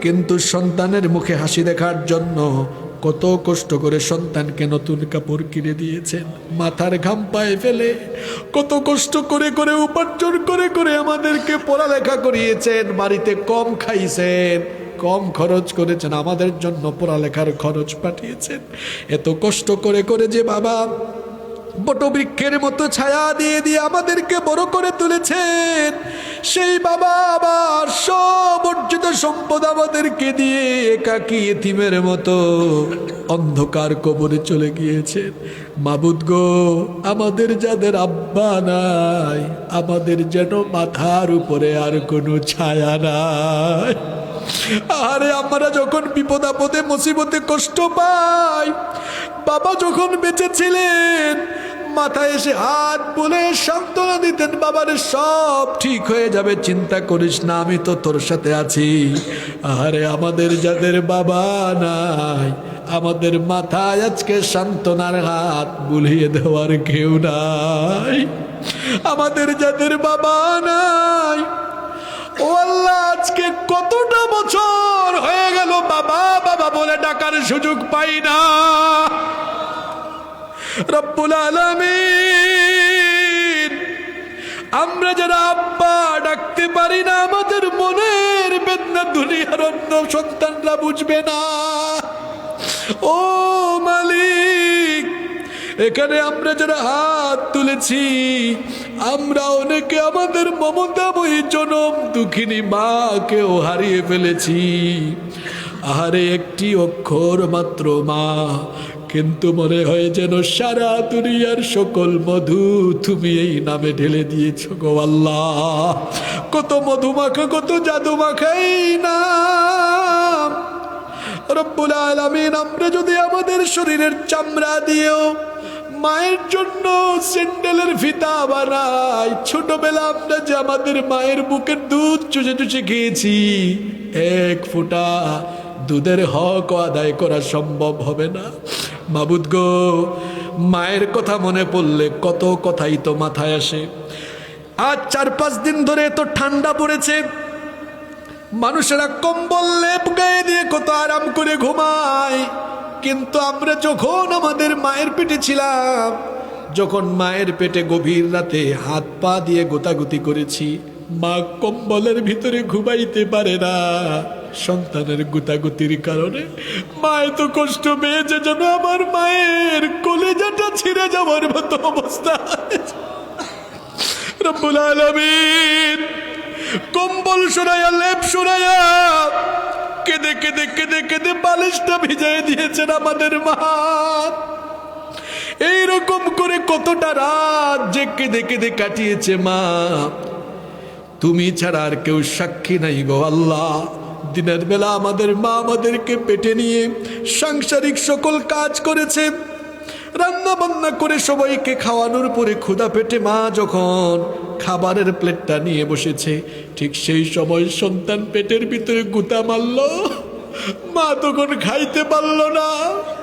কিন্তু সন্তানের মুখে হাসি দেখার জন্য কত কষ্ট করে সন্তানকে নতুন কাপড় কিনে দিয়েছেন। মাথার ঘাম পায়ে ফেলে কত কষ্ট করে করে উপার্জন করে করে আমাদেরকে পড়ালেখা করিয়েছেন। বাড়িতে কম খাইছেন, কম খরচ করেছেন, আমাদের জন্য পড়ালেখার খরচ পাঠিয়েছেন। এত কষ্ট করে করে যে বাবা বটবৃক্ষের মতো ছায়া দিয়ে দিয়ে আমাদেরকে বড় করে তুলেছেন, সেই বাবা আবার সব অর্জিত সম্পদ আমাদেরকে দিয়ে একাকী এতিমের মতো অন্ধকার কবরে চলে গিয়েছেন। মাবুদ গো, আমাদের যাদের আব্বা নাই, আমাদের যেন মাথার উপরে আর কোনো ছায়া নাই। আরে, আমরা যখন বিপদ আপদে মুসিবতে কষ্ট পাই, বাবা যখন বেঁচে ছিলেন মাথায় এসে হাত বলে সান্ত্বনা দিতেন, বাবারে সব ঠিক হয়ে যাবে, চিন্তা করিস না, আমি তো তোর সাথে আছি। আরে, আমাদের যাদের বাবা নাই, আমাদের মাথায় আজকে সান্ত্বনার হাত বুলিয়ে দেওয়ার কেউ নাই। আমাদের যাদের বাবা নাই, ও আল্লাহ, আজকে কতটা বছর হয়ে গেল বাবা বাবা বলে ডাকার সুযোগ পাই না। রব্বুল আলামিন, আমরা যারা আব্বা ডাকতে পারি না, আমাদের মনের বেদনা দুনিয়ার অন্য সন্তানরা বুঝবে না। ও মালিক, এখানে আমরা যারা হাত তুলেছি, আমরা অনেকে আমাদের মমতাময়ী জনম দুঃখিনী মাকেও হারিয়ে ফেলেছি। আহারে, একটি অক্ষর মাত্র মা, কিন্তু মনে হয় যেন সারা দুনিয়ার সকল মধু তুমি এই নামে ঢেলে দিয়েছ গো আল্লাহ। কত মধু মাখা, কত জাদু মাখা এই নাম। রব্বুল আলামিন, আমরা যদি আমাদের শরীরের চামড়া দিয়েও মায়ের জন্য স্যান্ডেলের ফিতা বানাই, ছোটবেলা আমরা যে আমাদের মায়ের বুকের দুধ চুষে চুষে খেয়েছি, এক ফোঁটা দুধের হক আদায় করা সম্ভব হবে না। মাবুদ গো, মায়ের কথা মনে পড়লে কত কথাই তো মাথায় আসে। আজ 4-5 দিন ধরে এত ঠান্ডা পড়েছে, মানুষেরা কম্বল লেপ গায়ে দিয়ে কত আরাম করে ঘুমায়, কিন্তু আমরা যখন আমাদের মায়ের পেটে ছিলাম, যখন মায়ের পেটে গভীর রাতে হাত পা দিয়ে গোতাগুতি করেছি, মা কম্বলের ভিতরে ঘুমাইতে পারে না সন্তানের গোতাগুতির কারণে। মা এত কষ্ট পেয়েছে যেন আমার মায়ের কলেজাটা ছিঁড়ে যাওয়ার মতো অবস্থা। রব্বুল আলামিন, কম্বল সরাইয়া লেপ সরাইয়া কেঁদে কেঁদে কেঁদে কেঁদে বালিশটা ভিজাই দিয়েছেন আমাদের মা। এইরকম করে কতটা রাত যে কেঁদে কেঁদে কাটিয়েছে মা, তুমি ছাড়া আর কেউ সাক্ষী নাই গো আল্লাহ। দিনের বেলা আমাদের মা আমাদেরকে পেটে নিয়ে সাংসারিক সকল কাজ করেছে, রান্না বান্না করে সবাইকে খাওয়ানোর পরে ক্ষুধা পেটে মা যখন খাবারের প্লেটটা নিয়ে বসেছে, ঠিক সেই সময় সন্তান পেটের ভিতরে গুতা মারল। মা তখন খাইতে পারল না,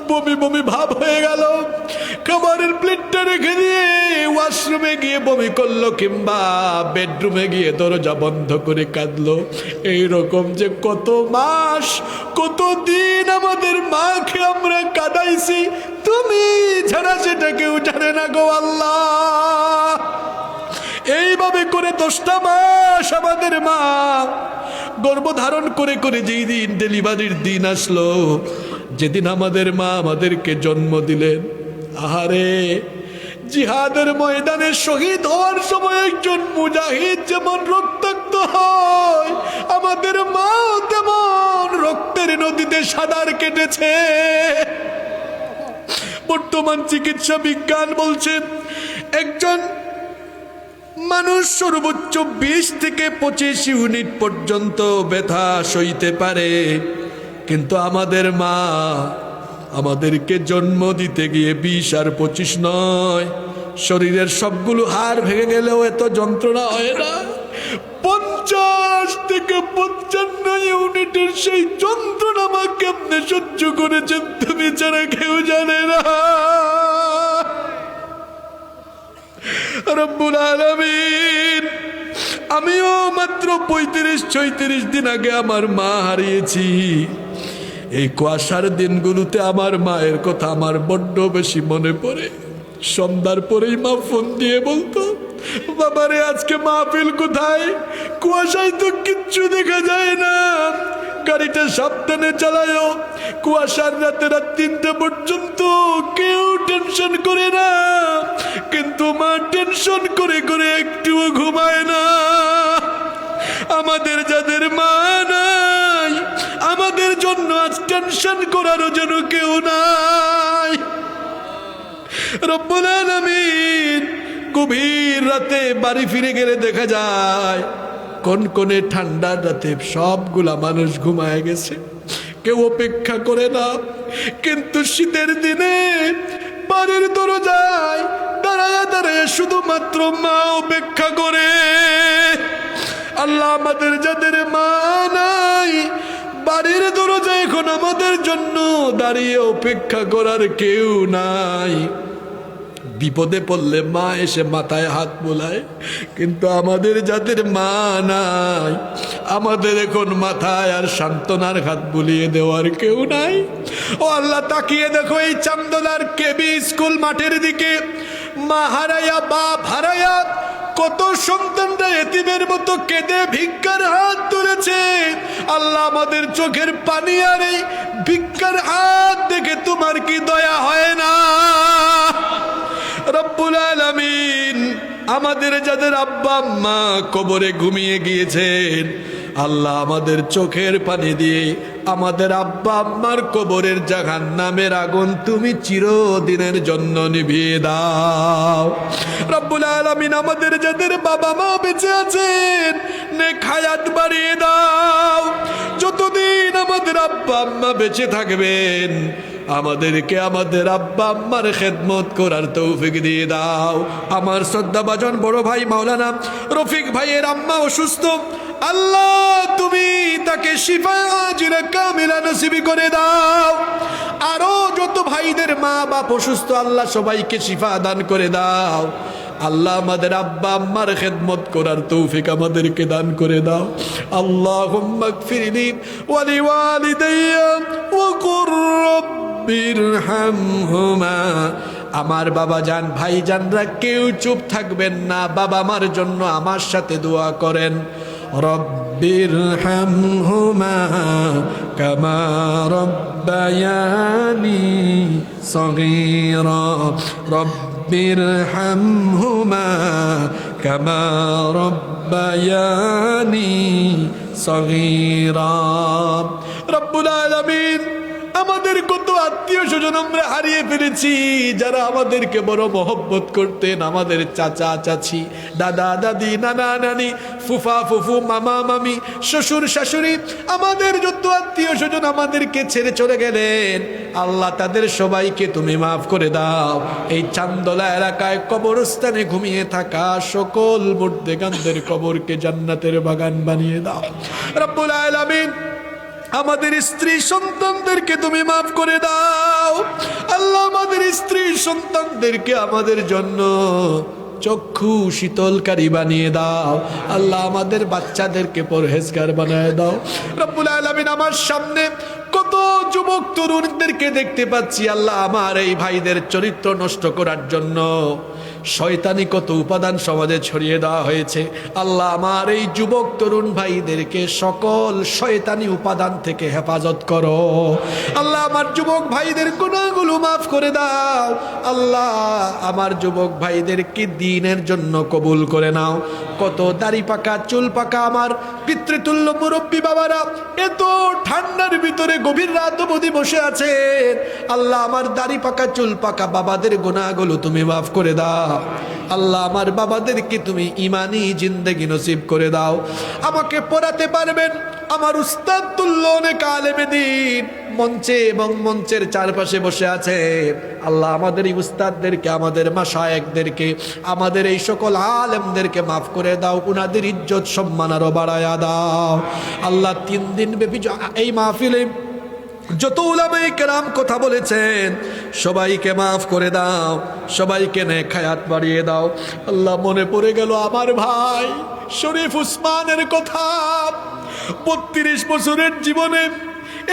বমি বমি ভাব হয়ে গেল। খাবারের প্লেটটা রেখে দিয়ে ওয়াশরুমে গিয়ে বমি করলো, কিংবা বেডরুমে গিয়ে দরজা বন্ধ করে কাঁদলো। এইরকম যে কত মাস, কত দিন আমাদের মাকে আমরা কাঁদাইছি, তুমি ছাড়া সেটা কেউ জানে না গো আল্লাহ। এইভাবে করে 10টা মাস আমাদের মা গর্ভধারণ করে করে যেই দিন ডেলিভারির দিন আসলো, যেদিন আমাদের মা আমাদেরকে জন্ম দিলেন, আহারে, জিহাদের ময়দানে শহীদ হওয়ার সময় একজন মুজাহিদ যেমন রক্তাক্ত হয়, আমাদের মা তেমন রক্তের নদীতে সাঁতার কেটেছে। বর্তমান চিকিৎসা বিজ্ঞান বলছে একজন মানুষ সর্বোচ্চ 20 থেকে 25 ইউনিট পর্যন্ত ব্যথা সইতে পারে, কিন্তু আমাদের মা আমাদেরকে জন্ম দিতে গিয়ে 20 আর 25 নয়, শরীরের সবগুলো হাড় ভেঙে গেলেও এত যন্ত্রণা হয় না। 50 থেকে 55 ইউনিটের সেই যন্ত্রণা মা কেমনে সহ্য করেছেন তুমি ছাড়া কেউ জানে না। রব্বুল আলামিন, আমিও মাত্র 35-36 দিন আগে আমার মা হারিয়েছি। এই কুয়াশার দিনগুলোতে আমার মায়ের কথা আমার বড্ড বেশি মনে পড়ে। সন্ধ্যার পরেই মা ফোন দিয়ে বলতো, বাবারে আজকে মাহফিল কোথায়? কুয়াশায় তো কিচ্ছু দেখা যায় না, গাড়িটা সাবধানে চালায়ও। কুয়াশার রাতে রাত 3টা পর্যন্ত কেউ টেনশন করে না, কিন্তু মা টেনশন করে করে একটুও ঘুমায় না। আমাদের যাদের মা নাই, আমাদের জন্য আজ টেনশন করারও যেন কেউ নাই। রব্বুল আলামিন, গভীর রাতে বাড়ি ফিরে গেলে দেখা যায় কনকনে ঠান্ডার রাতে সবগুলা মানুষ ঘুমায় গেছে, কেউ অপেক্ষা করে না। কিন্তু শীতের দিনে বাড়ির দরজায় দাঁড়ায় দাঁড়ায় শুধুমাত্র মা অপেক্ষা করে। আল্লাহ, আমাদের যাদের মা নাই, বাড়ির দরজায় এখন আমাদের জন্য দাঁড়িয়ে অপেক্ষা করার কেউ নাই। বিপদে পড়লে মা এসে মাথায় হাত বোলায়, কিন্তু আমাদের যাদের মা নাই, আমাদের এখন মাথায় আর সান্ত্বনার হাত বুলিয়ে দেওয়ার কেউ নাই। ও আল্লাহ, তাকিয়ে দেখো এই চান্দলার কেবি স্কুল মাঠের দিকে। মা হারায়া, বাপ হারায়া কত সন্তানরা এতিমের মতো কেঁদে ভিক্ষার হাত তুলেছে। আল্লাহ, আমাদের চোখের পানি আর এই ভিক্ষার হাত দেখে তোমার কি দয়া হয় না? রব্বুল আলামিন, আমাদের যাদের আব্বা আম্মা কবরে ঘুমিয়ে গিয়েছেন, আল্লাহ আমাদের চোখের পানি দিয়ে আমাদের আব্বা আম্মার কবরের জাহান্নামের আগুন তুমি চিরদিনের জন্য নিভিয়ে দাও। রব্বুল আলামিন, আমাদের যাদের বাবা মা বেঁচে আছেন, নেক হায়াত বাড়িয়ে দাও। যতদিন আমাদের আব্বা আম্মা বেঁচে থাকবেন, আমাদেরকে আমাদের আব্বা আম্মার খেদমত করার তৌফিক দিয়ে দাও। আমার শ্রদ্ধাভাজন বড় ভাই মাওলানা রফিক ভাইয়ের আম্মা অসুস্থ, আল্লাহ তুমি তাকে শিফা আজিলা কামিলা নসিব করে দাও। আরো যত ভাইদের মা বাপ অসুস্থ, আল্লাহ সবাইকে শিফা দান করে দাও। আল্লাহ, আমাদের আব্বা আম্মার খেদমত করার তৌফিক আমাদেরকে দান করে দাও। আল্লাহুম্মা গফিরলি ওয়া লিওয়ালিদাইয়া ওয়া কুর রব্বিরহামহুমা। আমার বাবা জান, ভাই জানরা কেউ চুপ থাকবেন না, বাবা মার জন্য আমার সাথে দোয়া করেন। রব্বিরহামহুমা কামা রব্বায়ানি সগীরা। রব্বিরহামহুমা কামা রব্বায়ানি সগীরা। রব্বুল আলামিন, আমাদের কত আত্মীয় স্বজন আমরা হারিয়ে ফেলেছি, যারা আমাদেরকে বড় মহব্বত করতেন। আমাদের চাচা চাচি, দাদা দাদি, নানা নানি, ফুফা ফুফু, মামা মামি, শ্বশুর শাশুড়ি, আমাদের যত আত্মীয় স্বজন আমাদেরকে ছেড়ে চলে গেলেন, আল্লাহ তাদের সবাইকে তুমি মাফ করে দাও। এই চান্দলা এলাকায় কবরস্থানে ঘুমিয়ে থাকা সকল মুর্দেগানদের কবরকে জান্নাতের বাগান বানিয়ে দাও। রব্বুল আলামিন, আমাদের স্ত্রী সন্তানদেরকে তুমি মাফ করে দাও। আল্লাহ, আমাদের স্ত্রী সন্তানদেরকে আমাদের জন্য চক্ষু শীতলকারী বানিয়ে দাও। আল্লাহ, আমাদের বাচ্চাদেরকে পরহেজগার বানিয়ে দাও। রব্বুল আলামিন, আমার সামনে কত যুবক তরুণদেরকে দেখতে পাচ্ছি, আল্লাহ আমার এই ভাইদের চরিত্র নষ্ট করার জন্য শয়তানি কত উপাদান সমাজে ছড়িয়ে দেওয়া হয়েছে। আল্লাহ, আমার এই যুবক তরুণ ভাইদেরকে সকল শয়তানি উপাদান থেকে হেফাজত করো। আল্লাহ, আমার যুবক ভাইদের গুনাহগুলো মাফ করে দাও। আল্লাহ, আমার যুবক ভাইদেরকে দ্বীনের জন্য কবুল করে নাও। কত দাড়ি পাকা চুল পাকা আমার পিতৃতুল্য মুরব্বী বাবারা এত ঠান্ডার ভিতরে গভীর রাত অবধি বসে আছেন। আল্লাহ, আমার দাড়ি পাকা চুল পাকা বাবাদের গুনাহগুলো তুমি মাফ করে দাও। আল্লাহ আমার বাবাদেরকে তুমি ইমানি জিন্দেগি নসিব করে দাও। আমাকে পড়াতে পারবেন আমার উস্তাদ তুল্য অনেক আলেমে দ্বীন মঞ্চে এবং মঞ্চের চারপাশে বসে আছে। আল্লাহ আমাদের এই উস্তাদদেরকে, আমাদের মাশায়েখদেরকে, আমাদের এই সকল আলেমদেরকে মাফ করে দাও, উনাদের ইজ্জত সম্মান আরো বাড়ায়া দাও। আল্লাহ 3 দিন ব্যাপী এই মাহফিলে যত উলামায়ে কেরাম কথা বলেছেন সবাইকে মাফ করে দাও, সবাইকে নেক হায়াত বাড়িয়ে দাও। আল্লাহ মনে পড়ে গেল আমার ভাই শরীফ উসমানের কথা। 32 বছরের জীবনে,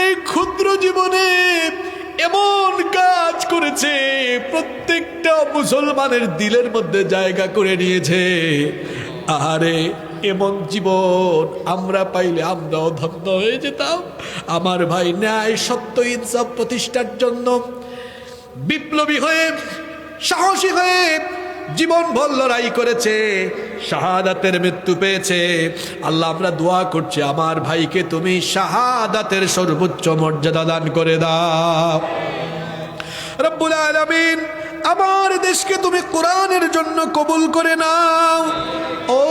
এই ক্ষুদ্র জীবনে এমন কাজ করেছে, প্রত্যেকটা মুসলমানের দিলের মধ্যে জায়গা করে নিয়েছে। আরে এমন জীবন আমরা পাইলে আমরাও ধন্য হয়ে যেতাম। আমার ভাই ন্যায় সত্য ইনসাফ প্রতিষ্ঠার জন্য বিপ্লবী হয়ে, সাহসী হয়ে জীবনভর লড়াই করেছে, শাহাদাতের মৃত্যু পেয়েছে। আল্লাহ আমরা দোয়া করছি আমার ভাইকে তুমি শাহাদাতের সর্বোচ্চ মর্যাদা দান করে দাও। রব্বুল আলামিন আমার দেশকে তুমি কোরআনের জন্য কবুল করে নাও। ও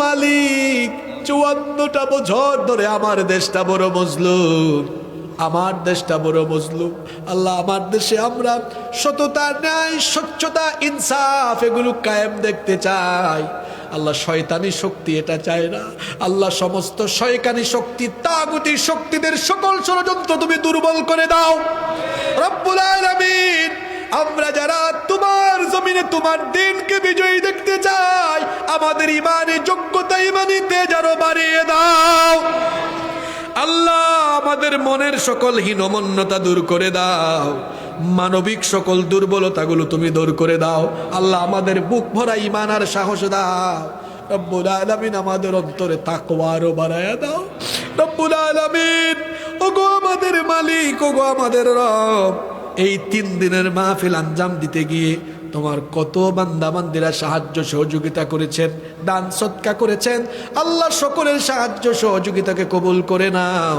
মালিক 54টা বছর ধরে আমার দেশটা বড় মজলুম, আমার দেশটা বড় মজলুম। আল্লাহ আমার দেশে আমরা সততা, ন্যায়, স্বচ্ছতা, ইনসাফ এগুলো কায়েম দেখতে চাই। আল্লাহ শয়তানি শক্তি এটা চায় না। আল্লাহ সমস্ত শয়তানি শক্তি, তাগুতি শক্তিদের সকল ষড়যন্ত্র তুমি দুর্বল করে দাও। রব্বুল আলামিন আমরা যারা তোমার জমিনে তোমার দিনকে বিজয়ী দেখতে চাই, আমাদের ইমানি যোগ্যতা, ইমানি তেজ আরো বাড়িয়ে দাও। আল্লাহ আমাদের মনের সকল হীনমন্যতা দূর করে দাও, মানবিক সকল দুর্বলতাগুলো তুমি দূর করে দাও। আল্লাহ আমাদের বুক ভরা ঈমান আর সাহস দাও। রব্বুল আলামিন আমাদের অন্তরে তাকওয়া আরো বাড়ায়া দাও। রব্বুল আলামিন ওগো আমাদের মালিক, ওগো আমাদের রব, এই 3 দিনের মাহফিল আঞ্জাম দিতে গিয়ে তোমার কত বান্দা বান্দিরা সাহায্য সহযোগিতা করেছেন, দান সদকা করেছেন। আল্লাহ সকলের সাহায্য সহযোগিতাকে কবুল করে নাও।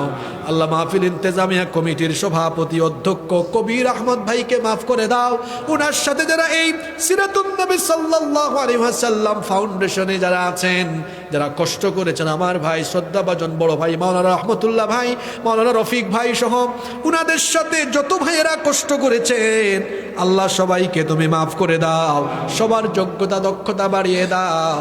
আল্লাহ মাহফিল ইন্তেজামিয়া কমিটির সভাপতি অধ্যক্ষ কবির আহমদ ভাইকে মাফ করে দাও। ওনার সাথে যারা এই সিরাতুন নবী সাল্লাল্লাহু আলাইহি ওয়াসাল্লাম ফাউন্ডেশনে যারা আছেন, যারা কষ্ট করেছেন, আমার ভাই শ্রদ্ধাভাজন বড় ভাই মাওলানা রহমতুল্লাহ ভাই, মাওলানা রফিক ভাই সহ উনাদের সাথে যত ভাইয়েরা কষ্ট করেছেন, আল্লাহ সবাইকে তুমি মাফ করে দাও, সবার যোগ্যতা দক্ষতা বাড়িয়ে দাও।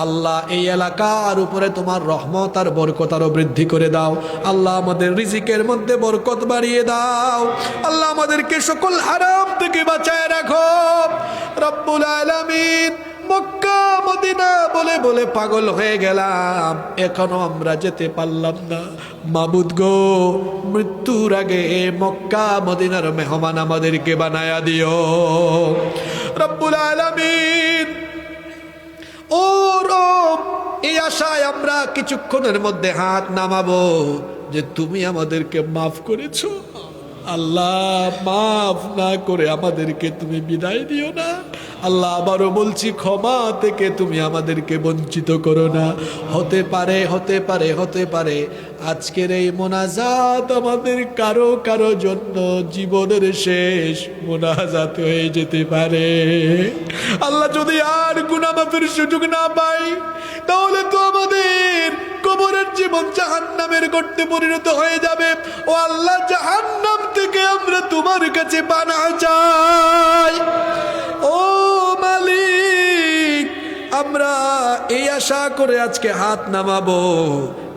আল্লাহ এই এলাকার উপরে তোমার রহমত আর বরকত আরো বৃদ্ধি করে দাও। আল্লাহ আমাদের রিজিকের মধ্যে বরকত বাড়িয়ে দাও। আল্লাহ আমাদেরকে সকল হারাম থেকে বাঁচায় রাখো। রব্বুল আলামিন মক্কা মদিনা বলে বলে পাগল হয়ে গেলাম, এখনো আমরা যেতে পারলাম না। মাবুদ গো, মৃত্যুর আগে মক্কা মদিনার মেহমান আমাদেরকে বানায়া দিও। রব্বুল আলামিন ও রব, এই আশায় আমরা কিছুক্ষণের মধ্যে হাত নামাবো যে তুমি আমাদেরকে মাফ করেছো। আল্লাহ মাফ না করে আমাদেরকে তুমি বিদায় দিও না। আল্লাহ আবারও বলছি, ক্ষমা থেকে তুমি আমাদেরকে বঞ্চিত করো না। হতে পারে হতে পারে হতে পারে আজকের এই মোনাজাত আমাদের কারো কারো জন্য জীবনের শেষ মোনাজাত হয়ে যেতে পারে। আল্লাহ যদি আর গুনাহ মাফের সুযোগ না পাই, তাহলে তো আমাদের কবরের জীবন জাহান্নামের গর্তে পরিণত হয়ে যাবে। ও আল্লাহ, জাহান্নাম থেকে আমরা তোমার কাছে পানাহ চাই। ও মালিক, আমরা এই আশা করে আজকে হাত নামাবো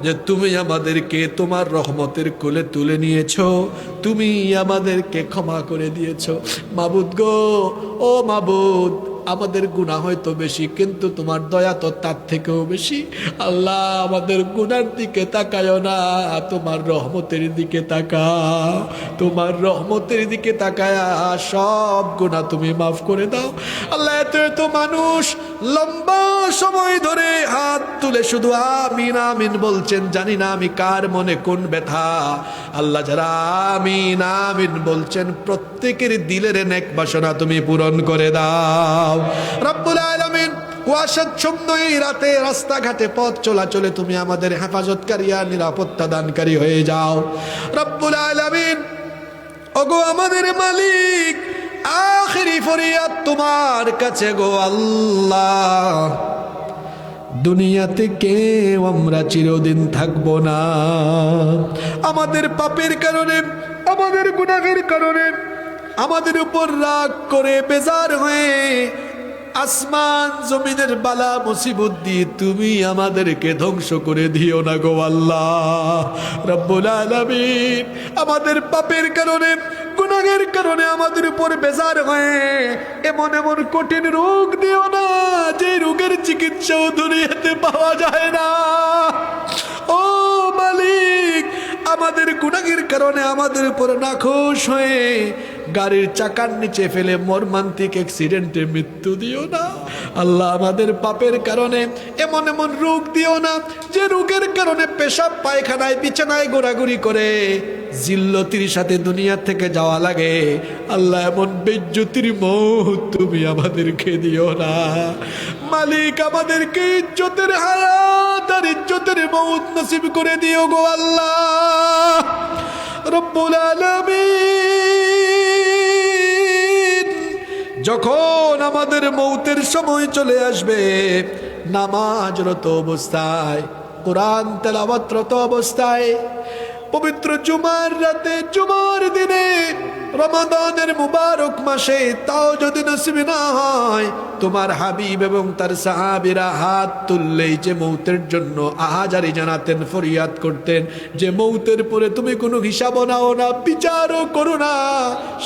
যে তুমি আমাদেরকে তোমার রহমতের কোলে তুলে নিয়েছো, তুমি আমাদেরকে ক্ষমা করে দিয়েছো। মাবুদ গো, ও মাবুদ, আমাদের গুনাহ হয়তো বেশি, কিন্তু তোমার দয়া তো তার থেকেও বেশি। আল্লাহ আমাদের গুনার দিকে তাকায়ও না, তোমার রহমতের দিকে তাকাও। তোমার রহমতের দিকে তাকায়া সব গুনাহ তুমি মাফ করে দাও। আল্লাহ এত এত মানুষ লম্বা সময় ধরে হাত তুলে শুধু আমিন আমিন বলছেন, জানি না আমি কার মনে কোন ব্যথা। আল্লাহ যারা আমিন আমিন বলছেন, প্রত্যেকের দিলের নেক বাসনা তুমি পূরণ করে দাও। রব্বুল আলামিন কুয়াশাচ্ছন্ন এই রাতে রাস্তাঘাটে পথ চলাচলে তুমি আমাদের হেফাজতকারী আর নিরাপত্তা দানকারী হয়ে যাও। রব্বুল আলামিন ওগো আমাদের মালিক, আখেরি ফরিয়াদ তোমার কাছে গো আল্লাহ, দুনিয়াতে কেউ আমরা চিরদিন থাকবো না। আমাদের পাপের কারণে, আমাদের গুনাহের কারণে আমাদের উপর রাগ করে বেজার হয়ে আসমান জমিনের বালা মুসিবত দিয়ে তুমি আমাদেরকে ধ্বংস করে দিও না গো আল্লাহ রব্বুল আলামিন। আমাদের পাপের কারণে, গুনাহের কারণে আমাদের উপর বেজার হয়ে এমন এমন কঠিন রোগ দিও না, যে রোগের চিকিৎসাও দুনিয়াতে পাওয়া যায় না। ও মালিক, আমাদের গুনাহের কারণে আমাদের উপর নাখোশ হয়ে গাড়ির চাকার নিচে ফেলে মর্মান্তিক অ্যাক্সিডেন্টে মৃত্যু দিও না আল্লাহ। আমাদের পাপের কারণে এমন এমন রোগ দিও না, যে রোগের কারণে পেশাব পায়খানায় বিছানায় ঘোরাঘুরি করে জিল্লতির সাথে দুনিয়া থেকে যাওয়া লাগে আল্লাহ। এমন বেজ্জতির মৌত তুমি আমাদেরকে দিও না মালিক। আমাদেরকে ইজ্জতের হায়াত আর ইজ্জতের মৌত নসিব করে দিও গো আল্লাহ রব্বুল আলামিন। যখন আমাদের মৌতের সময় চলে আসবে, নামাজরত অবস্থায়, কোরআন তেলাওয়াতরত অবস্থায়, পবিত্র জুমার রাতে, জুমার দিনে, রমাদানের মুবারক মাসে, তাও যদি নসিব না হয়, তোমার হাবিব এবং তার সাহাবীরা হাত তুললেই যে মৌতের জন্য আহাজারি জানাতেন, ফরিয়াদ করতেন, যে মৌতের পরে তুমি কোনো হিসাবও নাও না, বিচারও করো না,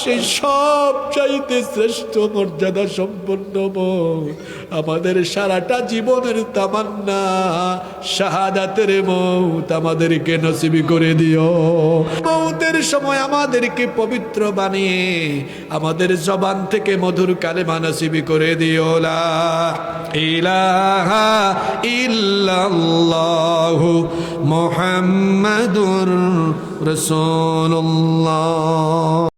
সেই সব চাইতে শ্রেষ্ঠ মর্যাদা সম্পন্ন মৌত আমাদের সারাটা জীবনের তামান্না শাহাদাতের মৌত আমাদেরকে নসিব করে দিও। মৌতের সময় আমাদেরকে পবিত্র বানিয়ে আমাদের জবান থেকে মধুর কালেমা নসিব করে দিও। লা ইলাহা ইল্লাল্লাহু মুহাম্মাদুর রাসূলুল্লাহ।